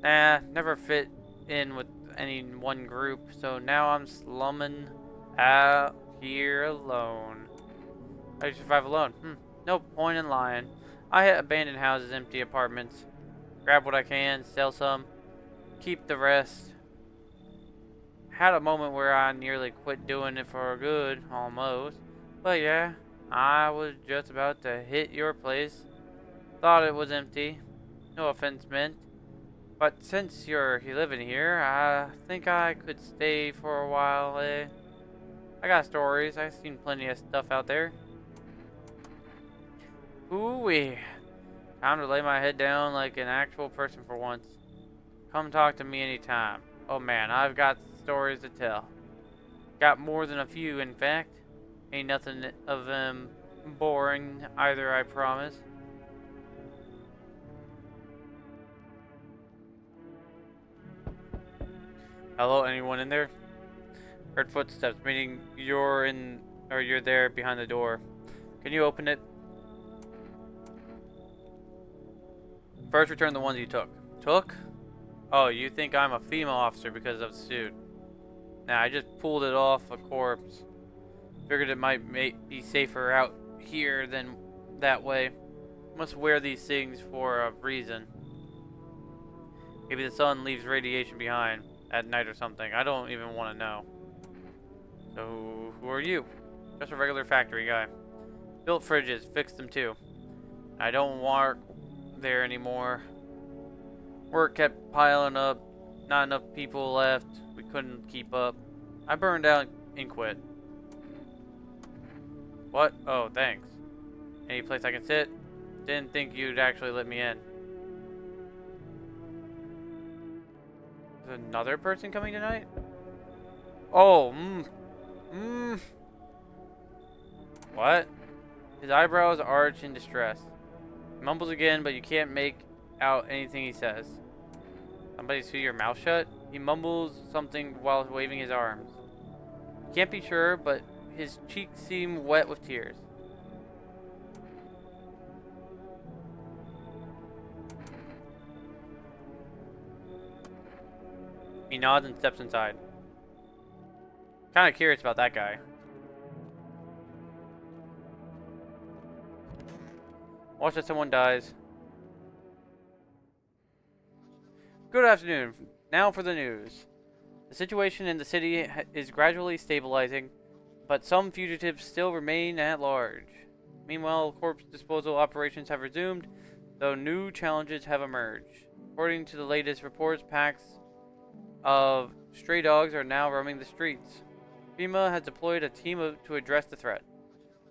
Nah, never fit in with any one group, so now I'm slumming out here alone. How do you survive alone? No point in lying. I hit abandoned houses, empty apartments. Grab what I can, sell some, keep the rest. Had a moment where I nearly quit doing it for good, almost. But yeah, I was just about to hit your place. Thought it was empty. No offense meant. But since you're living here, I think I could stay for a while, eh? I got stories. I've seen plenty of stuff out there. Ooh-wee. Time to lay my head down like an actual person for once. Come talk to me anytime. Oh man, I've got stories to tell. Got more than a few, in fact. Ain't nothing of them boring either, I promise. Hello, anyone in there? Heard footsteps, meaning you're there behind the door. Can you open it? First, return the ones you took. Took? Oh, you think I'm a female officer because of the suit? Nah, I just pulled it off a corpse. Figured it might be safer out here than that way. Must wear these things for a reason. Maybe the sun leaves radiation behind at night or something. I don't even want to know. So, who are you? Just a regular factory guy. Built fridges, fixed them too. I don't work there anymore. Work kept piling up. Not enough people left. We couldn't keep up. I burned out and quit. What? Oh, thanks. Any place I can sit? Didn't think you'd actually let me in. Is another person coming tonight? Oh, What? His eyebrows arch in distress. He mumbles again, but you can't make out anything he says. Somebody sew your mouth shut? He mumbles something while waving his arms. You can't be sure, but his cheeks seem wet with tears. He nods and steps inside. Kinda curious about that guy. Watch as someone dies. Good afternoon. Now for the news. The situation in the city is gradually stabilizing, but some fugitives still remain at large. Meanwhile, corpse disposal operations have resumed, though new challenges have emerged. According to the latest reports, packs of stray dogs are now roaming the streets. FEMA has deployed a team to address the threat.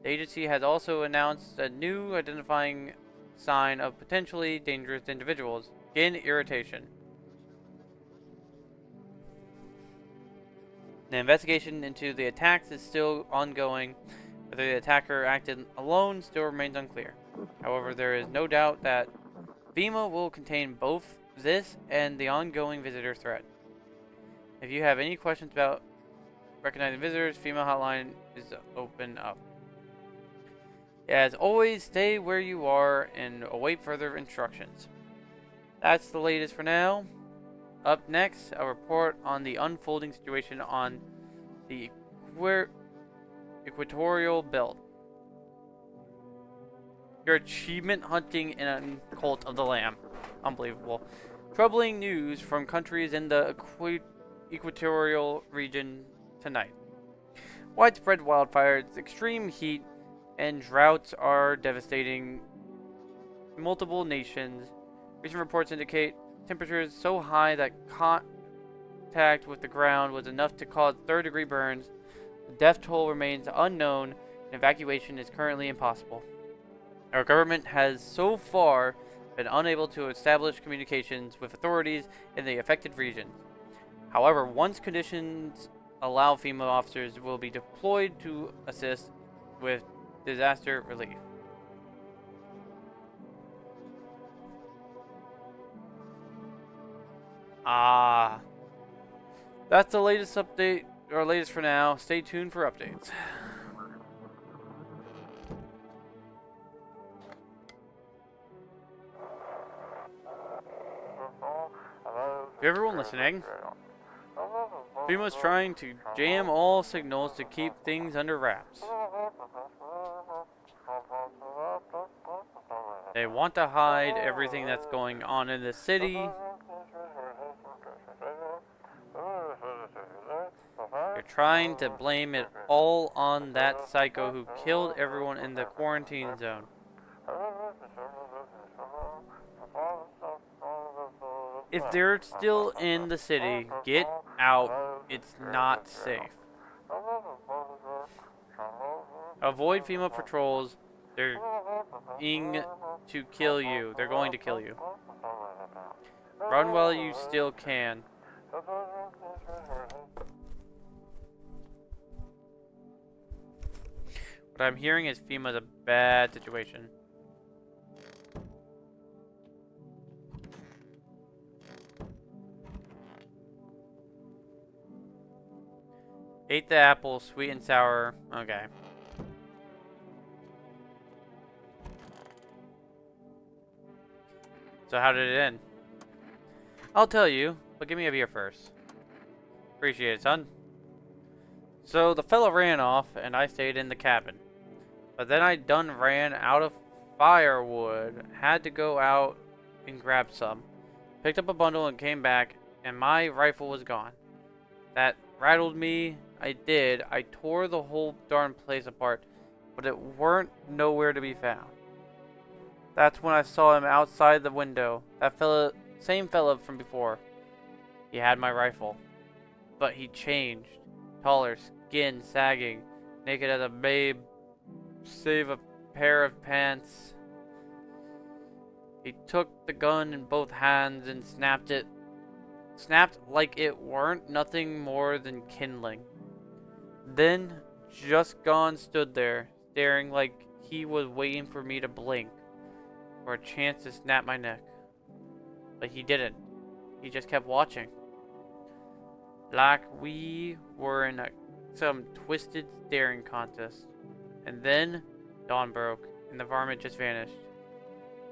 The agency has also announced a new identifying sign of potentially dangerous individuals: skin irritation. The investigation into the attacks is still ongoing. Whether the attacker acted alone still remains unclear. However, there is no doubt that FEMA will contain both this and the ongoing visitor threat. If you have any questions about recognizing visitors, female hotline is open up. As always, stay where you are and await further instructions. That's the latest for now. Up next, a report on the unfolding situation on the equatorial belt. Your achievement hunting in a cult of the Lamb. Unbelievable. Troubling news from countries in the equatorial region tonight. Widespread wildfires, extreme heat, and droughts are devastating multiple nations. Recent reports indicate temperatures so high that contact with the ground was enough to cause third-degree burns. The death toll remains unknown, and evacuation is currently impossible. Our government has so far been unable to establish communications with authorities in the affected regions. However, once conditions allow, female officers will be deployed to assist with disaster relief. That's the latest update, or latest for now. Stay tuned for updates. To everyone listening, FEMA's trying to jam all signals to keep things under wraps. They want to hide everything that's going on in the city. They're trying to blame it all on that psycho who killed everyone in the quarantine zone. If they're still in the city, get out. It's not safe. Avoid FEMA patrols. They're going to kill you. They're going to kill you. Run while you still can. What I'm hearing is FEMA's a bad situation. Ate the apple, sweet and sour. Okay. So how did it end? I'll tell you, but give me a beer first. Appreciate it, son. So the fella ran off, and I stayed in the cabin. But then I done ran out of firewood. Had to go out and grab some. Picked up a bundle and came back, and my rifle was gone. That rattled me. I did. I tore the whole darn place apart, but it weren't nowhere to be found. That's when I saw him outside the window. That fella, same fella from before. He had my rifle, but he changed. Taller, skin sagging, naked as a babe, save a pair of pants. He took the gun in both hands and snapped it. Snapped like it weren't nothing more than kindling. Then, just gone stood there, staring like he was waiting for me to blink, for a chance to snap my neck. But he didn't. He just kept watching. Like we were in some twisted staring contest. And then, dawn broke, and the varmint just vanished.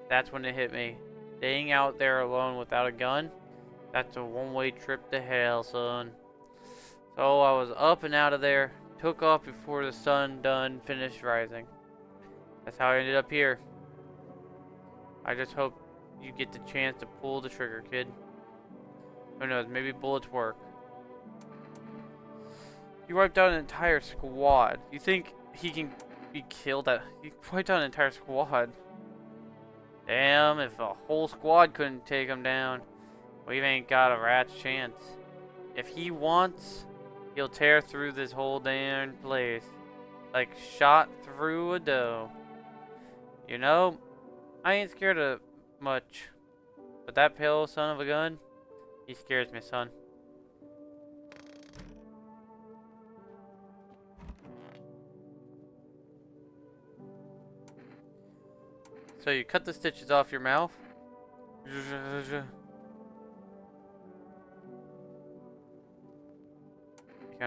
That's when it hit me. Staying out there alone without a gun, that's a one-way trip to hell, son. So I was up and out of there, took off before the sun finished rising. That's how I ended up here. I just hope you get the chance to pull the trigger, kid. Who knows, maybe bullets work. You wiped out an entire squad. You think he can be killed? You wiped out an entire squad. Damn, if a whole squad couldn't take him down, we ain't got a rat's chance. If he wants, he'll tear through this whole damn place. Like shot through a dough. You know, I ain't scared of much. But that pale son of a gun, he scares me, son. So you cut the stitches off your mouth.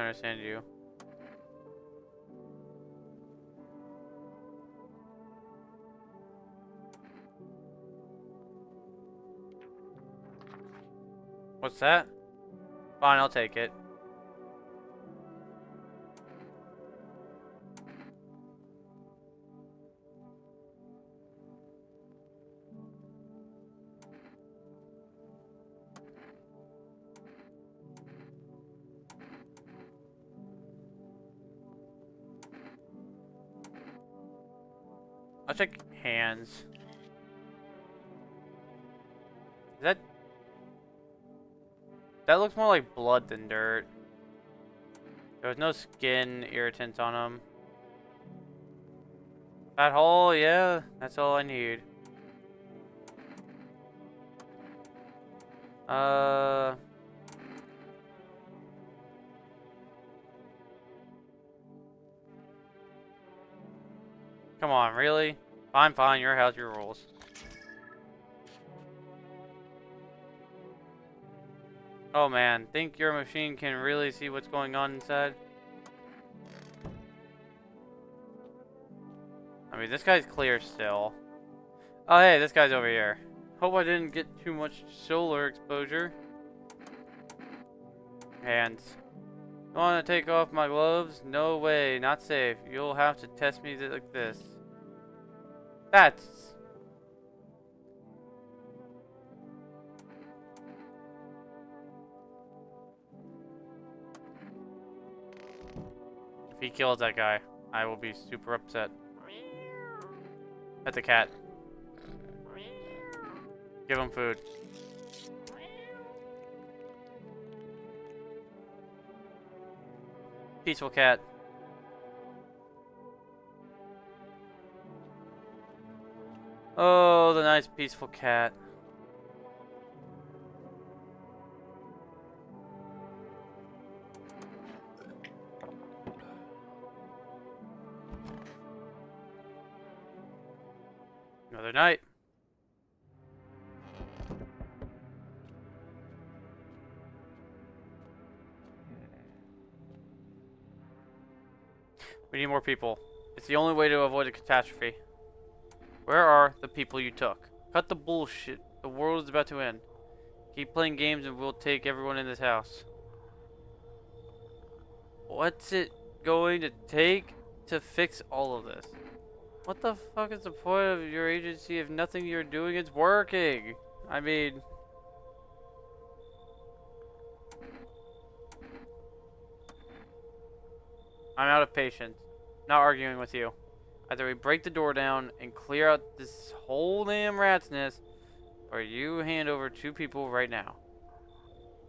can understand you. What's that? Fine, I'll take it. I'll check hands. Is that... That looks more like blood than dirt. There was no skin irritants on them. Fat hole, yeah, that's all I need. Come on, really? Fine, fine, your house, your rules. Oh man, think your machine can really see what's going on inside? I mean, this guy's clear still. Oh hey, this guy's over here. Hope I didn't get too much solar exposure. Hands. You want to take off my gloves? No way, not safe. You'll have to test me like this. That's... If he kills that guy, I will be super upset. That's a cat. Give him food. Peaceful cat. Oh, the nice peaceful cat. Another night. We need more people. It's the only way to avoid a catastrophe. Where are the people you took? Cut the bullshit. The world is about to end. Keep playing games and we'll take everyone in this house. What's it going to take to fix all of this? What the fuck is the point of your agency if nothing you're doing is working? I mean... I'm out of patience. Not arguing with you. Either we break the door down and clear out this whole damn rat's nest, or you hand over 2 people right now.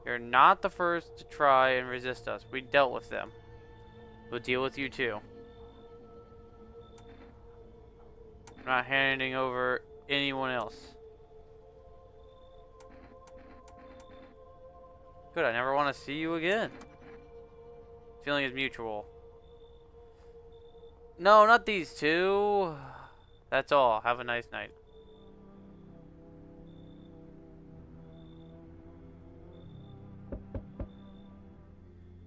You're not the first to try and resist us. We dealt with them. We'll deal with you too. I'm not handing over anyone else. Good, I never want to see you again. Feeling is mutual. No, not these 2. That's all. Have a nice night.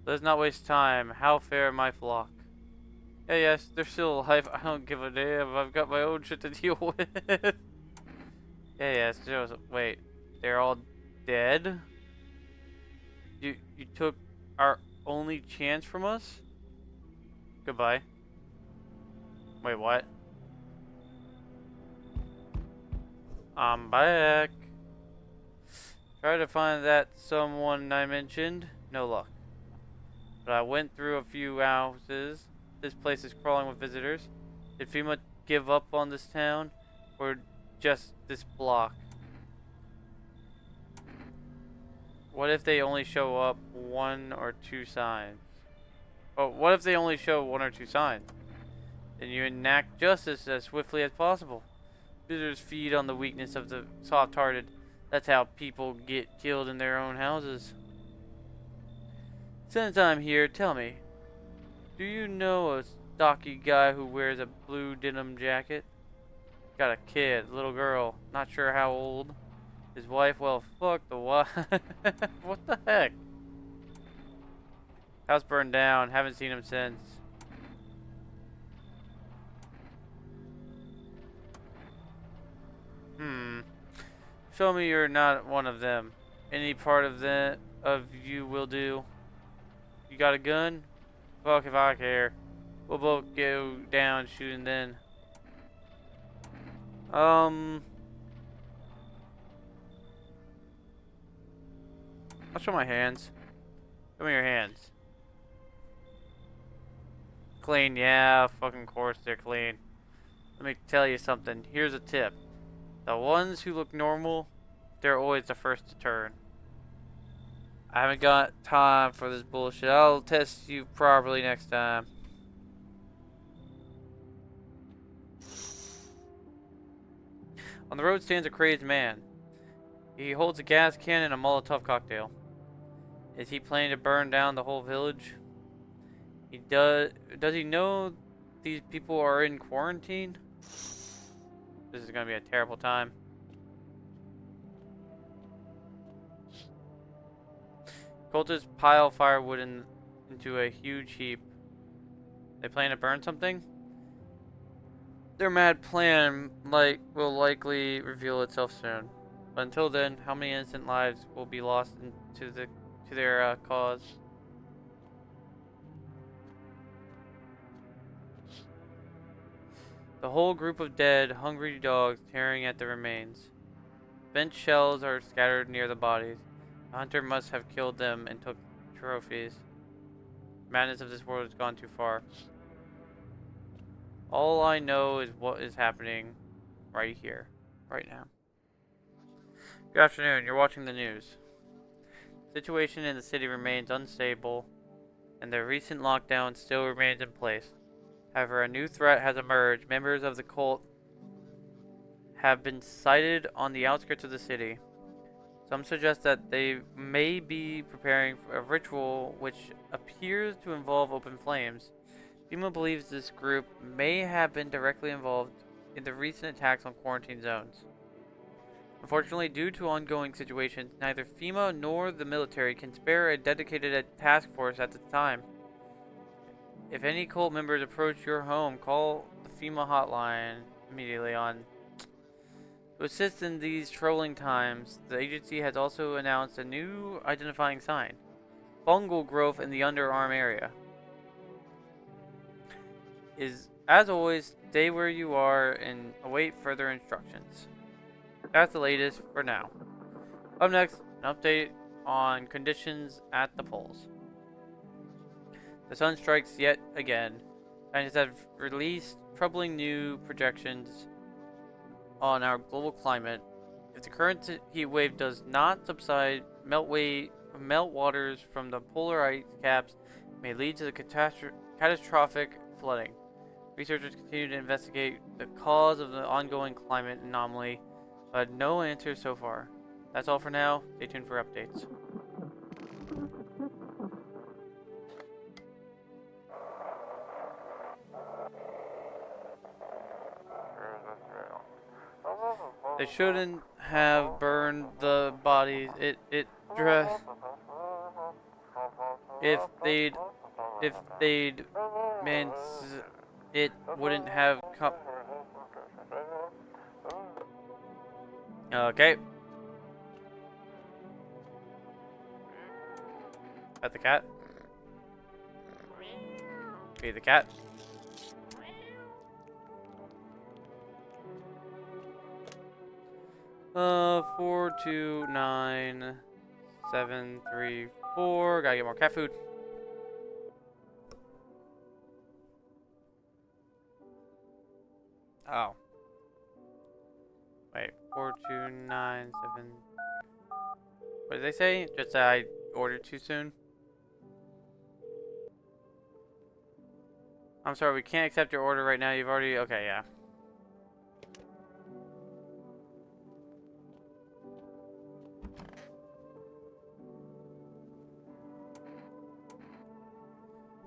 Let's not waste time. How fair my flock. Yeah, yes, they're still alive. I don't give a damn. I've got my own shit to deal with. Yeah, yes. Wait, they're all dead? You took our only chance from us? Goodbye. Wait, what? I'm back. Tried to find that someone I mentioned. No luck. But I went through a few houses. This place is crawling with visitors. Did FEMA give up on this town? Or just this block? What if they only show up 1 or 2 signs? Oh, what if they only show 1 or 2 signs? Then you enact justice as swiftly as possible. Visitors feed on the weakness of the soft-hearted. That's how people get killed in their own houses. Since I'm here, tell me, do you know a stocky guy who wears a blue denim jacket? Got a kid, little girl, not sure how old. His wife, well, fuck the wife. What the heck? House burned down. Haven't seen him since. Hmm. Show me you're not one of them. Any part of you will do. You got a gun? Fuck if I care. We'll both go down shooting then. I'll show my hands. Show me your hands. Clean, yeah, fucking course they're clean. Let me tell you something. Here's a tip. The ones who look normal, they're always the first to turn. I haven't got time for this bullshit. I'll test you properly next time. On the road stands a crazed man. He holds a gas can and a Molotov cocktail. Is he planning to burn down the whole village? Does he know these people are in quarantine? This is gonna be a terrible time. Cultists pile firewood into a huge heap. They plan to burn something? Their mad plan will likely reveal itself soon. But until then, how many innocent lives will be lost to their cause? The whole group of dead, hungry dogs tearing at the remains. Bent shells are scattered near the bodies. The hunter must have killed them and took trophies. The madness of this world has gone too far. All I know is what is happening right here, right now. Good afternoon, you're watching the news. The situation in the city remains unstable, and the recent lockdown still remains in place. However, a new threat has emerged. Members of the cult have been sighted on the outskirts of the city. Some suggest that they may be preparing for a ritual which appears to involve open flames. FEMA believes this group may have been directly involved in the recent attacks on quarantine zones. Unfortunately, due to ongoing situations, neither FEMA nor the military can spare a dedicated task force at the time. If any cult members approach your home, call the FEMA hotline immediately on. To assist in these troubling times, the agency has also announced a new identifying sign: fungal growth in the underarm area. As always, stay where you are and await further instructions. That's the latest for now. Up next, an update on conditions at the poles. The sun strikes yet again. Scientists have released troubling new projections on our global climate. If the current heat wave does not subside, meltwaters from the polar ice caps may lead to the catastrophic flooding. Researchers continue to investigate the cause of the ongoing climate anomaly, but no answers so far. That's all for now. Stay tuned for updates. They shouldn't have burned the bodies. If they'd meant it wouldn't have come. Okay. Pet the cat. Feed the cat. 429734. Gotta get more cat food. Oh. Wait, 4297. What did they say? Just that I ordered too soon? I'm sorry, we can't accept your order right now. You've already. Okay, yeah.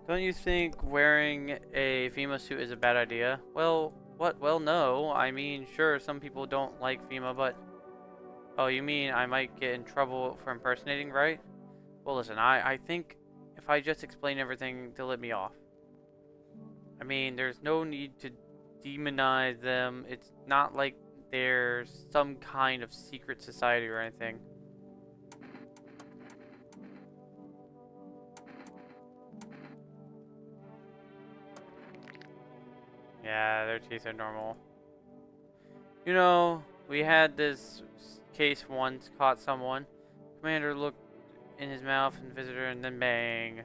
Don't you think wearing a FEMA suit is a bad idea? Well, what? Well, no. I mean, sure, some people don't like FEMA, but... Oh, you mean I might get in trouble for impersonating, right? Well, listen, I think if I just explain everything to let me off? I mean, there's no need to demonize them. It's not like there's some kind of secret society or anything. Yeah, their teeth are normal. You know, we had this case once, caught someone. Commander looked in his mouth and visitor, and then bang.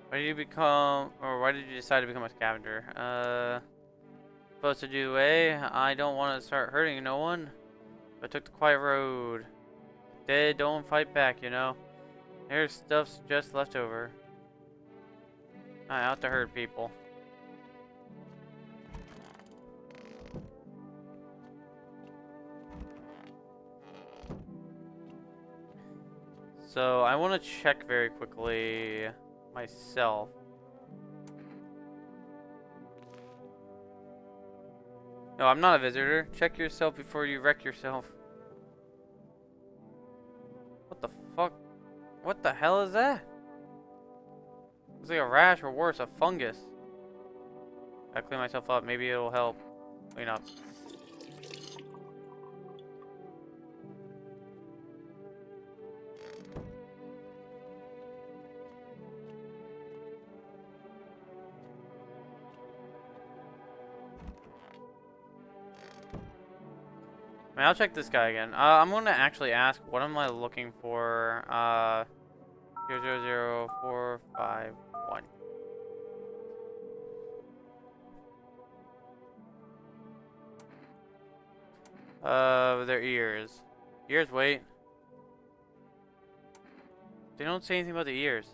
Why did you become, or why did you decide to become a scavenger? Supposed to do A. I don't want to start hurting no one. I took the quiet road. Dead don't fight back, you know. Their stuff's just left over. Not out to hurt people. So I want to check very quickly myself. No, I'm not a visitor. Check yourself before you wreck yourself. What the fuck? What the hell is that? It's like a rash or worse, a fungus. I clean myself up. Maybe it'll help clean up. I mean, I'll check this guy again. I'm gonna actually ask, what am I looking for? 000451. Their ears. Ears, wait. They don't say anything about the ears.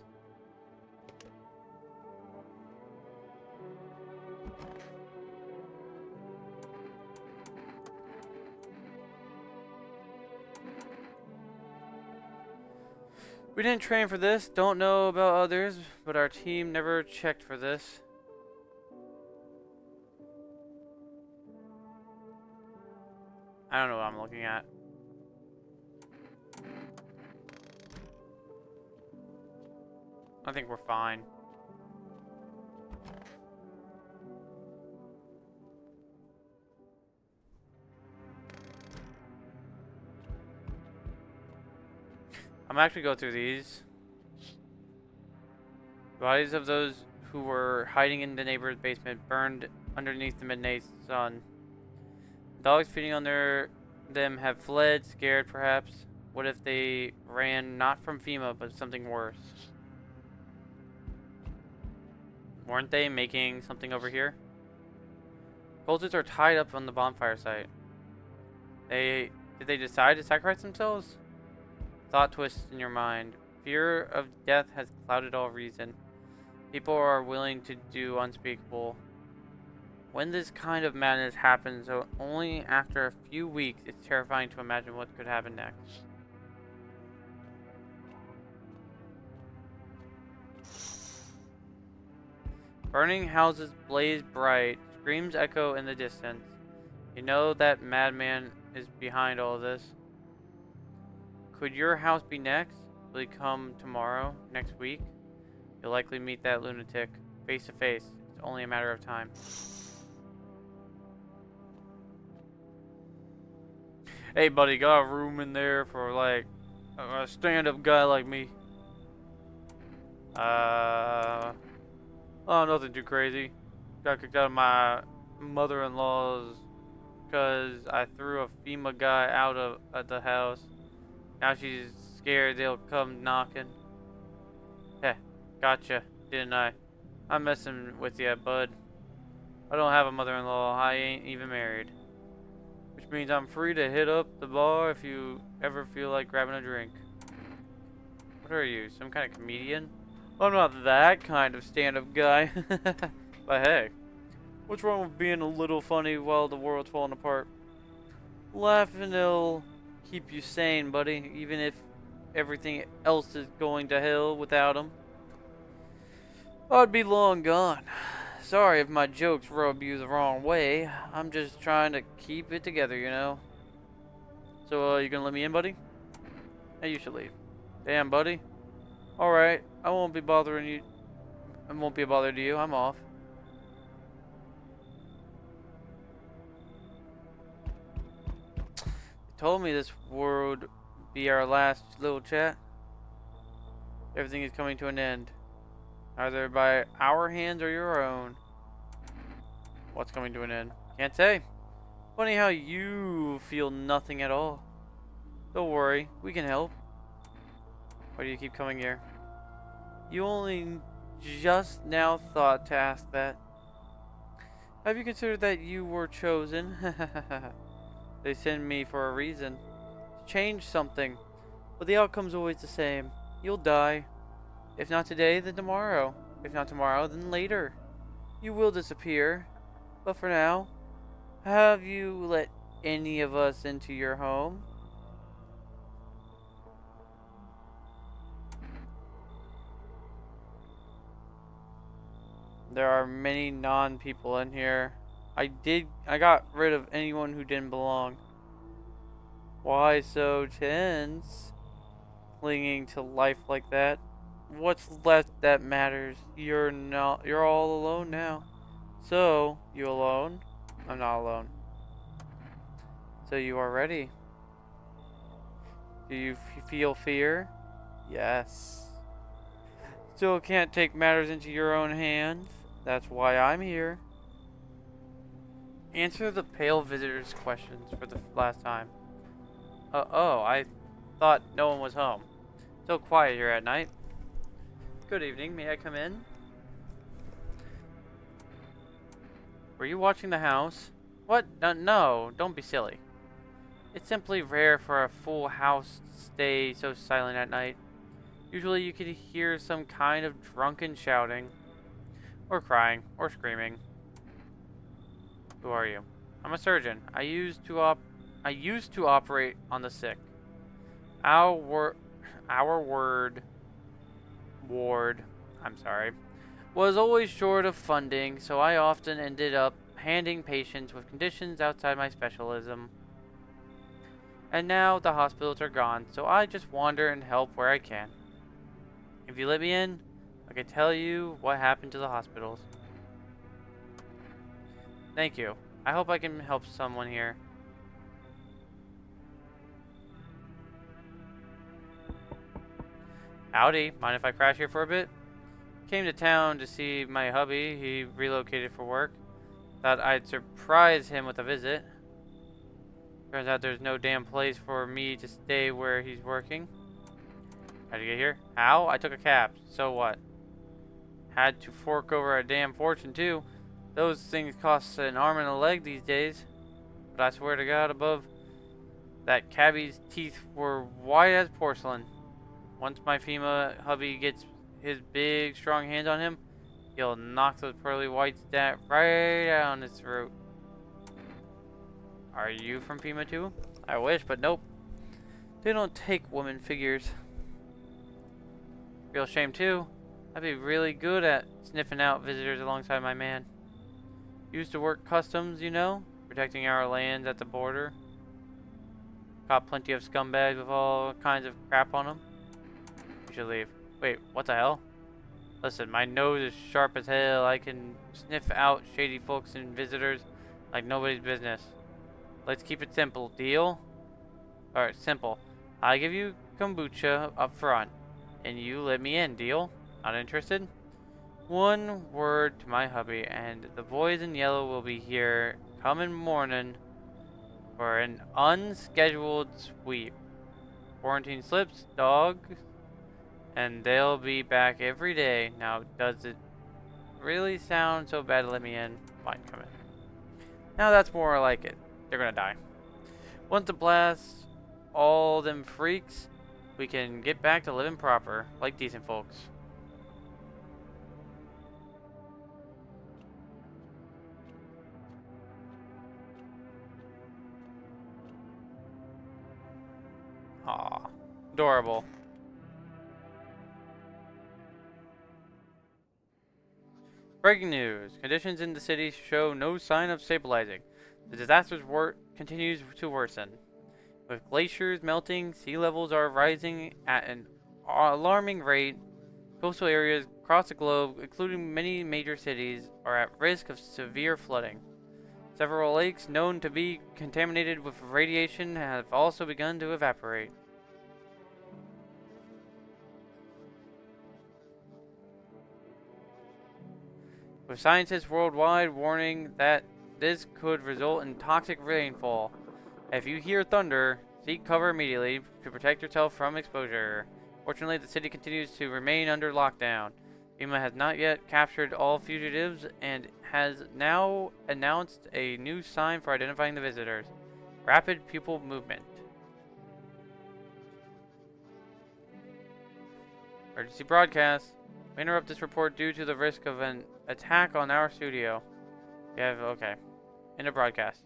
We didn't train for this, don't know about others, but our team never checked for this. I don't know what I'm looking at. I think we're fine. I'm actually go through these. Bodies of those who were hiding in the neighbor's basement burned underneath the midnight sun. Dogs feeding on them have fled, scared perhaps. What if they ran not from FEMA but something worse? Weren't they making something over here? Cultists are tied up on the bonfire site. Did they decide to sacrifice themselves? Thought twists in your mind. Fear of death has clouded all reason. People are willing to do unspeakable. When this kind of madness happens, only after a few weeks, it's terrifying to imagine what could happen next. Burning houses blaze bright, screams echo in the distance. You know that madman is behind all this. Could your house be next? Will he come tomorrow, next week? You'll likely meet that lunatic, face to face. It's only a matter of time. Hey buddy, got a room in there for like a stand-up guy like me? Oh, nothing too crazy. Got kicked out of my mother-in-law's because I threw a FEMA guy out of the house. Now she's scared they'll come knocking. Heh, gotcha, didn't I? I'm messing with ya, bud. I don't have a mother-in-law. I ain't even married. Which means I'm free to hit up the bar if you ever feel like grabbing a drink. What are you, some kind of comedian? I'm not that kind of stand-up guy. But hey, what's wrong with being a little funny while the world's falling apart? Laughing will keep you sane, buddy, even if everything else is going to hell without him. I'd be long gone. Sorry if my jokes rub you the wrong way. I'm just trying to keep it together, you know? So, you gonna let me in, buddy? Hey, you should leave. Damn, buddy. Alright, I won't be bothering you. I won't be a bother to you. I'm off. You told me this would be our last little chat. Everything is coming to an end. Either by our hands or your own. What's coming to an end? Can't say. Funny how you feel nothing at all. Don't worry, we can help. Why do you keep coming here? You only just now thought to ask that. Have you considered that you were chosen? They sent me for a reason. To change something. But the outcome's always the same. You'll die. If not today, then tomorrow. If not tomorrow, then later. You will disappear. But for now, have you let any of us into your home? There are many non-people in here. I got rid of anyone who didn't belong. Why so tense? Clinging to life like that? What's left that matters? You're all alone now. So, you alone? I'm not alone. So you are ready. Do you feel fear? Yes. Still can't take matters into your own hands. That's why I'm here. Answer the pale visitor's questions for the last time. Oh, I thought no one was home. So quiet here at night. Good evening, may I come in? Were you watching the house? What? No, don't be silly. It's simply rare for a full house to stay so silent at night. Usually you could hear some kind of drunken shouting, or crying, or screaming. Who are you? I'm a surgeon. I used to operate on the sick. Our ward, I'm sorry, was always short of funding, so I often ended up handing patients with conditions outside my specialism. And now the hospitals are gone, so I just wander and help where I can. If you let me in, I can tell you what happened to the hospitals. Thank you. I hope I can help someone here. Howdy, mind if I crash here for a bit? Came to town to see my hubby. He relocated for work. Thought I'd surprise him with a visit. Turns out there's no damn place for me to stay where he's working. How'd you get here? How? I took a cab. So what? Had to fork over a damn fortune too. Those things cost an arm and a leg these days. But I swear to God above, that cabbie's teeth were white as porcelain. Once my FEMA hubby gets his big strong hand on him, he'll knock those pearly whites right down his throat. Are you from FEMA too? I wish, but nope. They don't take woman figures. Real shame too. I'd be really good at sniffing out visitors alongside my man. Used to work customs, you know, protecting our lands at the border. Caught plenty of scumbags with all kinds of crap on them. You should leave. Wait, what the hell? Listen, my nose is sharp as hell. I can sniff out shady folks and visitors like nobody's business. Let's keep it simple, deal? Alright, simple. I give you kombucha up front, and you let me in, deal? Not interested? One word to my hubby, and the boys in yellow will be here coming morning for an unscheduled sweep. Quarantine slips, dog, and they'll be back every day. Now, does it really sound so bad to let me in? Fine, come in. Now that's more like it. They're gonna die. Once the blast all them freaks, we can get back to living proper, like decent folks. Aw, adorable. Breaking news. Conditions in the city show no sign of stabilizing. The disaster's continues to worsen. With glaciers melting, sea levels are rising at an alarming rate. Coastal areas across the globe, including many major cities, are at risk of severe flooding. Several lakes known to be contaminated with radiation have also begun to evaporate. With scientists worldwide warning that this could result in toxic rainfall. If you hear thunder, seek cover immediately to protect yourself from exposure. Fortunately, the city continues to remain under lockdown. FEMA has not yet captured all fugitives and has now announced a new sign for identifying the visitors. Rapid pupil movement. Emergency broadcast. We interrupt this report due to the risk of an attack on our studio. Okay. End of broadcast.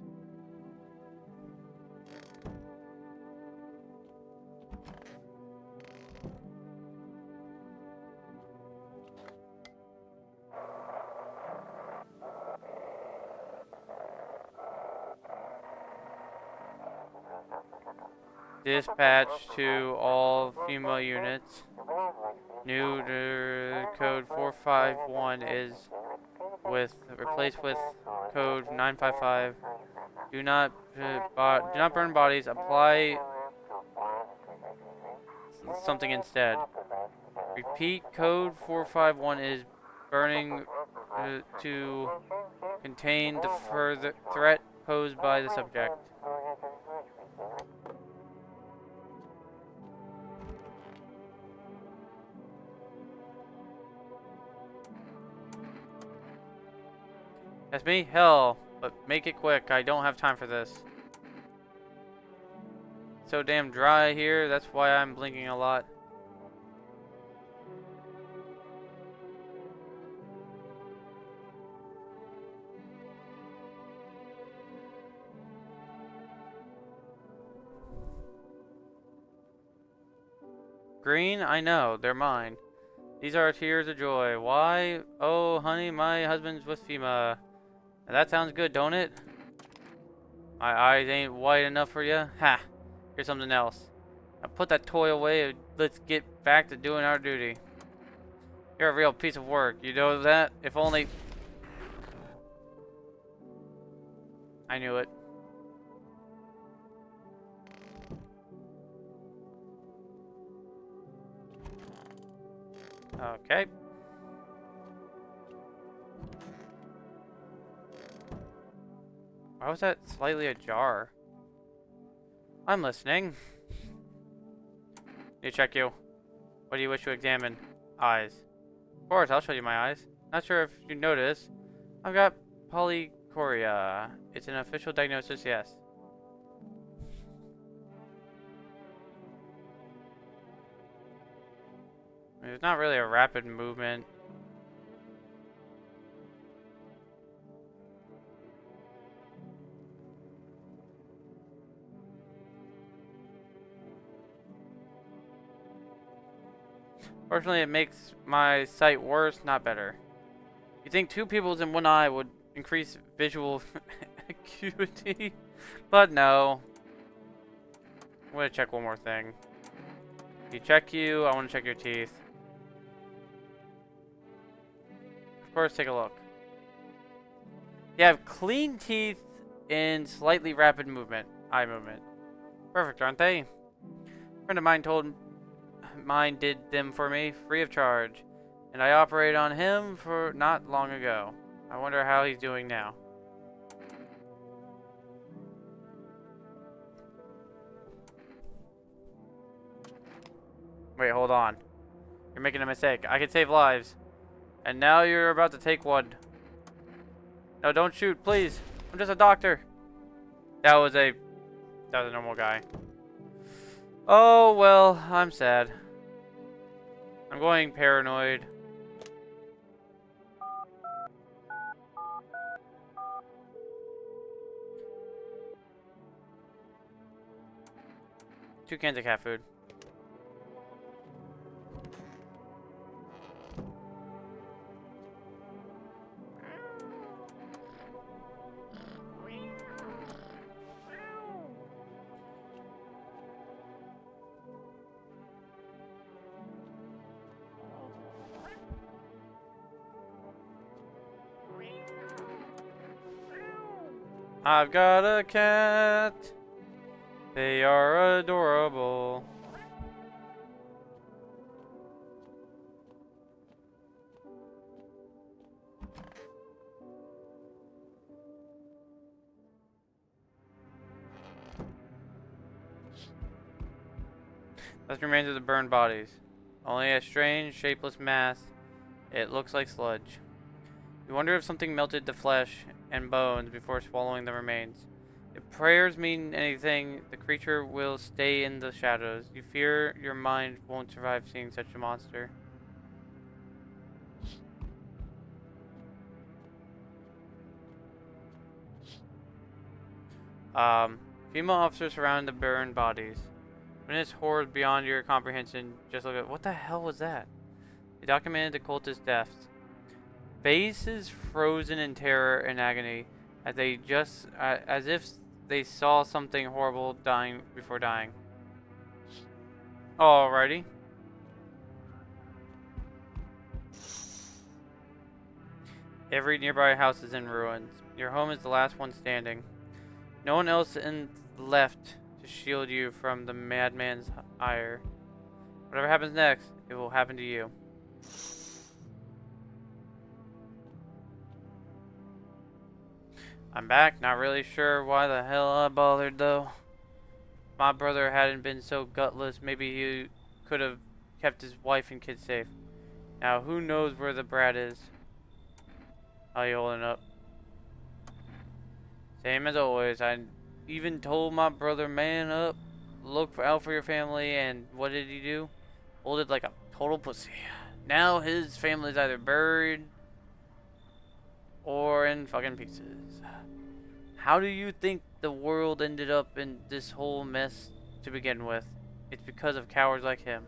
Dispatch to all FEMA units. New code 451 is replaced with code 955. Do not burn bodies. Apply something instead. Repeat, code 451 is burning to contain the further threat posed by the subject. That's me? Hell, but make it quick. I don't have time for this. It's so damn dry here. That's why I'm blinking a lot. Green? I know. They're mine. These are tears of joy. Why? Oh, honey, my husband's with FEMA. That sounds good, don't it? My eyes ain't white enough for you? Ha! Here's something else. Now put that toy away and let's get back to doing our duty. You're a real piece of work. You know that? If only... I knew it. Okay. Why was that slightly ajar? I'm listening. Need to check you. What do you wish to examine? Eyes. Of course, I'll show you my eyes. Not sure if you noticed. I've got polychoria. It's an official diagnosis, yes. There's not really a rapid movement. Fortunately, it makes my sight worse, not better. You think 2 pupils in one eye would increase visual acuity? But no. I'm gonna check one more thing. Check you, I want to check your teeth. Of course, take a look. You have clean teeth and slightly rapid movement, eye movement. Perfect, aren't they? A friend of mine did them for me, free of charge. And I operated on him for not long ago. I wonder how he's doing now. Wait, hold on. You're making a mistake. I can save lives. And now you're about to take one. No, don't shoot, please. I'm just a doctor. That was a normal guy. Oh, well, I'm sad. I'm going paranoid. Two cans of cat food. I've got a cat. They are adorable. Left remains of the burned bodies. Only a strange, shapeless mass. It looks like sludge. You wonder if something melted the flesh and bones before swallowing the remains. If prayers mean anything, the creature will stay in the shadows. You fear your mind won't survive seeing such a monster. Female officers surround the burned bodies. When it's horror beyond your comprehension, just look at what the hell was that? They documented the cultist deaths. Faces frozen in terror and agony, as if they saw something horrible dying before dying. Alrighty. Every nearby house is in ruins. Your home is the last one standing. No one else left to shield you from the madman's ire. Whatever happens next, it will happen to you. I'm back, not really sure why the hell I bothered though. If my brother hadn't been so gutless, maybe he could have kept his wife and kids safe. Now who knows where the brat is. How you holding up? Same as always. I even told my brother, man up, out for your family, and what did he do? Folded like a total pussy. Now his family's either buried or in fucking pieces. How do you think the world ended up in this whole mess to begin with? It's because of cowards like him.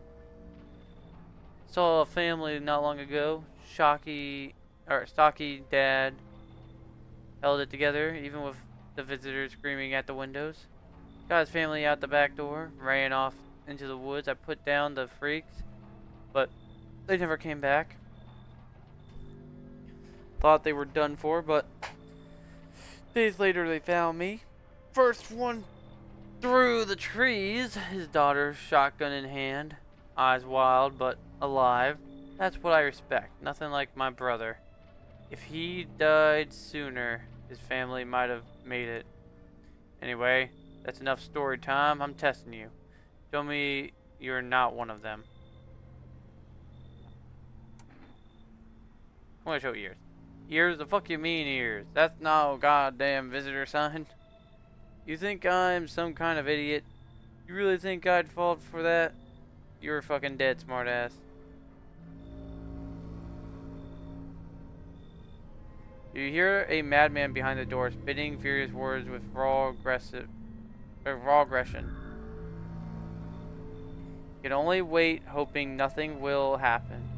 Saw a family not long ago. Stocky dad held it together, even with the visitors screaming at the windows. Got his family out the back door, ran off into the woods. I put down the freaks, but they never came back. Thought they were done for, but days later they found me. First one through the trees, his daughter shotgun in hand, eyes wild but alive. That's what I respect. Nothing like my brother. If he died sooner, his family might have made it. Anyway, that's enough story time. I'm testing you. Show me you're not one of them. I'm gonna show ears. Ears? The fuck you mean ears? That's no goddamn visitor sign. You think I'm some kind of idiot? You really think I'd fall for that? You're fucking dead, smartass. You hear a madman behind the door spitting furious words with raw aggression. You can only wait, hoping nothing will happen.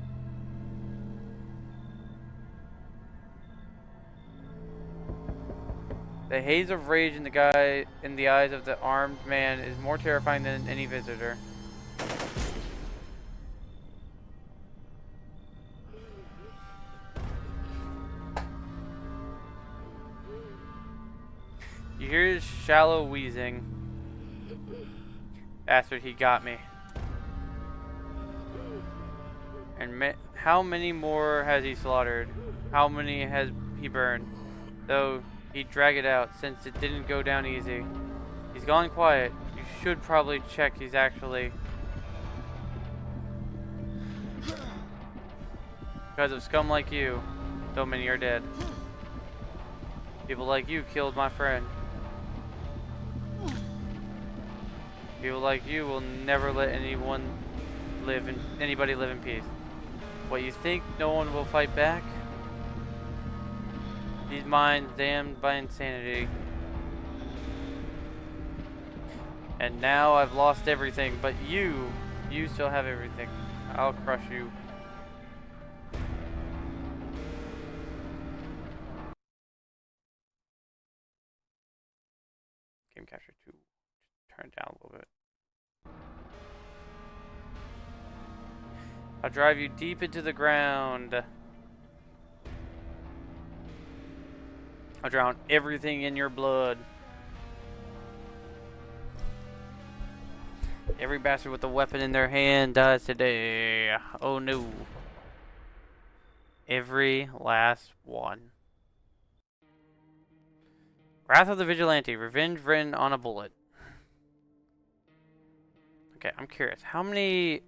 The haze of rage in the eyes of the armed man is more terrifying than any visitor. You hear his shallow wheezing. Bastard, he got me. And how many more has he slaughtered? How many has he burned? Though he'd drag it out, since it didn't go down easy. He's gone quiet. You should probably check he's actually... Because of scum like you, so many are dead. People like you killed my friend. People like you will never let anybody live in peace. What, you think no one will fight back? These minds damned by insanity. And now I've lost everything, but you still have everything. I'll crush you. Game Capture 2. Turn it down a little bit. I'll drive you deep into the ground. I'll drown everything in your blood. Every bastard with a weapon in their hand dies today. Oh no. Every last one. Wrath of the Vigilante. Revenge written on a bullet. Okay, I'm curious. How many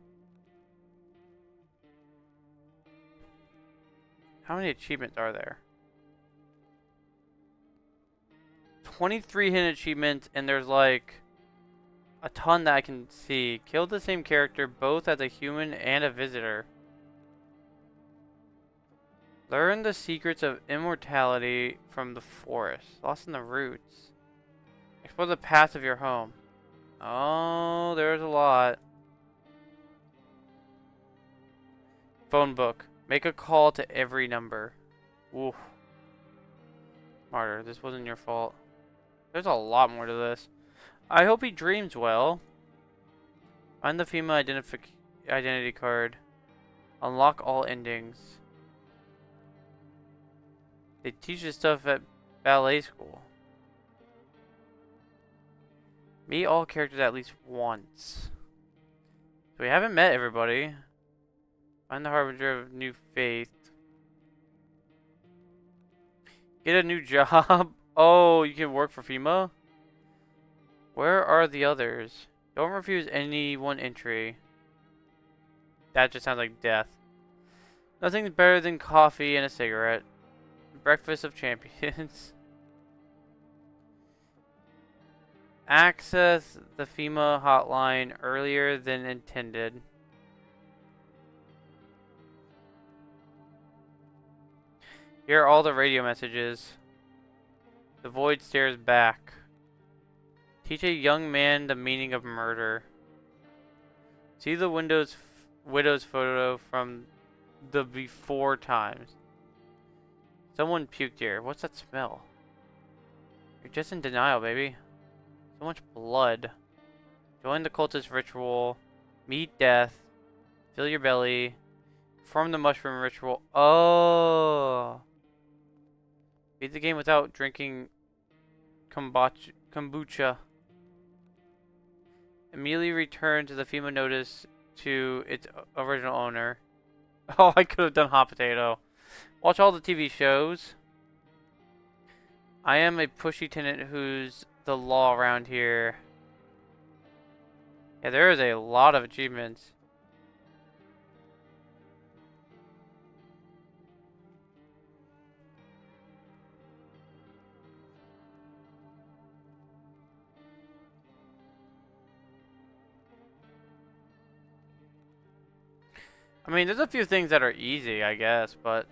achievements are there? 23 hidden achievements, and there's like a ton that I can see. Killed the same character both as a human and a visitor. Learn the secrets of immortality from the forest. Lost in the roots. Explore the past of your home. Oh, there's a lot. Phone book. Make a call to every number. Oof. Martyr, this wasn't your fault. There's a lot more to this. I hope he dreams well. Find the female identity card. Unlock all endings. They teach this stuff at ballet school. Meet all characters at least once. So we haven't met everybody. Find the harbinger of new faith. Get a new job. Oh, you can work for FEMA? Where are the others? Don't refuse any one entry. That just sounds like death. Nothing's better than coffee and a cigarette. Breakfast of champions. Access the FEMA hotline earlier than intended. Here are all the radio messages. The void stares back. Teach a young man the meaning of murder. See the widow's photo from the before times. Someone puked here. What's that smell? You're just in denial, baby. So much blood. Join the cultist ritual. Meet death. Fill your belly. Perform the mushroom ritual. Oh. Beat the game without drinking kombucha. Immediately return to the FEMA notice to its original owner. Oh, I could have done hot potato. Watch all the TV shows. I am a pushy tenant who's the law around here. Yeah, there is a lot of achievements. I mean, there's a few things that are easy, I guess, but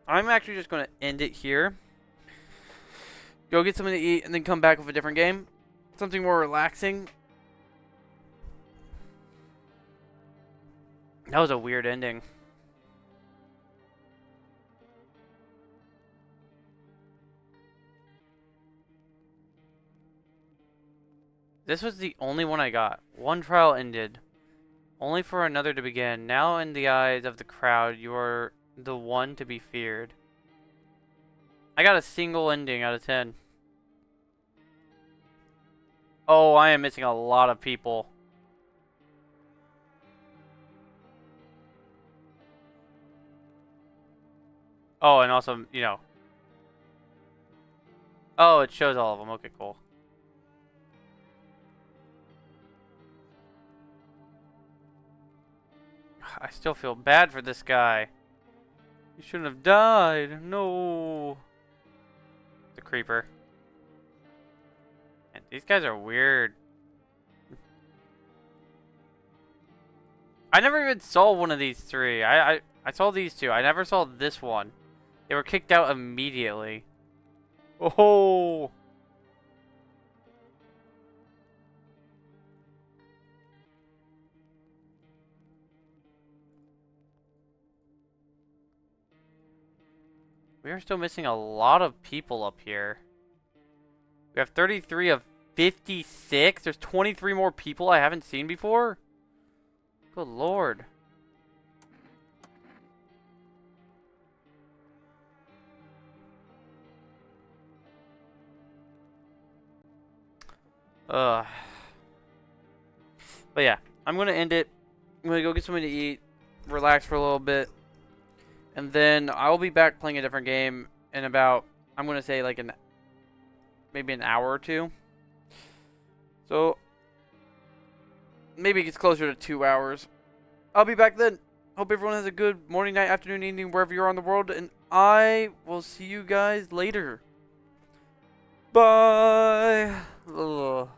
I'm actually just going to end it here. Go get something to eat and then come back with a different game. Something more relaxing. That was a weird ending. This was the only one I got. One trial ended. Only for another to begin. Now in the eyes of the crowd, you are the one to be feared. I got a single ending out of 10. Oh, I am missing a lot of people. Oh, and also, you know. Oh, it shows all of them. Okay, cool. I still feel bad for this guy. You shouldn't have died. No. The creeper. And these guys are weird. I never even saw one of these three. I saw these two. I never saw this one. They were kicked out immediately. Oh. We are still missing a lot of people up here. We have 33 of 56. There's 23 more people I haven't seen before. Good lord. Ugh. But yeah, I'm gonna end it. I'm gonna go get something to eat, relax for a little bit, and then I'll be back playing a different game in about, I'm gonna say like maybe an hour or two. So maybe it gets closer to 2 hours. I'll be back then. Hope everyone has a good morning, night, afternoon, evening, wherever you are in the world, and I will see you guys later. Bye. Ugh.